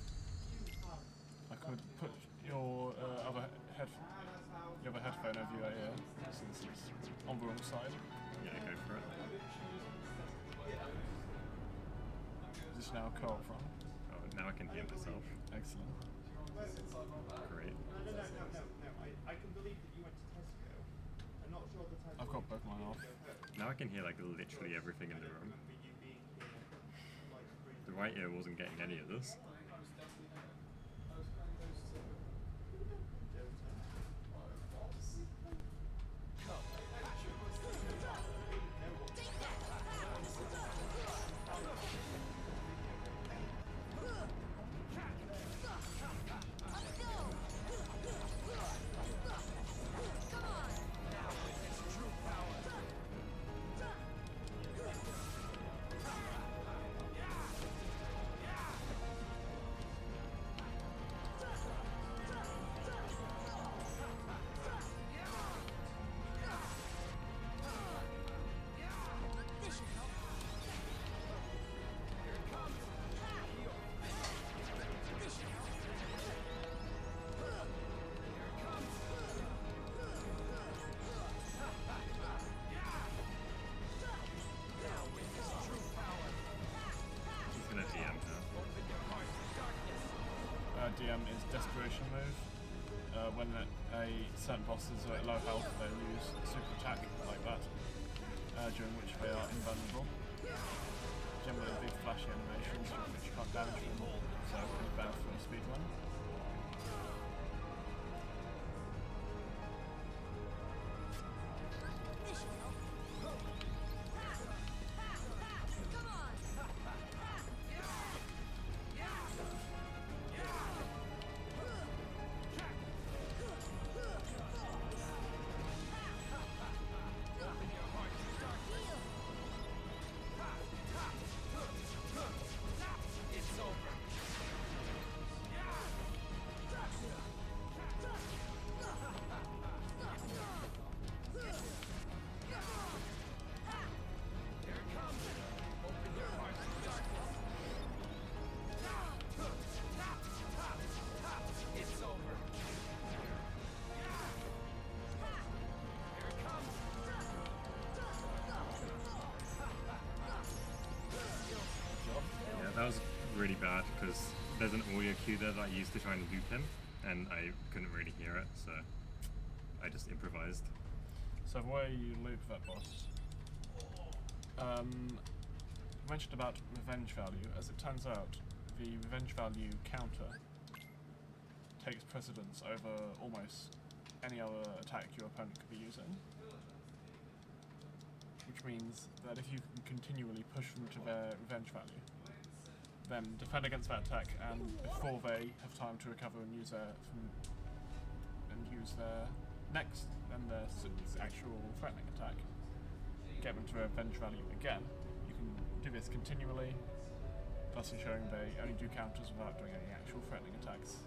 I could put your other headphone over your ear, since it's on the wrong side. Yeah, go for it. Is this now co-op from? Oh, now I can hear myself. Excellent. Great. I can believe that you went to Tesco. I'm not sure the time. I've got both mine off. Now I can hear like literally everything in the room. The right ear wasn't getting any of this. He's gonna DM now. DM is desperation move. When a certain bosses are at low health, they use super attack like that, during which they are invulnerable. Generally big flashy animations during which you can't damage them, so it's bad for a speedrun. really bad because there's an audio cue there that I used to try and loop him, and I couldn't really hear it, so I just improvised. So the way you loop that boss, you mentioned about revenge value. As it turns out, the revenge value counter takes precedence over almost any other attack your opponent could be using. Which means that if you can continually push them to their revenge value, then defend against that attack, and before they have time to recover and use their next and their actual threatening attack, get them to their revenge value again. You can do this continually, thus ensuring they only do counters without doing any actual threatening attacks.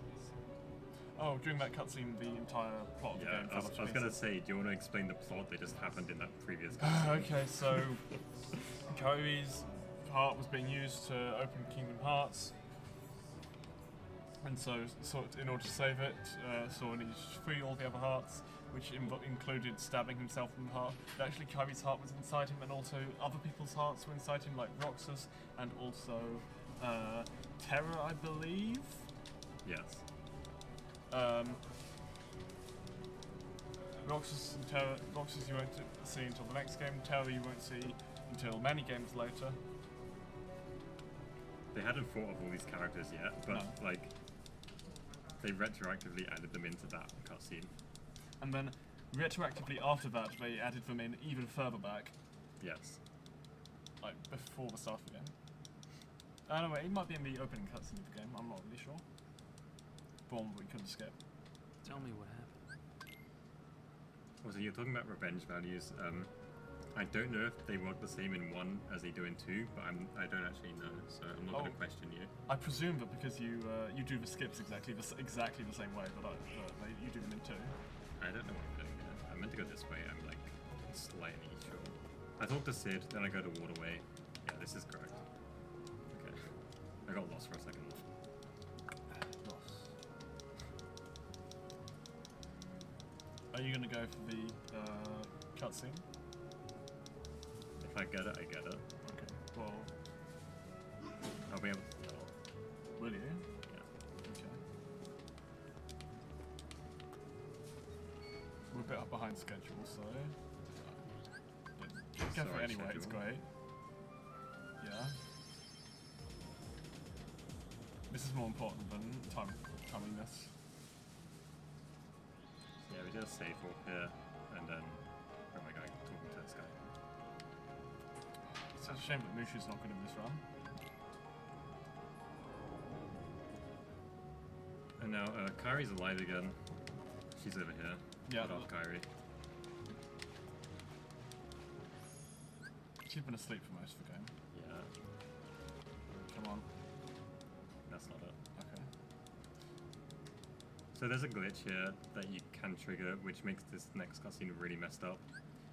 Oh, during that cutscene, the entire plot of the game Yeah, I was gonna say, do you want to explain the plot that just happened in that previous cutscene? Okay, so Kyrie's heart was being used to open Kingdom Hearts, and so in order to save it, Sora needed to free all the other hearts, which included stabbing himself in the heart. But actually, Kyrie's heart was inside him, and also other people's hearts were inside him, like Roxas, and also Terra, I believe. Yes. Roxas and Terra, Roxas you won't see until the next game, Terra you won't see until many games later. They hadn't thought of all these characters yet, but No. like they retroactively added them into that cutscene. And then retroactively after that, they added them in even further back, Yes. like before the start of the game. I don't know, it might be in the opening cutscene of the game, I'm not really sure. One we couldn't skip. Tell me what happened. Also, you're talking about revenge values. I don't know if they work the same in 1 as they do in 2, but I don't actually know, so I'm not going to question you. I presume that because you do the skips exactly the same way, but you do them in 2. I don't know what I'm doing here. I meant to go this way. I'm like slightly sure. I talk to Sid, then I go to Waterway. Yeah, this is correct. Okay. I got lost for a second. Are you going to go for the cutscene? If I get it, I get it. Okay. Well, I'll be able to tell. will you? Yeah. Okay. We're a bit up behind schedule, so. But go for it Sorry, anyway, it's schedule. great. Yeah. This is more important than timeliness. Yeah, we did a safe walk here, and then where am I going? Talking to this guy. It's a shame that Mushu's not good in this run. And now Kyrie's alive again. She's over here. Yeah. Get off Kyrie. She's been asleep for most of the game. Yeah, Come on. that's not it. Okay. So there's a glitch here that you can trigger, which makes this next cutscene really messed up.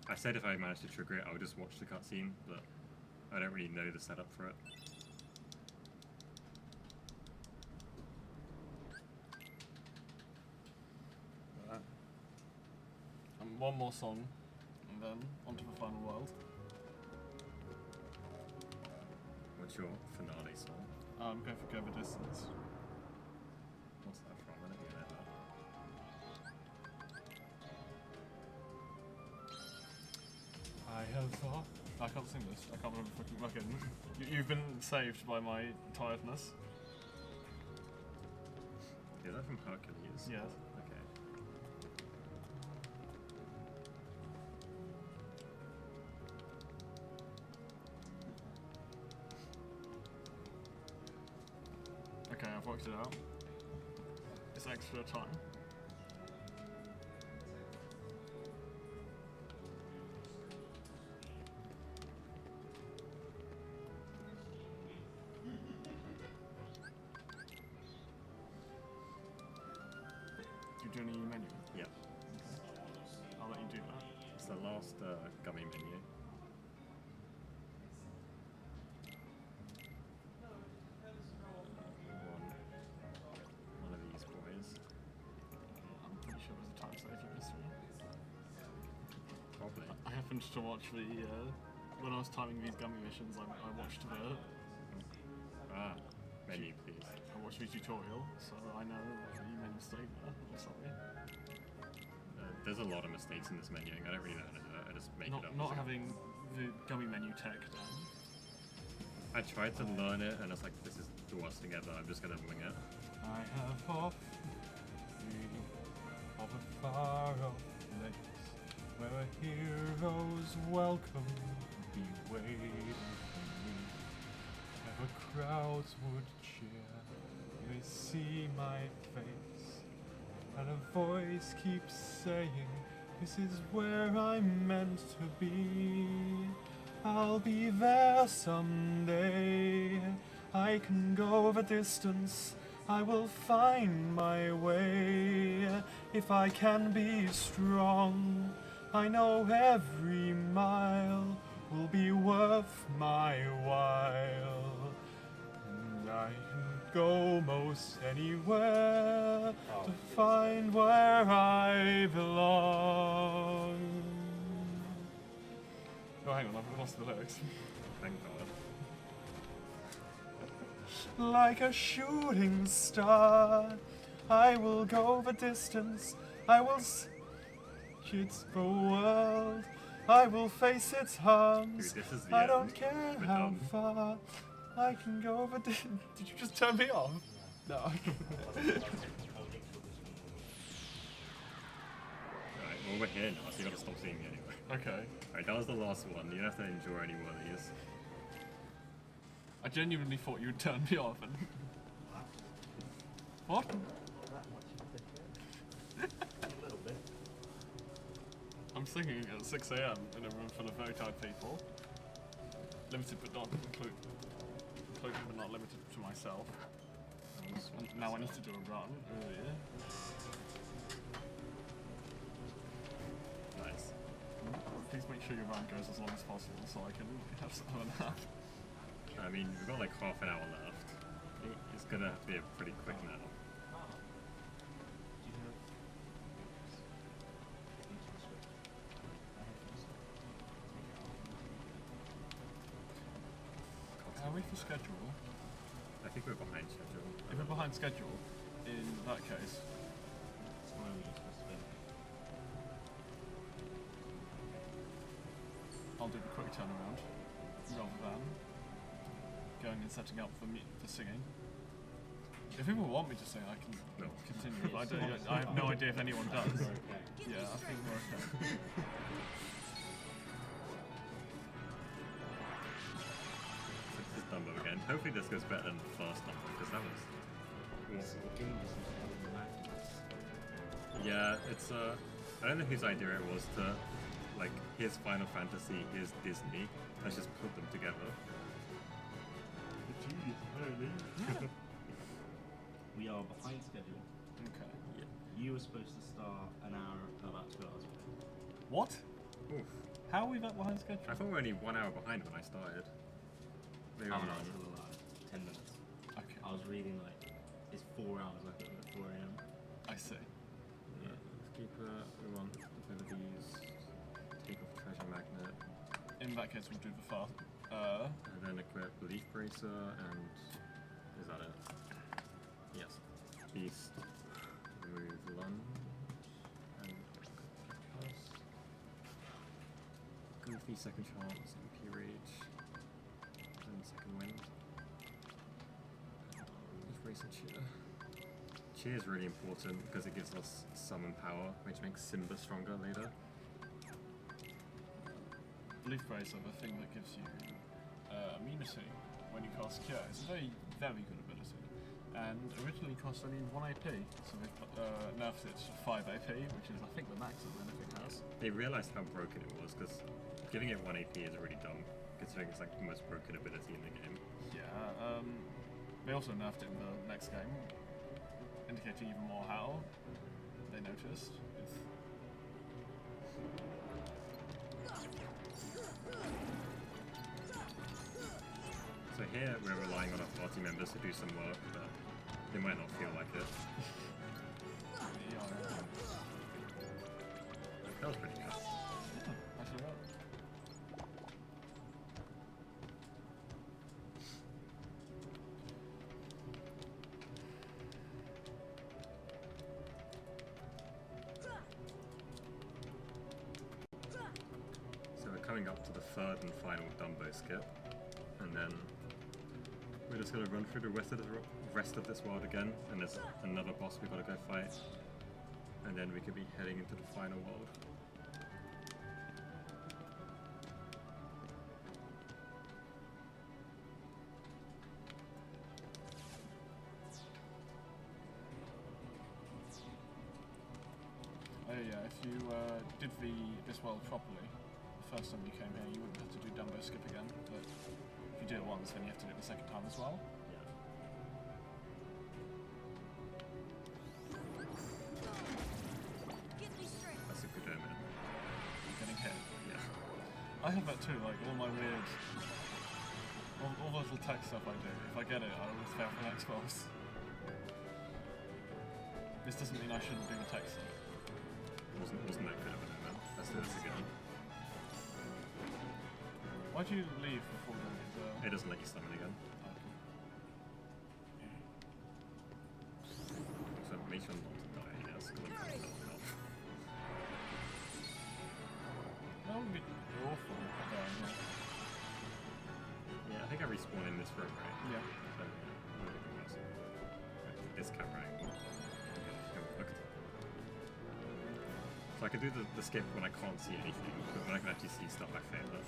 I said if I managed to trigger it, I would just watch the cutscene, but I don't really know the setup for it. And one more song, and then onto the final world. What's your finale song? Go for Go the Distance. What's that from? I don't think I know that. I have thought. I can't sing this. I can't remember fucking working. You've been saved by my tiredness. Is that from Hercules? Yes. Okay. Okay, I've worked it out. It's extra time. Do you do any menu? Yeah. I'll let you do that. It's the last gummy menu. One of these boys. I'm pretty sure there's a time save you missed me. Probably. I happened to watch the when I was timing these gummy missions. I watched the. menu, please. I watched your tutorial, so I know that you made a mistake there. I'm sorry. There's a lot of mistakes in this menuing. I don't really know how to do it. I just make it up. Not having the gummy menu tech down. I tried to learn it, and it's like, this is the worst thing ever. I'm just gonna wing it. I have off of a far-off place where a hero's welcome be waiting for me. Where crowds would cheer, they see my face, and a voice keeps saying, this is where I'm meant to be. I'll be there someday. I can go the distance. I will find my way. If I can be strong, I know every mile will be worth my while. And I can go most anywhere to find where I belong. Oh, hang on, I've lost the lyrics. Thank God. Like a shooting star, I will go the distance. I will it's the world. I will face its harms. Dude, this is the I end. don't care We're how done. far I can go the distance. Did you just turn me off? No. Alright, well we're here now, so you gotta stop seeing me anyway. Okay. Alright, that was the last one. You don't have to endure any more of these. I genuinely thought you would turn me off and... What? I'm singing at 6 AM in a room full of very tired people. Limited but not included but not limited to myself. And now I need to do a run. Oh yeah. Nice. Please make sure your run goes as long as possible so I can have a nap. I mean, we've got like half an hour left. It's gonna have to be a pretty quick now. Are we for schedule? I think we're behind schedule. If we're behind schedule, in that case, I'll do the quick turnaround rather than going and setting up for singing. If people want me to sing, I can continue. But I have no idea if anyone does. Yeah, I think we're okay. This is Dumbo again. Hopefully this goes better than the first Dumbo, because that was... Yeah, it's I don't know whose idea it was to, like, here's Final Fantasy, here's Disney, let's just put them together. We are behind schedule. Okay. You were supposed to start an hour, about 2 hours ago. What? Oof. How are we back behind schedule? I thought we were only 1 hour behind when I started. Maybe I'm Oh, no, wrong. it's a lie. 10 minutes. Okay. I was reading like, it's 4 hours left at 4 AM. I see. Yeah, let's keep we want abilities, take off treasure magnet, In that case, we'll do the fast. and then equip leaf bracer, and is that it? Yes. Beast, remove lunge, and plus goofy second chance, MP rage, and second wind. Leaf bracer cheer. Cheer is really important because it gives us summon power, which makes Simba stronger later. Leaf Bracer, the thing that gives you immunity when you cast Cure. It's a very, very good ability. And originally cost only 1 AP, so they've nerfed it to 5 AP, which is I think the max that anything has. They realized how broken it was because giving it 1 AP is really dumb, considering it's like the most broken ability in the game. Yeah, they also nerfed it in the next game, indicating even more how they noticed. So here we're relying on our party members to do some work, but they might not feel like it. That was pretty good. Actually, well. coming up to the third and final Dumbo skip, and then we're just gonna run through the rest of this world again, and there's another boss we gotta go fight, and then we could be heading into the final world. Oh yeah, if you did this world properly, the first time you came here, you wouldn't have to do Dumbo skip again, but if you do it once, then you have to do it the second time as well. Give me strength. That's a good omen. Getting hit. Yeah. I have that too, like all my weird, all the little tech stuff I do. If I get it, I always fail for the next boss. This doesn't mean I shouldn't do the tech stuff. Wasn't that good of an omen? Let's do this again. Why'd you leave before the... It doesn't let you summon again. So make sure not to die, yes, because I'm trying to help. That would be awful. Yeah, I think I respawn in this room, right? Yeah. So, yeah, really good person. Right, this camera angle. Okay, look at it. So I can do the skip when I can't see anything, but when I can actually see stuff, I fail it.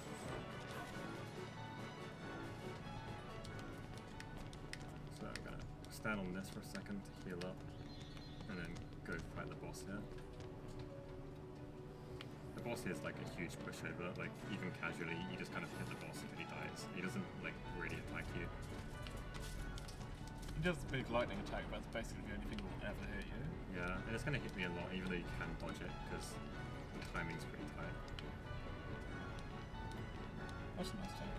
So I'm gonna stand on this for a second to heal up, and then go fight the boss here. The boss here is like a huge pushover, like even casually, you just kind of hit the boss until he dies. He doesn't like really attack you. He does a big lightning attack, but that's basically the only thing that will ever hit you. Yeah, and it's gonna hit me a lot, even though you can dodge it, because the timing's pretty tight. That's a nice tank.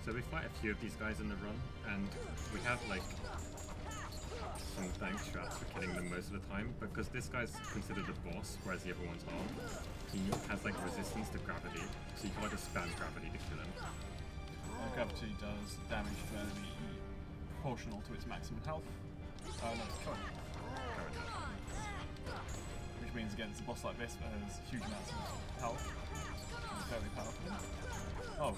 So we fight a few of these guys in the run, and we have like some thank straps for killing them most of the time, because this guy's considered a boss, whereas the other ones aren't. He has like resistance to gravity, so you can't just spam gravity to kill him. Gravity does damage fairly proportional to its maximum health. No, it's current health. Which means against a boss like this that has huge amounts of health, it's very powerful. Oh,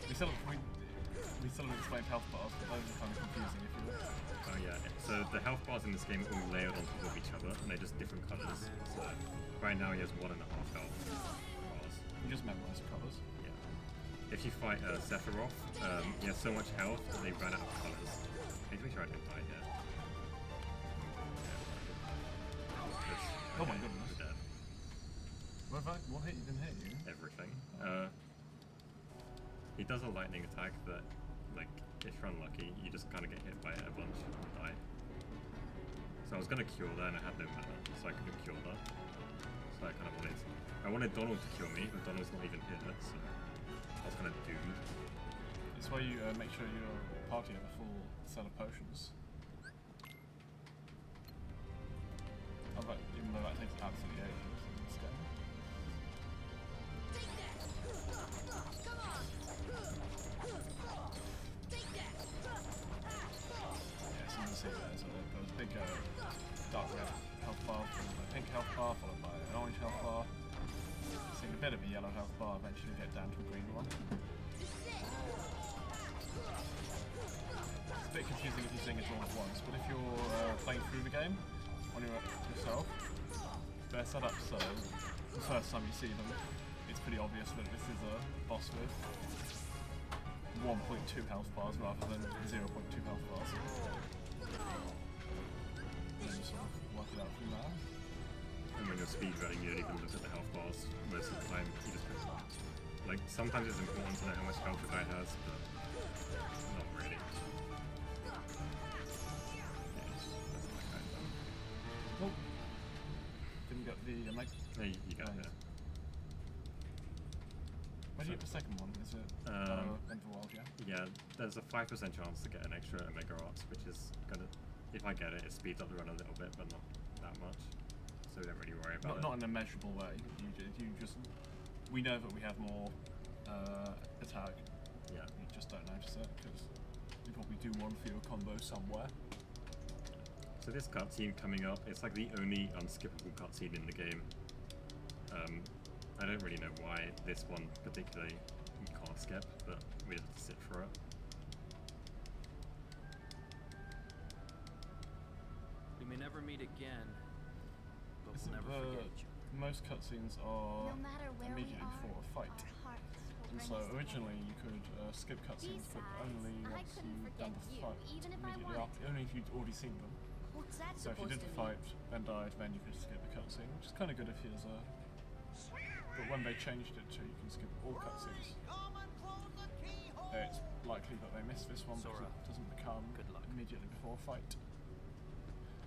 we still haven't explained health bars, but those are kind of confusing if you will. Oh yeah, so the health bars in this game are all layered on top of each other, and they're just different colours. So right now he has 1.5 health bars. You just memorize the colours. Yeah. If you fight Sephiroth, he has so much health that they ran out of colours. I need to make sure I don't die here. Oh my goodness. We're dead. What hit you didn't hit you? Everything. He does a lightning attack that, like, if you're unlucky, you just kind of get hit by it a bunch and die. So I was gonna cure that, and I had no mana, so I couldn't cure that. So I kind of wanted Donald to kill me, but Donald's not even here, so I was kind of doomed. It's why you make sure your party have a full set of potions. Even though that takes absolutely ages in this game. Take that. Come on. Take that. Yeah, so you can see there, so there was a big dark red health bar, followed by a pink health bar, followed by an orange health bar. Seeing a bit of a yellow health bar, eventually get down to a green one. It's a bit confusing if you're seeing it all at once, but if you're playing through the game on yourself, they're set up so the first time you see them, it's pretty obvious that this is a boss with 1.2 health bars rather than 0.2 health bars. And then you sort of work it out from there. And when you're speedrunning, you don't even look at the health bars most of the time. You just like, sometimes it's important to know how much health a guy has, but not really. Oh! Didn't get the make. Hey, you got Nice. it. Where do you get the second one? Is it Everworld, yeah? Yeah, there's a 5% chance to get an extra Omega Arts, which is gonna, if I get it, it speeds up the run a little bit, but not that much. So we don't really worry about it. Not in a measurable way. You just. We know that we have more attack. Yeah. You just don't notice it because you probably do one for your combo somewhere. So this cutscene coming up, it's like the only unskippable cutscene in the game. I don't really know why this one particularly you can't skip, but we have to sit for it. We may never meet again, but Isn't we'll never forget each other. most cutscenes are No matter where we immediately are, before a fight. our hearts will And bring so us together. originally you could skip cutscenes, but only Besides, I once couldn't you've done forget the you, fight. even if I Immediately wanted after, only if you'd already seen them. What's that So if you did supposed the to fight, then died, then you could skip the cutscene, which is kind of good if you're But when they changed it to you can skip all cutscenes, it's likely that they missed this one because Sora, it doesn't become good luck. immediately before a fight.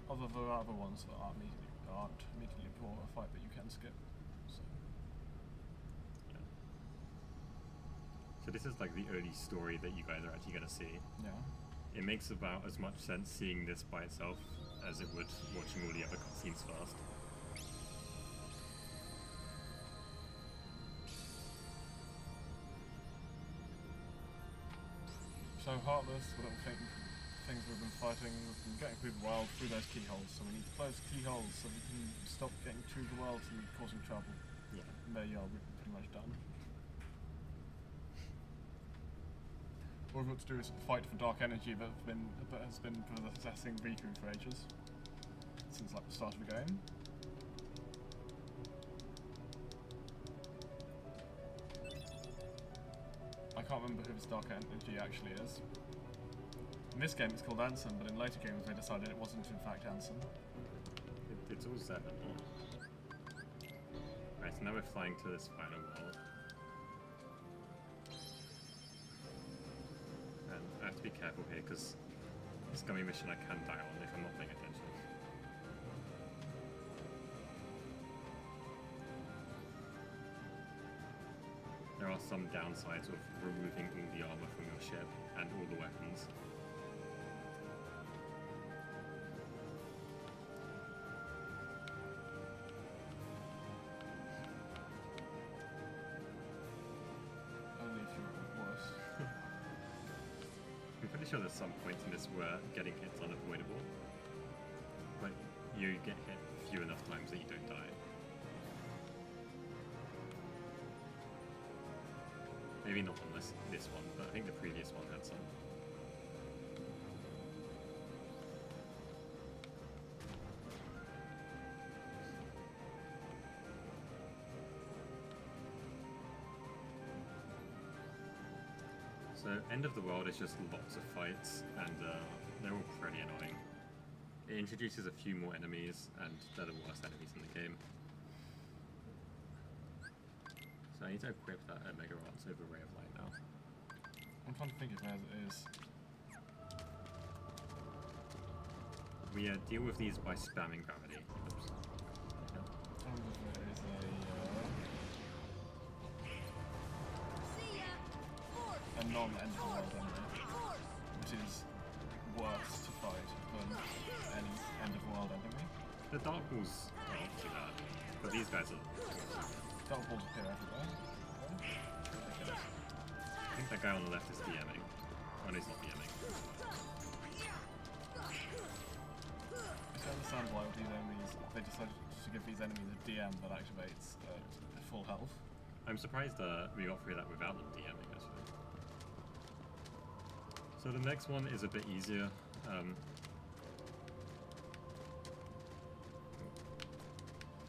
Although there are other ones that aren't immediately before a fight that you can skip. So. So this is like the only story that you guys are actually going to see. Yeah. It makes about as much sense seeing this by itself as it would watching all the other cutscenes first. So Heartless, the little things we've been fighting, we've been getting through the world through those keyholes, so we need to close keyholes so we can stop getting through the world and causing trouble. Yeah. And there you are, we're pretty much done. All we've got to do is fight for dark energy that has been possessing Riku for ages. Since like the start of the game. I can't remember who this dark energy actually is. In this game it's called Ansem, but in later games they decided it wasn't in fact Ansem. It's all set and all. Right, so now we're flying to this final world. And I have to be careful here because this gummy mission I can die on if I'm not paying attention. There are some downsides of removing all the armor from your ship and all the weapons. Only if you're worse. I'm pretty sure there's some points in this where getting hit's unavoidable. But you get hit few enough times that you don't die. Maybe not on this one, but I think the previous one had some. So, End of the World is just lots of fights, and they're all pretty annoying. It introduces a few more enemies, and they're the worst enemies in the game. So I need to equip that Omega Arts over Ray of Light now. I'm trying to think if there is. We deal with these by spamming gravity. Oops. Yeah. I wonder if there is See ya! Force! a non-end of the world enemy, Force! which is worse to fight than any end of the world enemy. The Dark Balls are not too bad, but these guys are... Dark balls appear everywhere. ridiculous. I think that guy on the left is DMing. Oh no, he's not DMing. I don't understand why with these enemies, they decided to give these enemies a DM that activates full health. I'm surprised we got through that without them DMing, actually. So the next one is a bit easier.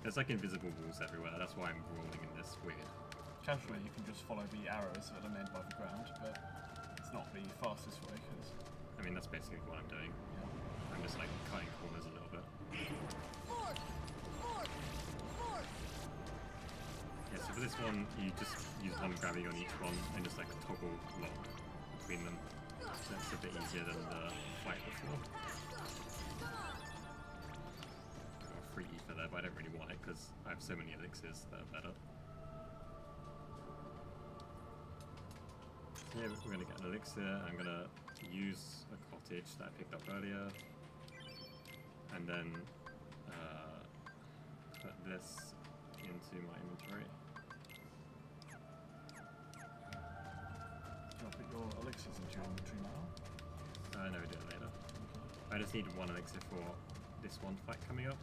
There's like invisible walls everywhere, that's why I'm rolling in this weird. Casually, you can just follow the arrows that are made by the ground, but it's not the fastest way, because... I mean, that's basically what I'm doing. I'm just like cutting corners a little bit. Force! Force! Force! Yeah, so for this one, you just use one gravity on each one and just like toggle lock between them. So it's a bit easier than the fight before. Got a free ether there, but I don't really want it because I have so many elixirs that are better. So yeah, we're going to get an elixir. I'm going to use a cottage that I picked up earlier. And then put this into my inventory. Do you want to put your elixirs into your inventory now? No, we do it later. I just need 1 elixir for this one fight coming up.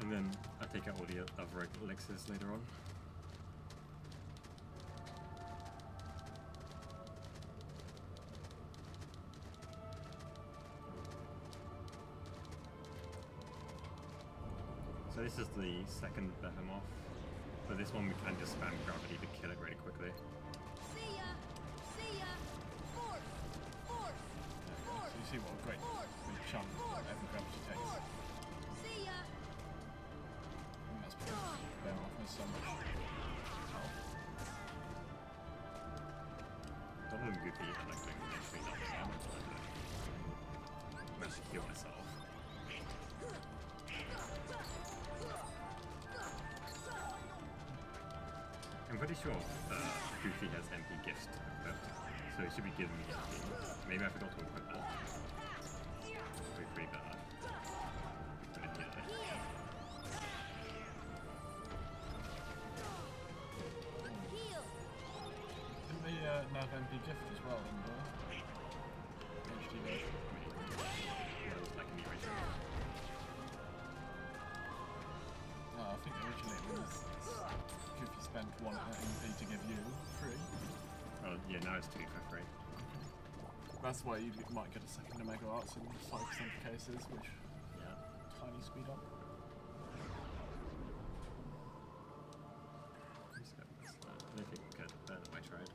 And then I take out all the other elixirs later on. So this is the second behemoth. But this one we can just spam gravity to kill it really quickly. See ya! See ya! Force! Force! So Force! you see what a great big chunk every gravity takes. See ya! And that's because Behemoth has so much health. Double and goofy, I like doing actually not damage, but I managed to heal myself. I'm pretty sure Goofy has MP gift equipped, so he should be giving me MP. Maybe I forgot to equip that. Pretty bad. Put it here. Heal! Didn't they nerf MP gift as well in the HD version? Yeah, like in the original. I think originally it was Goofy spent 1 MP to give you 3. Oh, yeah, now it's 2 for free. That's why you might get a second Omega Arts in 5% of cases, which Yeah. tiny speed up. Let's go with this. I don't think we could, but I tried.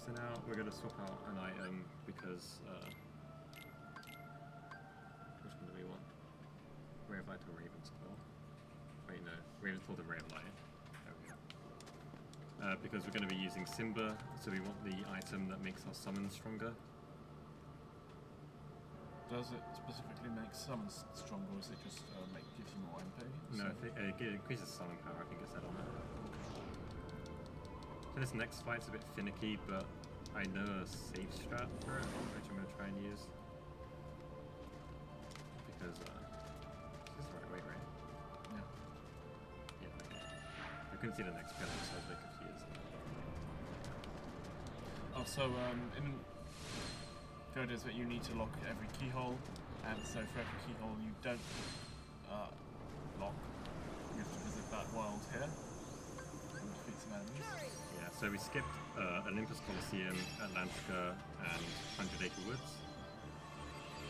So now we're going to swap out an item because which one do we want? Ray of Light or Raven's Claw? Wait, no. Raven's Claw and Ray of Light. There we go. Because we're going to be using Simba, so we want the item that makes our summon stronger. Does it specifically make summons stronger, or is it just gives you more MP? No, So- it increases summon power, I think it said on there. So this next fight's a bit finicky, but I know a safe strat for it, which I'm going to try and use. Because, this is the right way, right? Yeah. Yeah, okay. I couldn't see the next pillar, so I was a bit confused. Oh, so in the idea is that you need to lock every keyhole, and so for every keyhole you don't lock, you have to visit that world here and defeat some enemies. Yeah, so we skipped Olympus Coliseum, Atlantica, and 100 Acre Woods.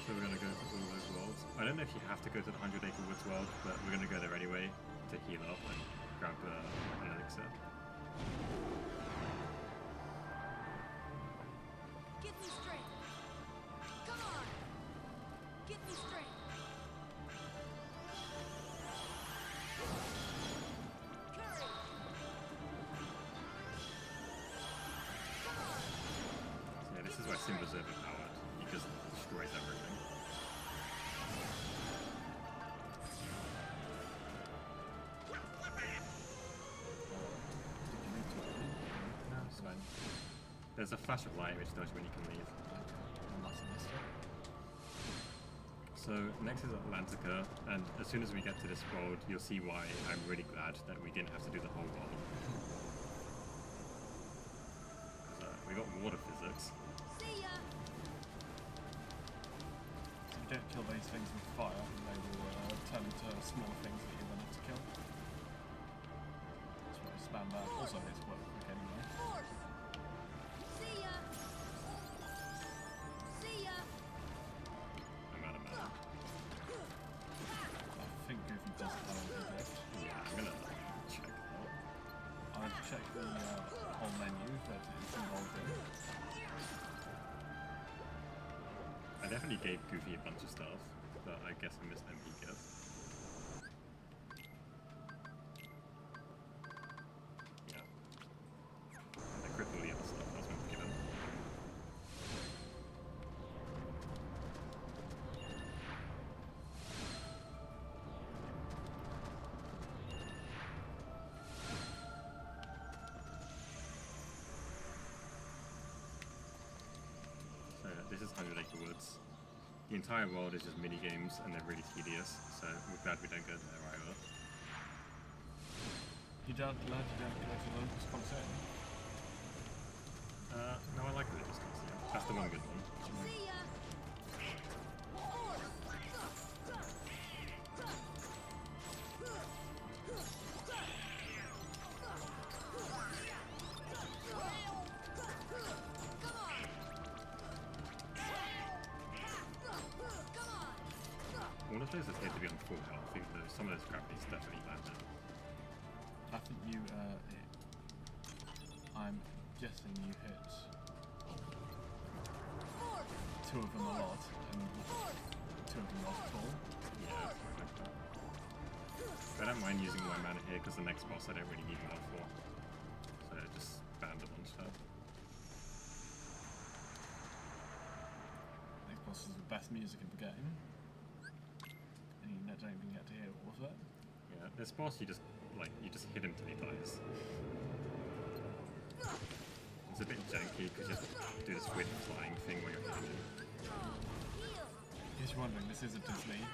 So we're going to go to all those worlds. I don't know if you have to go to the 100 Acre Woods world, but we're going to go there anyway to heal up and grab an elixir. Give me strength! Come on! Give me strength! Courage! Come on! So yeah, this is where Simba's overpowered. He just destroys everything. No, it's fine. There's a flash of light which tells you when you can leave. And that's a mistake. So next is Atlantica, and as soon as we get to this world, you'll see why I'm really glad that we didn't have to do the whole world. We got water physics. See ya! If you don't kill these things with fire, they will turn into smaller things that you then have to kill. That's why we spam that. Also, it's quite quick anyway. Force! See ya! See ya! I'm out of mana. I think Goofy doesn't have any gift. Yeah, I'm gonna check that. I've checked the whole menu that it's involved in. I definitely gave Goofy a bunch of stuff, but I guess I missed MP gift. Yeah. I crit all the other stuff I was meant to give him. So this is 100 Acre Woods. The entire world is just mini games and they're really tedious, so we're glad we don't go there either. You don't go to the Olympus Coliseum. No, I like Religious Coliseum. That's the one good one. See ya. All of those appear to be on full health, even though some of those gravities definitely landed. I think you I'm guessing you hit two of them a lot and two of them not at all. Yeah, something like that. I don't mind using my mana here because the next boss I don't really need mana for. So I just banned a bunch of. Next boss is the best music in the game. And you don't even get to hear all of it. Yeah, this boss you just hit him till he dies. It's a bit janky because you have to do this weird flying thing where you're hitting him. In case you're wondering, this is a Disney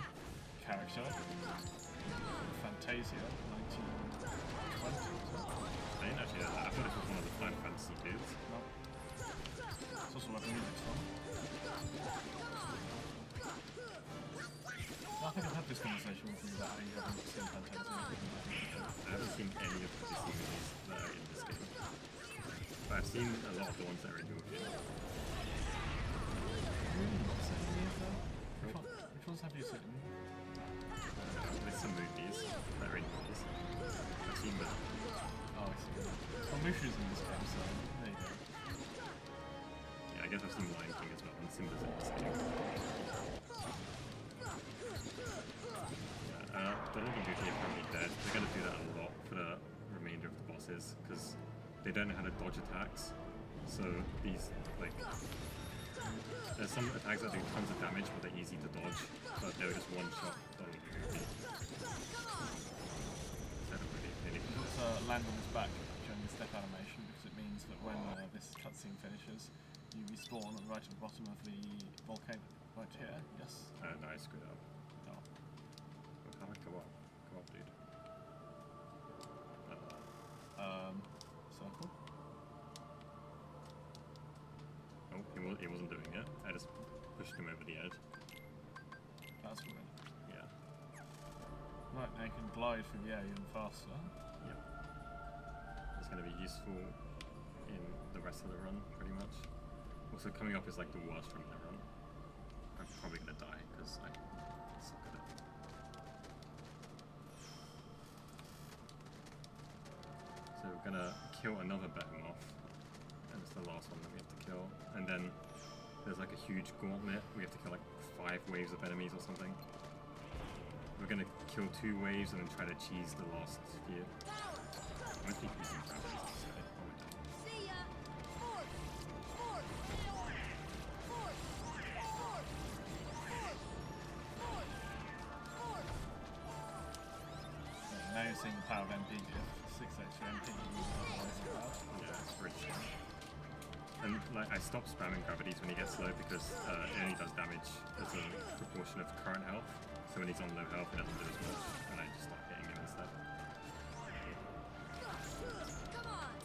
character. Fantasia, 1920. I didn't actually know that. I thought it was one of the Final Fantasy dudes. No. It's also where the music's from. I think I've had this conversation with you about how you haven't seen Fantasia. I haven't seen any of the Disney movies that are in this game. But I've seen a lot of the ones that are in your game. Really not seen any of them? Which ones have you seen? With some movies that are in movies. I've seen them. Oh, I see. Well, Mushu's in this game, so there you go. Yeah, I guess I've seen Lion King as well, and Simba's in this game. The Lord of Beauty are probably dead. They're going to do that a lot for the remainder of the bosses, because they don't know how to dodge attacks. So these, like, there's some attacks that do tons of damage, but they're easy to dodge, but they're just one shot the Lord of Beauty. So I don't really Let's land on his back during the step animation, because it means that when this cutscene finishes, you respawn right at the bottom of the volcano. Right here, yes? no, I screwed up. No. How do I go up? Go up, dude. Circle? Oh, he wasn't doing it. I just pushed him over the edge. That's weird. Yeah. Right, now you can glide through the air even faster. Yep. It's going to be useful in the rest of the run, pretty much. Also, coming up is like the worst run in the run. I'm probably going to die because I suck at it. So we're going to kill another behemoth. And it's the last one that we have to kill. And then there's like a huge gauntlet. We have to kill like 5 waves of enemies or something. We're going to kill 2 waves and then try to cheese the last few. I might be using gravities instead. Oh my god. See ya. Force. Force. Force. Force. Force. Now you're seeing the power of MP gift. 6 extra MP you wouldn't otherwise have had. Yeah, it's pretty strong. And like I stopped spamming gravities when he gets low because it only does damage as a proportion of current health. So when he's on low health, it doesn't do as much, and I just start hitting him instead. Come on.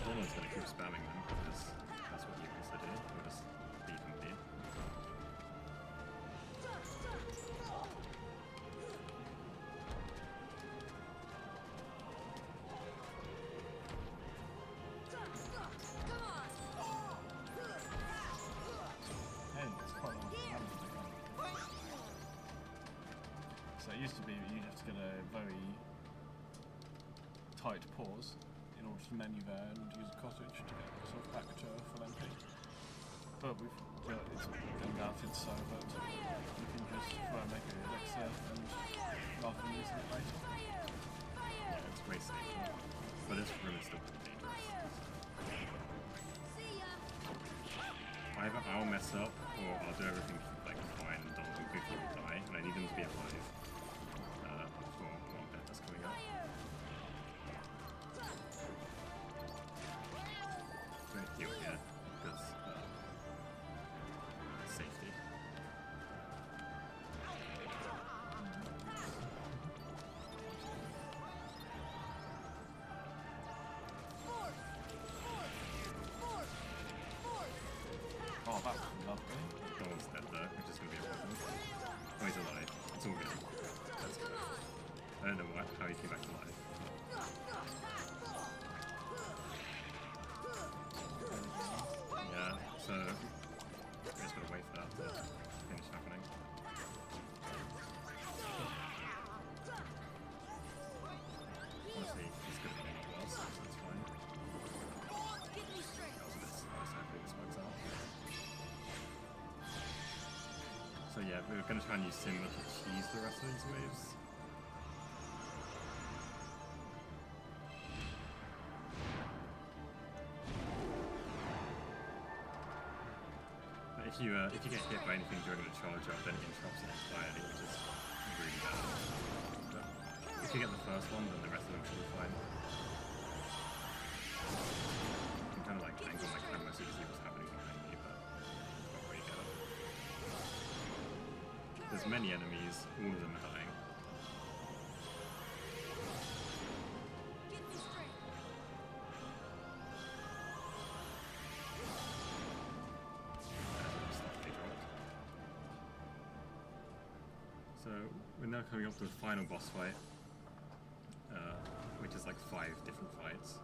Donald's gonna keep spamming them because that's what he wants to do. We'll just leave him be. Come on. Hey, it's quite a lot of damage to go. So it used to be that you'd have to get a very tight pause in order to menu there and use a cottage to get yourself back to full MP. But we've built it undoubted so that you can just make an elixir and rather than using it later. Yeah, it's way safer. But this room is still pretty dangerous. See ya. Either I'll mess up or I'll do everything like fine and Donald will quickly die, and I need him to be alive for one bit that's coming up. I'm going to heal here because safety. how he came back to life. Yeah, so I just gotta wait for that to finish happening. Honestly, he's good at getting up well, so that's fine. Get me straight. Hopefully this works out. So yeah, we're gonna try and use Simba to cheese the rest of these waves. But if you get hit by anything during the charge up, then it interrupts it entirely, which is really bad. But if you get the first one, then the rest of them should be fine. I'm kind of like angle my camera so you can see what's happening behind me, but it's not really good. There's many enemies, all of them are dying. Get me straight. So we're now coming up to the final boss fight, which is like 5 different fights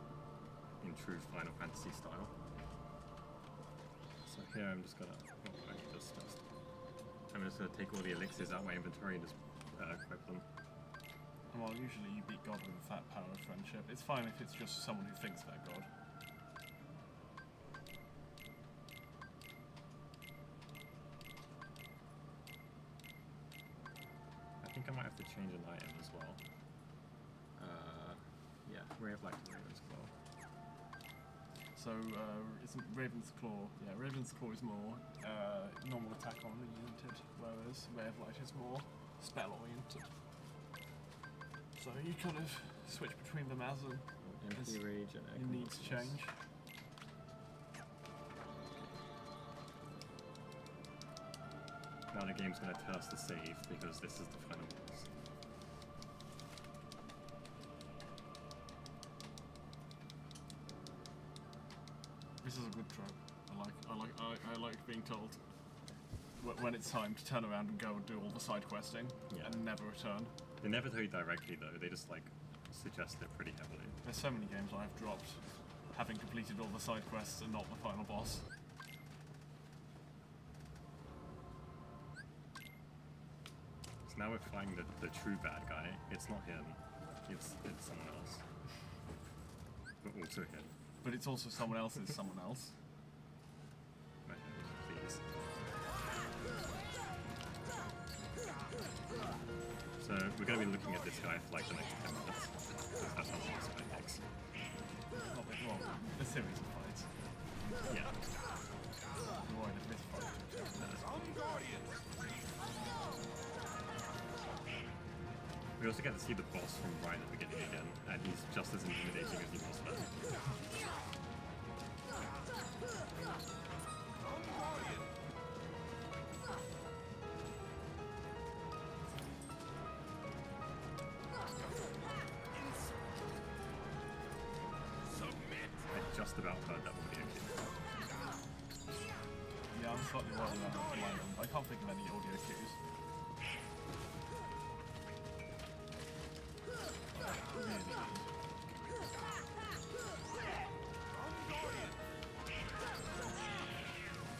in true Final Fantasy style. So here I'm just gonna, I'm just gonna take all the elixirs out of my inventory and just equip them. Well, usually you beat God with that power of friendship. It's fine if it's just someone who thinks they're God. I think I might have to change an item as well. Yeah, Ray of Light and Raven's Claw. So, isn't Raven's Claw? Yeah, Raven's Claw is more normal attack oriented, whereas Ray of Light is more spell oriented. So you kind of switch between them as Empty Rage and your needs change. Now the game's going to tell us to save because this is the final boss. This is a good trope. I like being told when it's time to turn around and go and do all the side questing Yeah. and never return. They never tell you directly though, they just like suggest it pretty heavily. There's so many games I've dropped having completed all the side quests and not the final boss. So now we're fighting the true bad guy. It's not him, it's someone else. But also him. But it's also someone else's someone else. My head, please. So we're going to be looking at this guy for like the next 10 minutes. Because that's how long this fight takes. Not big long. A series of fights. Yeah. Avoid this fight. We also get to see the boss from right at the beginning again, and he's just as intimidating as he was then. I just about heard that audio cue. Yeah, I'm slightly worried about my own. I can't think of any audio cues.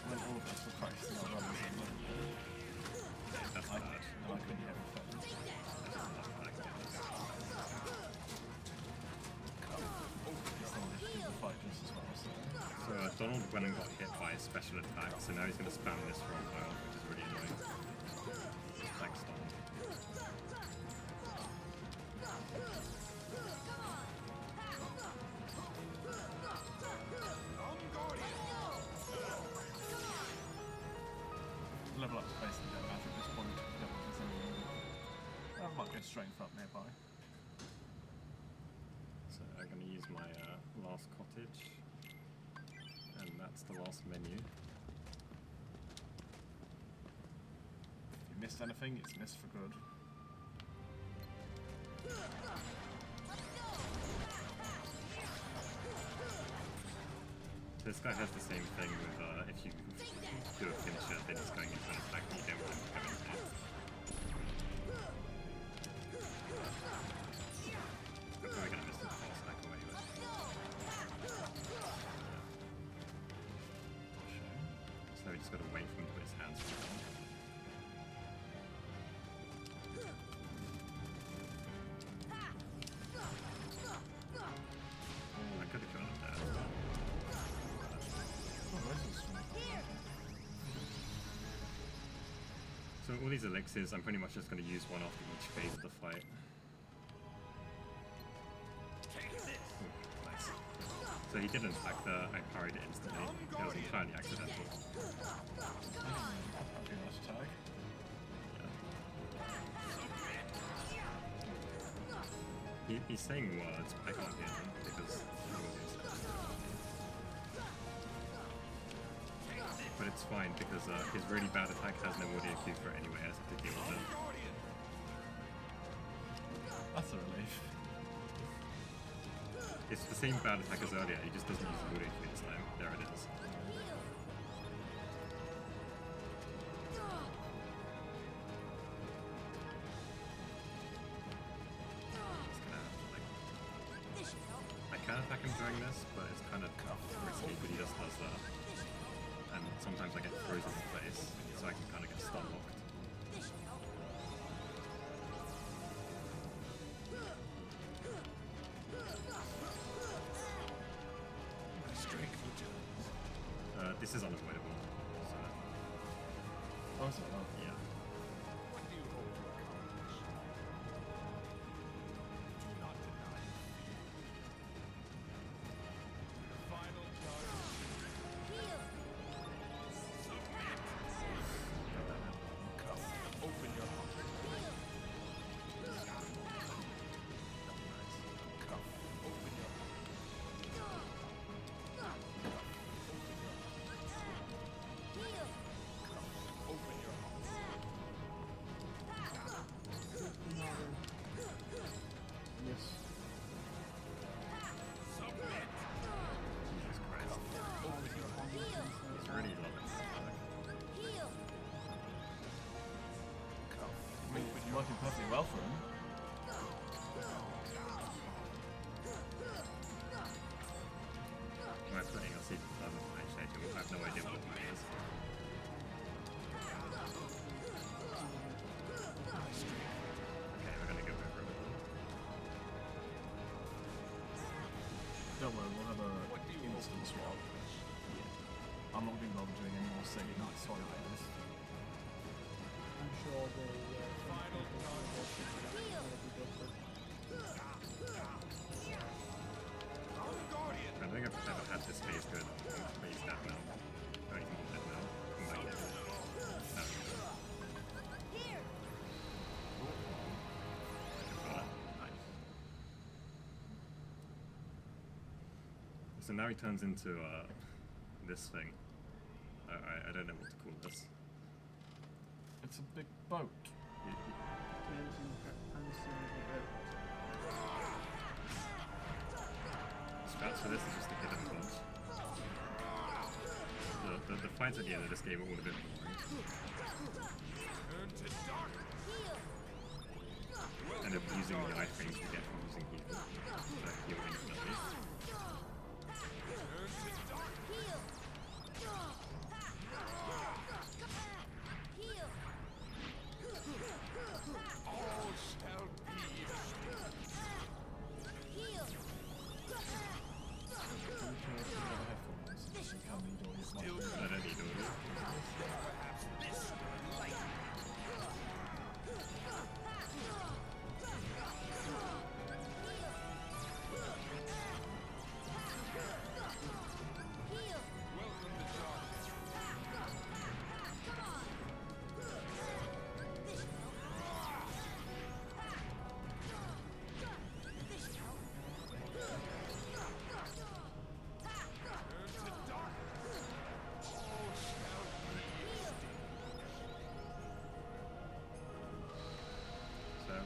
When all of us were practicing our runs and That's bad. I couldn't hear anything. The fight just as well, so. So Donald went and got hit by a special attack, so now he's going to spam this for a while, which is really annoying. Thanks, Donald. Level up basically don't matter at this point. I might go strength up nearby. So I'm going to use my last cottage, and that's the last menu. If you missed anything, it's missed for good. This guy has the same thing with if you do a finisher, then he's going into an attack that you don't want him to go into. So all these elixirs, I'm pretty much just going to use one after each phase of the fight. Ooh, nice. So he didn't attack there, I parried it instantly. It was entirely accidental. That'd be a nice tag. He's saying words, but I can't hear them because but it's fine because his really bad attack has no audio cue for it anyway, I just have to deal with it. That's a relief. It's the same bad attack as earlier, he just doesn't use the audio cue this time. There it is. Just gonna have to, like, I can attack him during this, but it's kind of risky, but he just does that. And sometimes I get frozen in place, so I can kind of get stun locked. This is unavoidable. So, Oh, is it? Oh. yeah. Yes. Jesus Christ. It's really loving this attack. I mean, it's working perfectly well for him. Am I playing a secret plan with my initiative? I have no idea what mine is. Okay, we're gonna go over it. Don't worry, we'll have a instant swap. I'm not going to bother doing any more silly swap players. I'm sure the final will be different. I don't think I've ever had this phase good. But he's dead now. Oh, he's not dead now. Come back here. No. Got it. Nice. So now he turns into this thing. I don't know what to call this. It's a big boat. Turns into Strats for this is just a hidden taunt. The fights at the end of this game are all a bit boring. And abusing the iframes you get from using heal. So heal instantly. I don't need all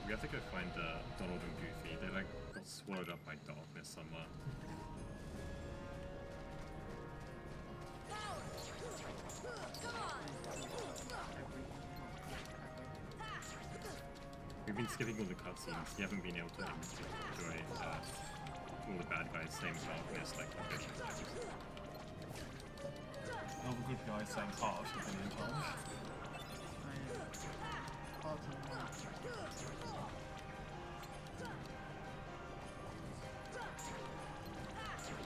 we have to go find Donald and Goofy. They like got swallowed up by darkness somewhere. We've been skipping all the cutscenes. You haven't been able to enjoy all the bad guys, same darkness like the Bishop does. All the good guys saying harsh a billion times.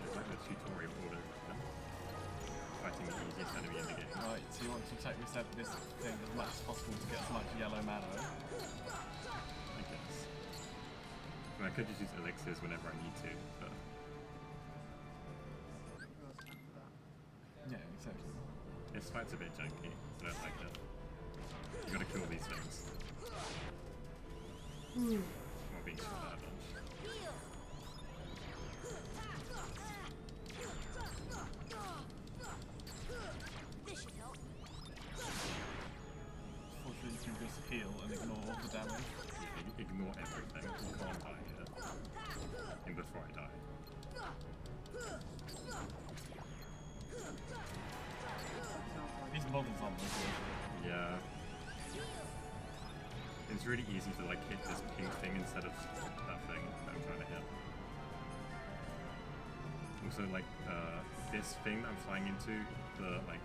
It's like the tutorial order. Fighting the easiest enemy in the game. Right, so you want to take this set this thing as much as possible to get as much yellow mana. I guess. I mean, I could just use elixirs whenever I need to, but Yeah, exactly. this fight's a bit janky. I don't like it. You gotta kill these things. While being shot at a bunch. This should help. Fortunately, you can just heal and ignore all the damage. Yeah, ignore everything. You can't die here. And before I die. These models aren't very good. Yeah. It's really easy to like hit this pink thing instead of that thing that I'm trying to hit. Also, like this thing that I'm flying into, the like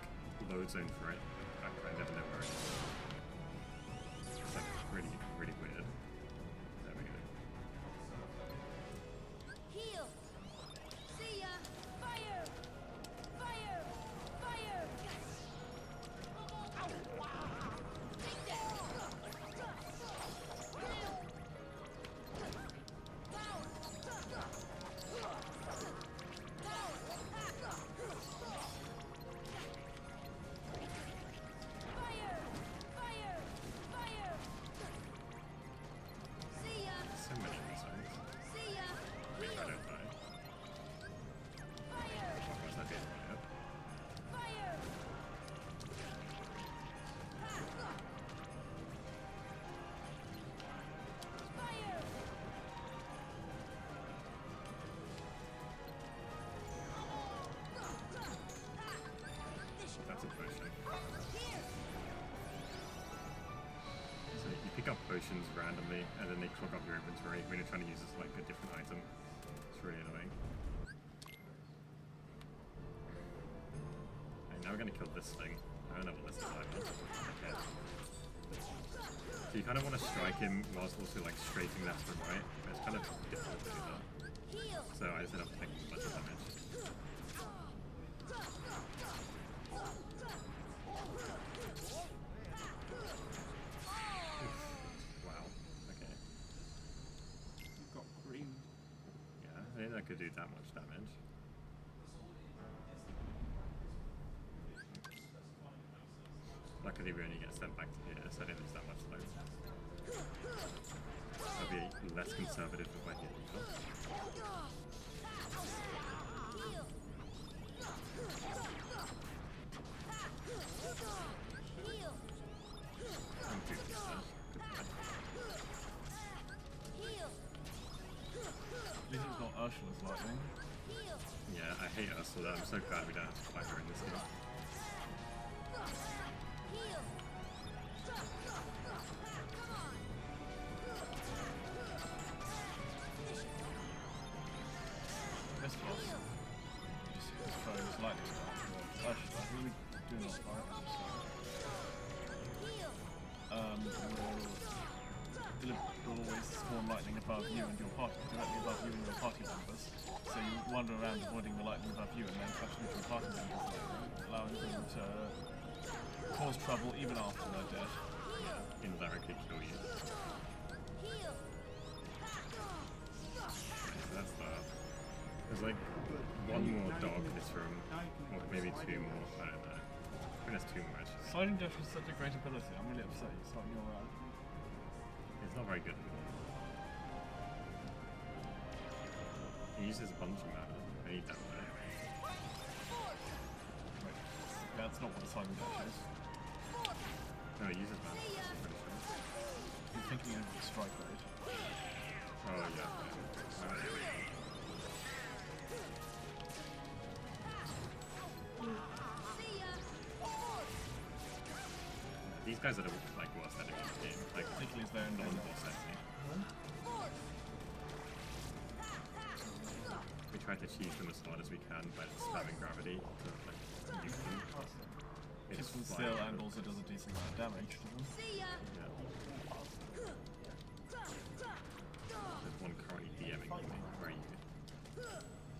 load zone for it, I never know where it is. It's like really, really weird. There we go. Heal. See ya. Fire. Fire. Fire. Take that. Fire. Fire. Fire. See ya. So many reasons. See ya. If I Heal. don't die. Fire. Otherwise I'd be able to hit. Fire. Fire. That's a potion. Here. So you pick up potions randomly, and then they clog up your inventory when you're trying to use this like a different item. It's really annoying. Okay, now we're gonna kill this thing. I don't know what this is like. Okay. So you kind of want to strike him whilst also like strafing left and right. But it's kind of difficult to do that. Heal. So I just end up taking a bunch of damage. Wow. Okay. You've got green. Yeah, I didn't know I could do that much damage. Luckily we only get sent back to here, so I didn't lose that much load. I'll be less conservative if I hit you. Heal. Heal. I'm too concerned. Heal. At least it's not Ursula's lightning. Heal. Yeah, I hate Ursula. I'm so glad we don't have to fight her in this game. Heal. Come on. This boss, you just throw his lightning down. Ursula, who we do not fight, Heal. will always spawn lightning above you and your party, directly above you and your party members. So you wander around avoiding the lightning above you and then crashing into your party members, allowing them to cause trouble even after they're dead. Indirectly kill you. Heal. Okay, so that's that. There's like one more dog in this room, or maybe two more. I don't know. I think there's two more actually. Sliding dash is such a great ability. I'm really upset you starting your round. It's not very good anymore. He uses a bunch of mana. I need that mana. Wait, that's not what the sliding dash is. No, he uses mana. I'm pretty sure. You're thinking of the strike rate. Oh yeah. See ya. These guys are the like worst enemies in the game. Like Particularly as they're in non-boss enemy. We try to cheese them as hard as we can by spamming gravity to like nuke them. It's Kisses flying still over. and also does a decent amount of damage to them. See ya. Yeah. There's one currently DMing me. Where are you?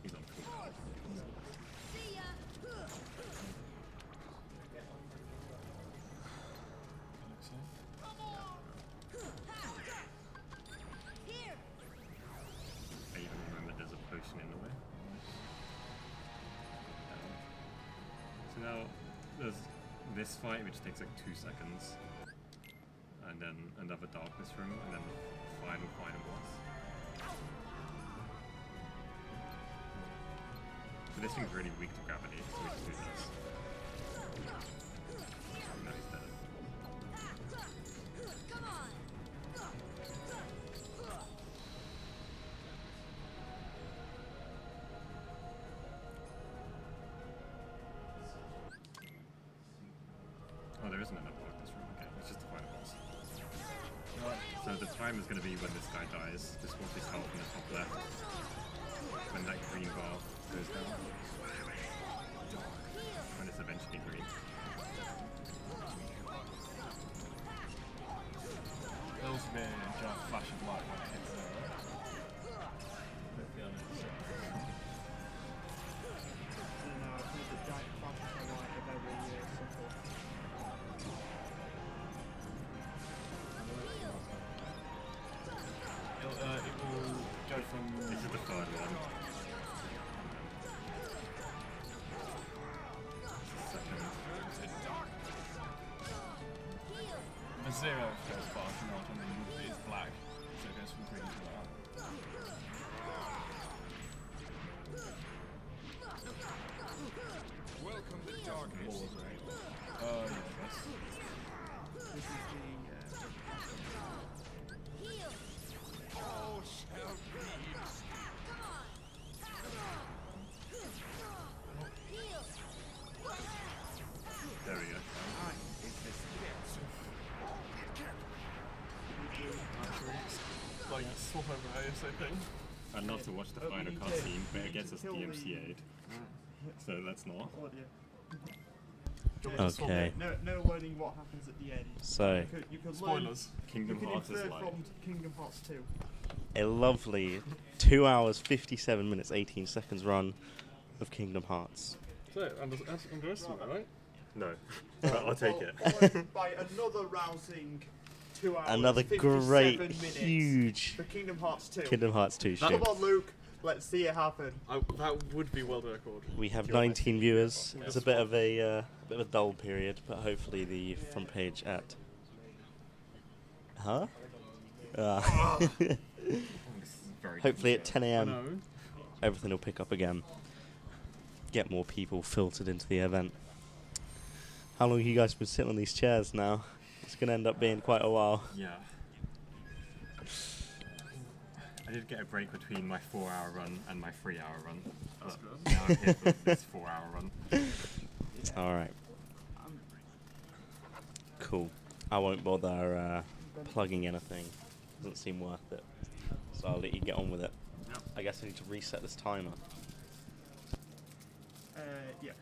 He's on full health. See ya. Now, there's this fight which takes like 2 seconds, and then another darkness room, and then the final boss. So this thing's really weak to gravity, so we just do this. No, he's dead. Come on. Oh, there isn't another darkness room. Okay, it's just the final boss. Right. So the time is going to be when this guy dies. Just watch his health in the top left. When that green bar goes down. When it's eventually green. There'll also be a giant flash of light when it hits there. Hopefully I know it's And I think the giant flashes of light are very simple. it will go from... This is the third one. Second. The zero goes fast and not, and then it's black, so it goes from green to that. Welcome to darkness. Yeah, yes. This is All shall be. There we go. Like, swap over ASAP. I'd love to watch the Oh, final you cutscene, but you it gets us kill the- DMCA'd. So let's not. audio. Okay. No learning what happens at the end. So, You could Spoilers. You Kingdom can Hearts is infer like. from Kingdom Hearts 2. a lovely 2 hours, 57 minutes, 18 seconds run of Kingdom Hearts. So, underestimate, right? No, but I'll take it. Followed by another rousing 2 hours. Another 57 great, minutes huge for Kingdom Hearts 2. Kingdom Hearts 2 Come show. on, Luke. Let's see it happen. That would be world record. We have 19 viewers. It's a bit of a dull period, but hopefully the front page at. Huh? This is very Hopefully at confusing. 10 I a.m. know. everything will pick up again. Get more people filtered into the event. How long have you guys been sitting on these chairs now? It's going to end up being quite a while. Yeah. I did get a break between my 4-hour run and my 3-hour run. That's but good. now I'm here for this 4-hour run. Alright. Cool. I won't bother plugging anything. Doesn't seem worth it. So I'll let you get on with it. Yep. I guess I need to reset this timer. Yeah.